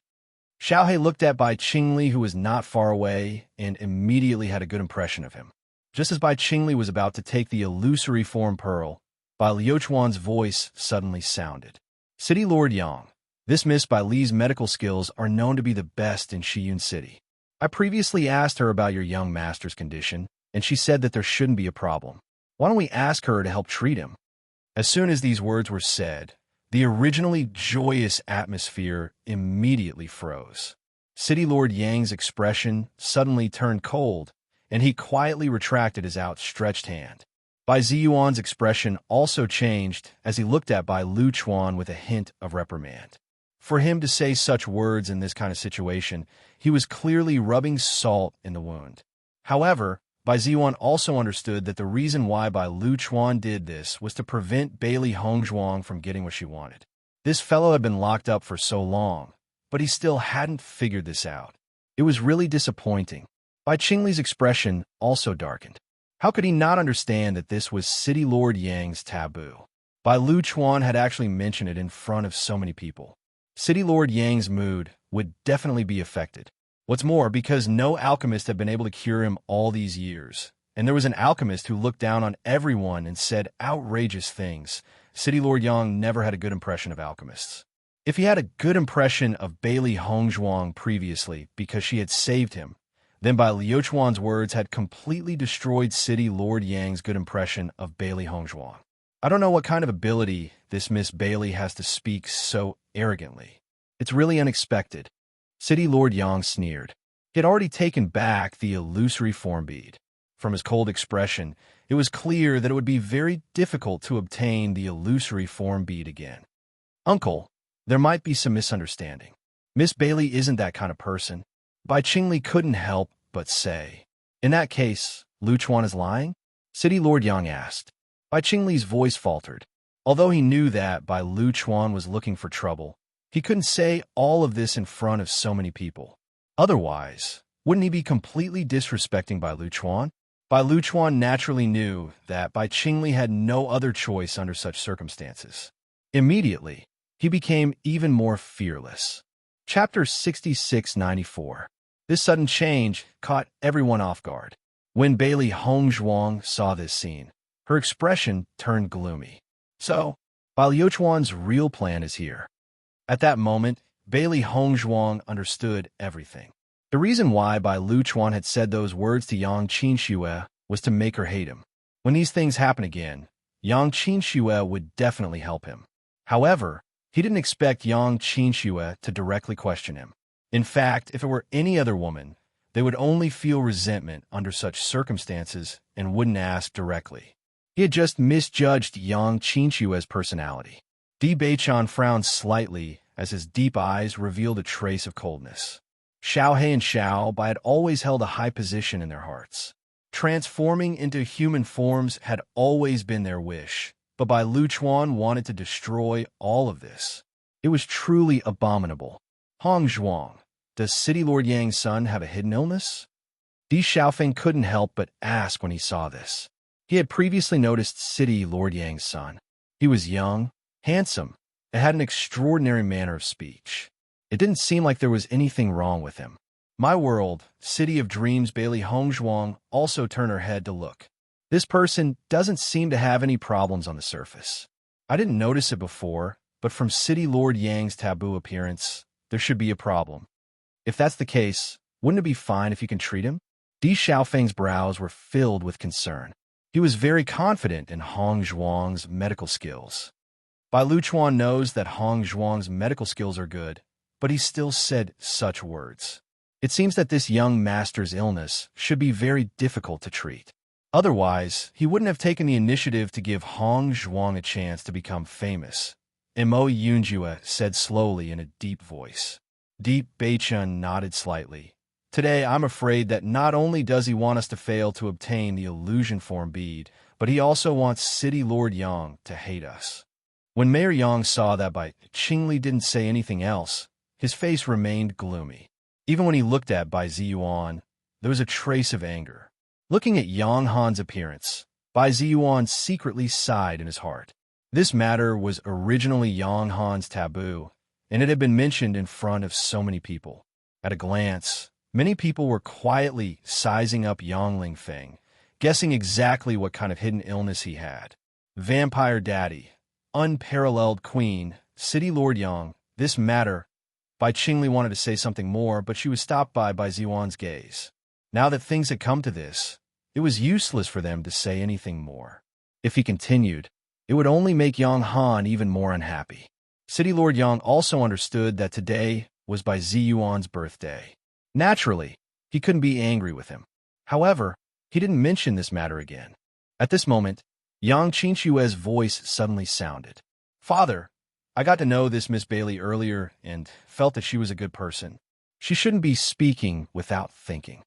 Xiaohei looked at Bai Qingli, who was not far away, and immediately had a good impression of him. Just as Bai Qingli was about to take the illusory form pearl, Bai Liuchuan's voice suddenly sounded. City Lord Yang, this Miss Bai Li's medical skills are known to be the best in Shiyun City. I previously asked her about your young master's condition, and she said that there shouldn't be a problem. Why don't we ask her to help treat him? As soon as these words were said, the originally joyous atmosphere immediately froze. City Lord Yang's expression suddenly turned cold, and he quietly retracted his outstretched hand. Bai Ziyuan's expression also changed as he looked at Bai Luchuan with a hint of reprimand. For him to say such words in this kind of situation, he was clearly rubbing salt in the wound. However, Bai Ziyuan also understood that the reason why Bai Luchuan did this was to prevent Bailey Hongzhuang from getting what she wanted. This fellow had been locked up for so long, but he still hadn't figured this out. It was really disappointing. Bai Qingli's expression also darkened. How could he not understand that this was City Lord Yang's taboo? Bai Luchuan had actually mentioned it in front of so many people. City Lord Yang's mood would definitely be affected. What's more, because no alchemist had been able to cure him all these years, and there was an alchemist who looked down on everyone and said outrageous things, City Lord Yang never had a good impression of alchemists. If he had a good impression of Bailey Hongzhuang previously because she had saved him, then Bai Liuchuan's words had completely destroyed City Lord Yang's good impression of Bailey Hongzhuang. I don't know what kind of ability this Miss Bailey has to speak so arrogantly. It's really unexpected. City Lord Yang sneered. He had already taken back the illusory form bead. From his cold expression, it was clear that it would be very difficult to obtain the illusory form bead again. Uncle, there might be some misunderstanding. Miss Bailey isn't that kind of person. Bai Qingli couldn't help but say. In that case, Lu Chuan is lying? City Lord Yang asked. Bai Qingli's voice faltered. Although he knew that Bai Lu Chuan was looking for trouble, he couldn't say all of this in front of so many people. Otherwise, wouldn't he be completely disrespecting Bai Lu Chuan? Bai Lu Chuan naturally knew that Bai Qingli had no other choice under such circumstances. Immediately, he became even more fearless. Chapter 6694. This sudden change caught everyone off guard. When Bailey Hongzhuang saw this scene, her expression turned gloomy. So, Bai Liu Chuan's real plan is here. At that moment, Bailey Hongzhuang understood everything. The reason why Bai Lu Chuan had said those words to Yang Qinxue was to make her hate him. When these things happen again, Yang Qinxue would definitely help him. However, he didn't expect Yang Qinxue to directly question him. In fact, if it were any other woman, they would only feel resentment under such circumstances and wouldn't ask directly. He had just misjudged Yang Qinxue's personality. Di Beichan frowned slightly as his deep eyes revealed a trace of coldness. Xiao He and Xiao Bai had always held a high position in their hearts. Transforming into human forms had always been their wish, but Bai Lu Chuan wanted to destroy all of this. It was truly abominable. Hongzhuang, does City Lord Yang's son have a hidden illness? Di Xiaofeng couldn't help but ask when he saw this. He had previously noticed City Lord Yang's son. He was young, handsome, and had an extraordinary manner of speech. It didn't seem like there was anything wrong with him. My world, City of Dreams Bailey Hongzhuang also turned her head to look. This person doesn't seem to have any problems on the surface. I didn't notice it before, but from City Lord Yang's taboo appearance, there should be a problem. If that's the case, wouldn't it be fine if you can treat him? Di Xiaofeng's brows were filled with concern. He was very confident in Hongzhuang's medical skills. Bai Lu Chuan knows that Hongzhuang's medical skills are good, but he still said such words. It seems that this young master's illness should be very difficult to treat. Otherwise, he wouldn't have taken the initiative to give Hongzhuang a chance to become famous. Mo Yunjue said slowly in a deep voice. Deep Beichun nodded slightly. Today, I'm afraid that not only does he want us to fail to obtain the illusion form bead, but he also wants City Lord Yang to hate us. When Mayor Yang saw that Bai Qingli didn't say anything else, his face remained gloomy. Even when he looked at Bai Ziyuan, there was a trace of anger. Looking at Yang Han's appearance, Bai Ziyuan secretly sighed in his heart. This matter was originally Yang Han's taboo, and it had been mentioned in front of so many people. At a glance, many people were quietly sizing up Yang Lingfeng, guessing exactly what kind of hidden illness he had. Vampire Daddy, unparalleled queen, City Lord Yang, this matter. Bai Qingli wanted to say something more, but she was stopped by Ziyuan's gaze. Now that things had come to this, it was useless for them to say anything more. If he continued, it would only make Yang Han even more unhappy. City Lord Yang also understood that today was Bai Ziyuan's birthday. Naturally, he couldn't be angry with him. However, he didn't mention this matter again. At this moment, Yang Qinxue's voice suddenly sounded. Father, I got to know this Miss Bailey earlier and felt that she was a good person. She shouldn't be speaking without thinking.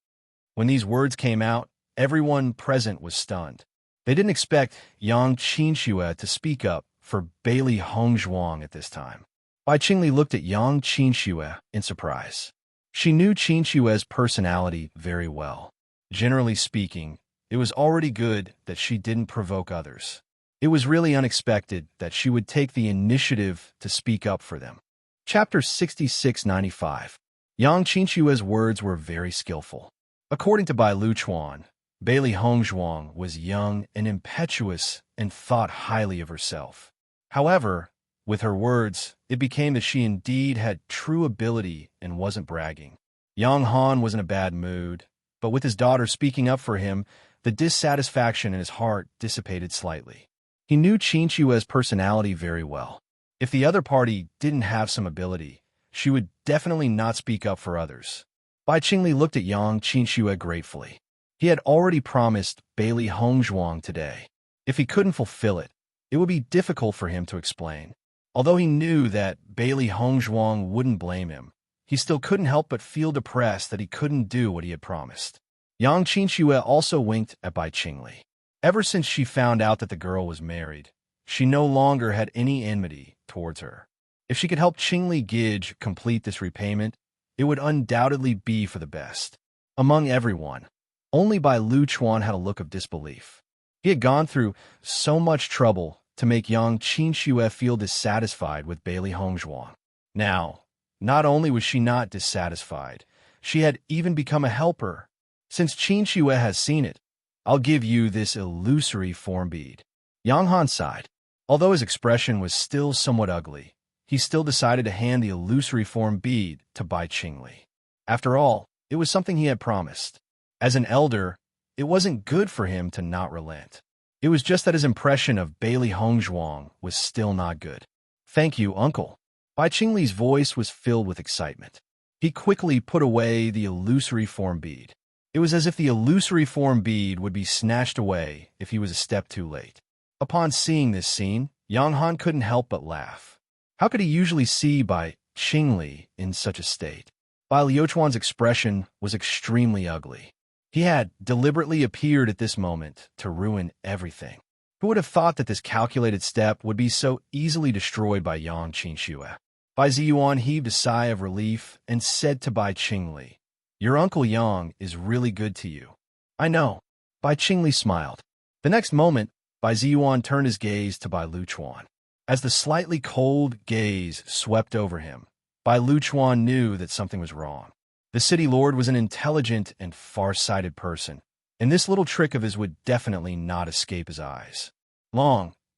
When these words came out, everyone present was stunned. They didn't expect Yang Qinxue to speak up for Bailey Hongzhuang at this time. Bai Qingli looked at Yang Qinxue in surprise. She knew Qinxue's personality very well. Generally speaking, it was already good that she didn't provoke others. It was really unexpected that she would take the initiative to speak up for them. Chapter 6695. Yang Qinxue's words were very skillful. According to Bai Lu Chuan, Bailey Hongzhuang was young and impetuous and thought highly of herself. However, with her words, it became that she indeed had true ability and wasn't bragging. Yang Han was in a bad mood, but with his daughter speaking up for him, the dissatisfaction in his heart dissipated slightly. He knew Qinchua's personality very well. If the other party didn't have some ability, she would definitely not speak up for others. Bai Qingli looked at Yang Qinxue gratefully. He had already promised Bailey Hongzhuang today. If he couldn't fulfill it, it would be difficult for him to explain. Although he knew that Bailey Hongzhuang wouldn't blame him, he still couldn't help but feel depressed that he couldn't do what he had promised. Yang Qinxue also winked at Bai Qingli. Ever since she found out that the girl was married, she no longer had any enmity towards her. If she could help Qingli Gige complete this repayment, it would undoubtedly be for the best. Among everyone, only Bai Luchuan had a look of disbelief. He had gone through so much trouble to make Yang Qinxue feel dissatisfied with Bailey Hongzhuang. Now, not only was she not dissatisfied, she had even become a helper. Since Qinxue has seen it, I'll give you this illusory form bead. Yang Han sighed. Although his expression was still somewhat ugly, he still decided to hand the illusory form bead to Bai Qingli. After all, it was something he had promised. As an elder, it wasn't good for him to not relent. It was just that his impression of Bailey Hongzhuang was still not good. Thank you, uncle. Bai Qingli's voice was filled with excitement. He quickly put away the illusory form bead. It was as if the illusory form bead would be snatched away if he was a step too late. Upon seeing this scene, Yang Han couldn't help but laugh. How could he usually see Bai Qingli in such a state? Bai Liuchuan's expression was extremely ugly. He had deliberately appeared at this moment to ruin everything. Who would have thought that this calculated step would be so easily destroyed by Yang Qinxue? Bai Ziyuan heaved a sigh of relief and said to Bai Qingli, "Your uncle Yang is really good to you." "I know." Bai Qingli smiled. The next moment, Bai Ziyuan turned his gaze to Bai Luchuan. As the slightly cold gaze swept over him, Bai Luchuan knew that something was wrong. The city lord was an intelligent and far-sighted person, and this little trick of his would definitely not escape his eyes.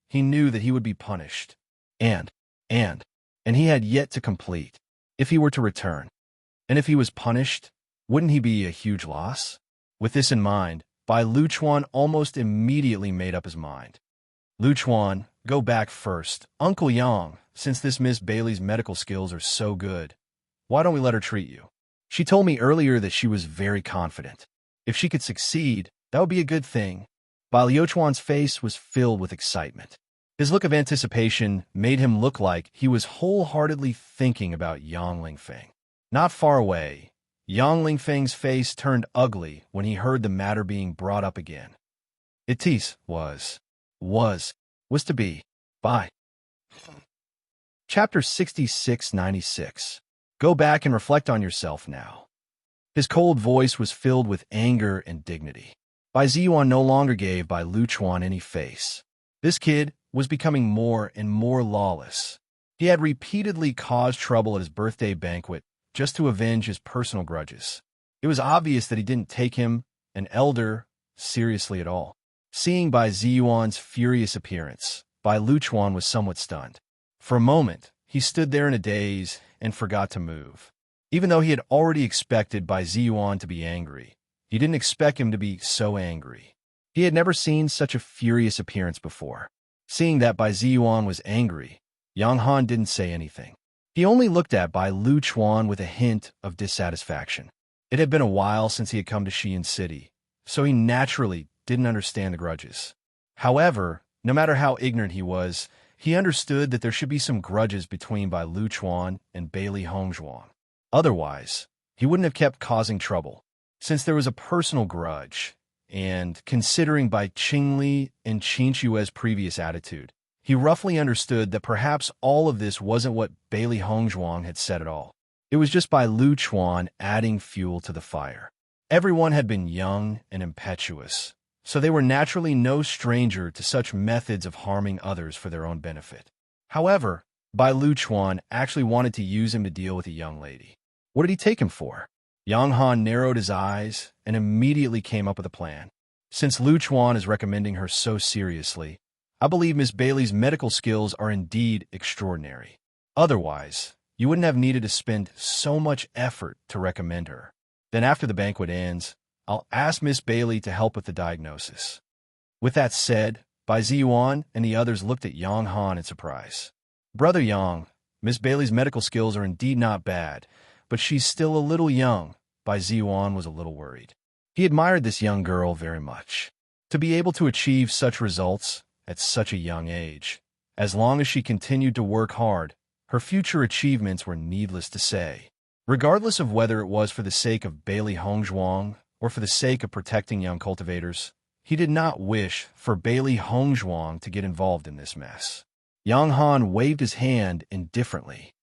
He knew that he would be punished. And he had yet to complete. If he were to return, and if he was punished, wouldn't he be a huge loss? With this in mind, Bai Luchuan almost immediately made up his mind. "Luchuan, go back first. Uncle Yang, since this Miss Bailey's medical skills are so good, why don't we let her treat you? She told me earlier that she was very confident. If she could succeed, that would be a good thing." Bai Liuchuan's face was filled with excitement. His look of anticipation made him look like he was wholeheartedly thinking about Yang Lingfeng. Not far away, Yang Lingfeng's face turned ugly when he heard the matter being brought up again. Was to be. Bye. Chapter 6696. Go back and reflect on yourself now. His cold voice was filled with anger and dignity. Bai Ziyuan no longer gave Bai Luchuan any face. This kid was becoming more and more lawless. He had repeatedly caused trouble at his birthday banquet just to avenge his personal grudges. It was obvious that he didn't take him, an elder, seriously at all. Seeing Bai Ziyuan's furious appearance, Bai Luchuan was somewhat stunned. For a moment, he stood there in a daze and forgot to move. Even though he had already expected Bai Ziyuan to be angry, he didn't expect him to be so angry. He had never seen such a furious appearance before. Seeing that Bai Ziyuan was angry, Yang Han didn't say anything. He only looked at Bai Luchuan with a hint of dissatisfaction. It had been a while since he had come to Xi'an City, so he naturally didn't understand the grudges. However, no matter how ignorant he was, he understood that there should be some grudges between Bai Luchuan and Bailey Hongzhuang. Otherwise, he wouldn't have kept causing trouble. Since there was a personal grudge, and considering Bai Qingli and Qinchue's previous attitude, he roughly understood that perhaps all of this wasn't what Bailey Hongzhuang had said at all. It was just Bai Luchuan adding fuel to the fire. Everyone had been young and impetuous, so they were naturally no stranger to such methods of harming others for their own benefit. However, Bai Luchuan actually wanted to use him to deal with a young lady. What did he take him for? Yang Han narrowed his eyes and immediately came up with a plan. Since Luchuan is recommending her so seriously, I believe Miss Bailey's medical skills are indeed extraordinary. Otherwise, you wouldn't have needed to spend so much effort to recommend her. Then after the banquet ends, I'll ask Miss Bailey to help with the diagnosis. With that said, Bai Ziyuan and the others looked at Yang Han in surprise. Brother Yang, Miss Bailey's medical skills are indeed not bad, but she's still a little young. Bai Ziyuan was a little worried. He admired this young girl very much. To be able to achieve such results at such a young age, as long as she continued to work hard, her future achievements were needless to say. Regardless of whether it was for the sake of Bailey Hongzhuang or for the sake of protecting young cultivators, he did not wish for Bailey Hongzhuang to get involved in this mess. Yang Han waved his hand indifferently.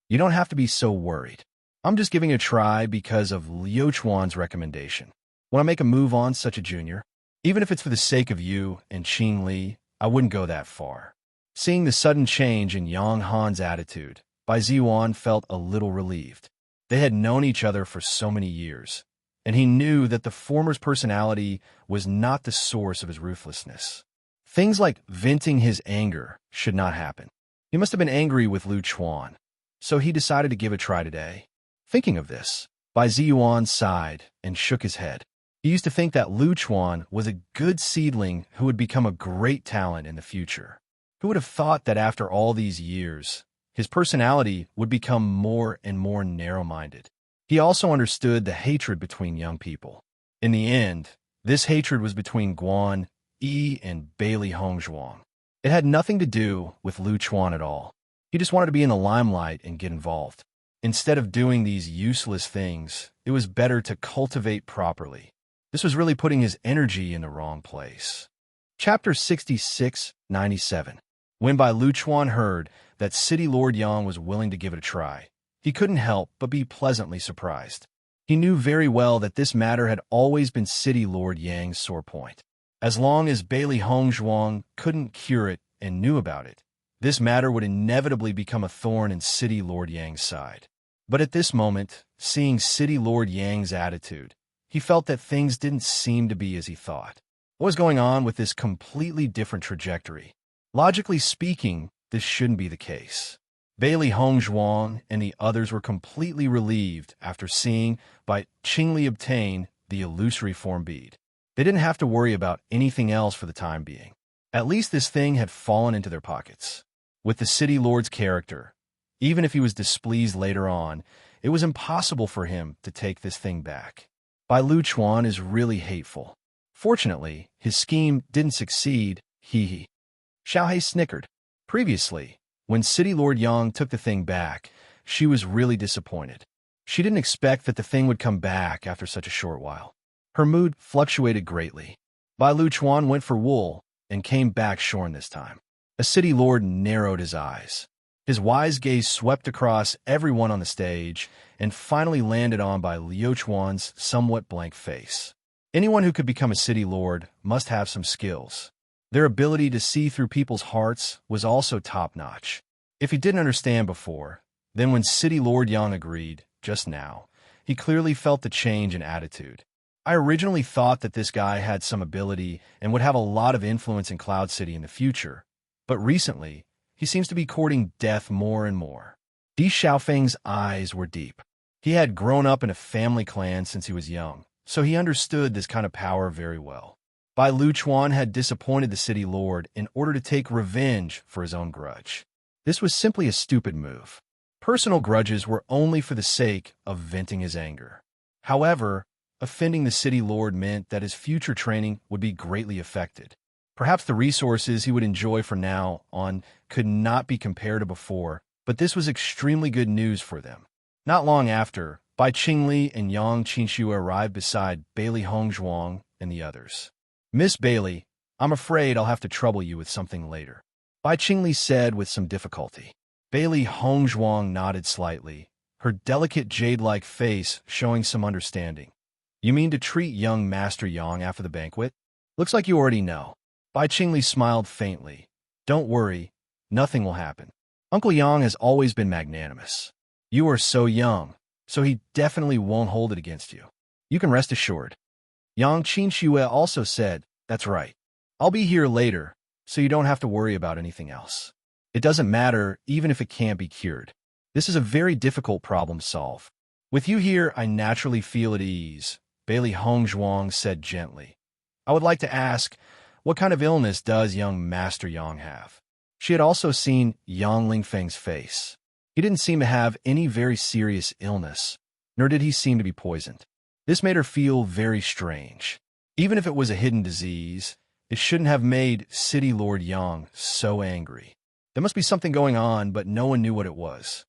You don't have to be so worried. I'm just giving it a try because of Liu Chuan's recommendation. When I make a move on such a junior, even if it's for the sake of you and Qing Li, I wouldn't go that far. Seeing the sudden change in Yang Han's attitude, Bai Ziyuan felt a little relieved. They had known each other for so many years, and he knew that the former's personality was not the source of his ruthlessness. Things like venting his anger should not happen. He must have been angry with Liu Chuan, so he decided to give it a try today. Thinking of this, Bai Ziyuan sighed and shook his head. He used to think that Liu Chuan was a good seedling who would become a great talent in the future. Who would have thought that after all these years, his personality would become more and more narrow-minded? He also understood the hatred between young people. In the end, this hatred was between Guan Yi and Bailey Hongzhuang. It had nothing to do with Liu Chuan at all. He just wanted to be in the limelight and get involved. Instead of doing these useless things, it was better to cultivate properly. This was really putting his energy in the wrong place. Chapter 66-97. When Bai Liu Chuan heard that City Lord Yang was willing to give it a try, he couldn't help but be pleasantly surprised. He knew very well that this matter had always been City Lord Yang's sore point. As long as Bailey Hongzhuang couldn't cure it and knew about it, this matter would inevitably become a thorn in City Lord Yang's side. But at this moment, seeing City Lord Yang's attitude, he felt that things didn't seem to be as he thought. What was going on with this completely different trajectory? Logically speaking, this shouldn't be the case. Bailey Hongzhuang and the others were completely relieved after seeing Bai Qingli obtain the illusory form bead. They didn't have to worry about anything else for the time being. At least this thing had fallen into their pockets. With the City Lord's character, even if he was displeased later on, it was impossible for him to take this thing back. Bai Liu Chuan is really hateful. Fortunately, his scheme didn't succeed, hee. Xiaohei snickered. Previously, when City Lord Yang took the thing back, she was really disappointed. She didn't expect that the thing would come back after such a short while. Her mood fluctuated greatly. Bai Liu Chuan went for wool and came back shorn this time. A city lord narrowed his eyes. His wise gaze swept across everyone on the stage and finally landed on Bai Liu Chuan's somewhat blank face. Anyone who could become a city lord must have some skills. Their ability to see through people's hearts was also top-notch. If he didn't understand before, then when City Lord Yang agreed, just now, he clearly felt the change in attitude. I originally thought that this guy had some ability and would have a lot of influence in Cloud City in the future, but recently, he seems to be courting death more and more. Di Xiaofeng's eyes were deep. He had grown up in a family clan since he was young, so he understood this kind of power very well. Bai Liu Chuan had disappointed the city lord in order to take revenge for his own grudge. This was simply a stupid move. Personal grudges were only for the sake of venting his anger. However, offending the city lord meant that his future training would be greatly affected. Perhaps the resources he would enjoy from now on could not be compared to before, but this was extremely good news for them. Not long after, Bai Qingli and Yang Qinxue arrived beside Bailey Hongzhuang and the others. Miss Bailey, I'm afraid I'll have to trouble you with something later, Bai Qingli said with some difficulty. Bailey Hongzhuang nodded slightly, her delicate jade-like face showing some understanding. You mean to treat young Master Yang after the banquet? Looks like you already know. Bai Qingli smiled faintly. Don't worry, nothing will happen. Uncle Yang has always been magnanimous. You are so young, so he definitely won't hold it against you. You can rest assured. Yang Qinxue also said, that's right. I'll be here later, so you don't have to worry about anything else. It doesn't matter even if it can't be cured. This is a very difficult problem to solve. With you here, I naturally feel at ease, Bailey Hongzhuang said gently. I would like to ask, What kind of illness does young Master Yang have? She had also seen Yang Lingfeng's face. He didn't seem to have any very serious illness, nor did he seem to be poisoned. This made her feel very strange. Even if it was a hidden disease, it shouldn't have made City Lord Yang so angry. There must be something going on, but no one knew what it was.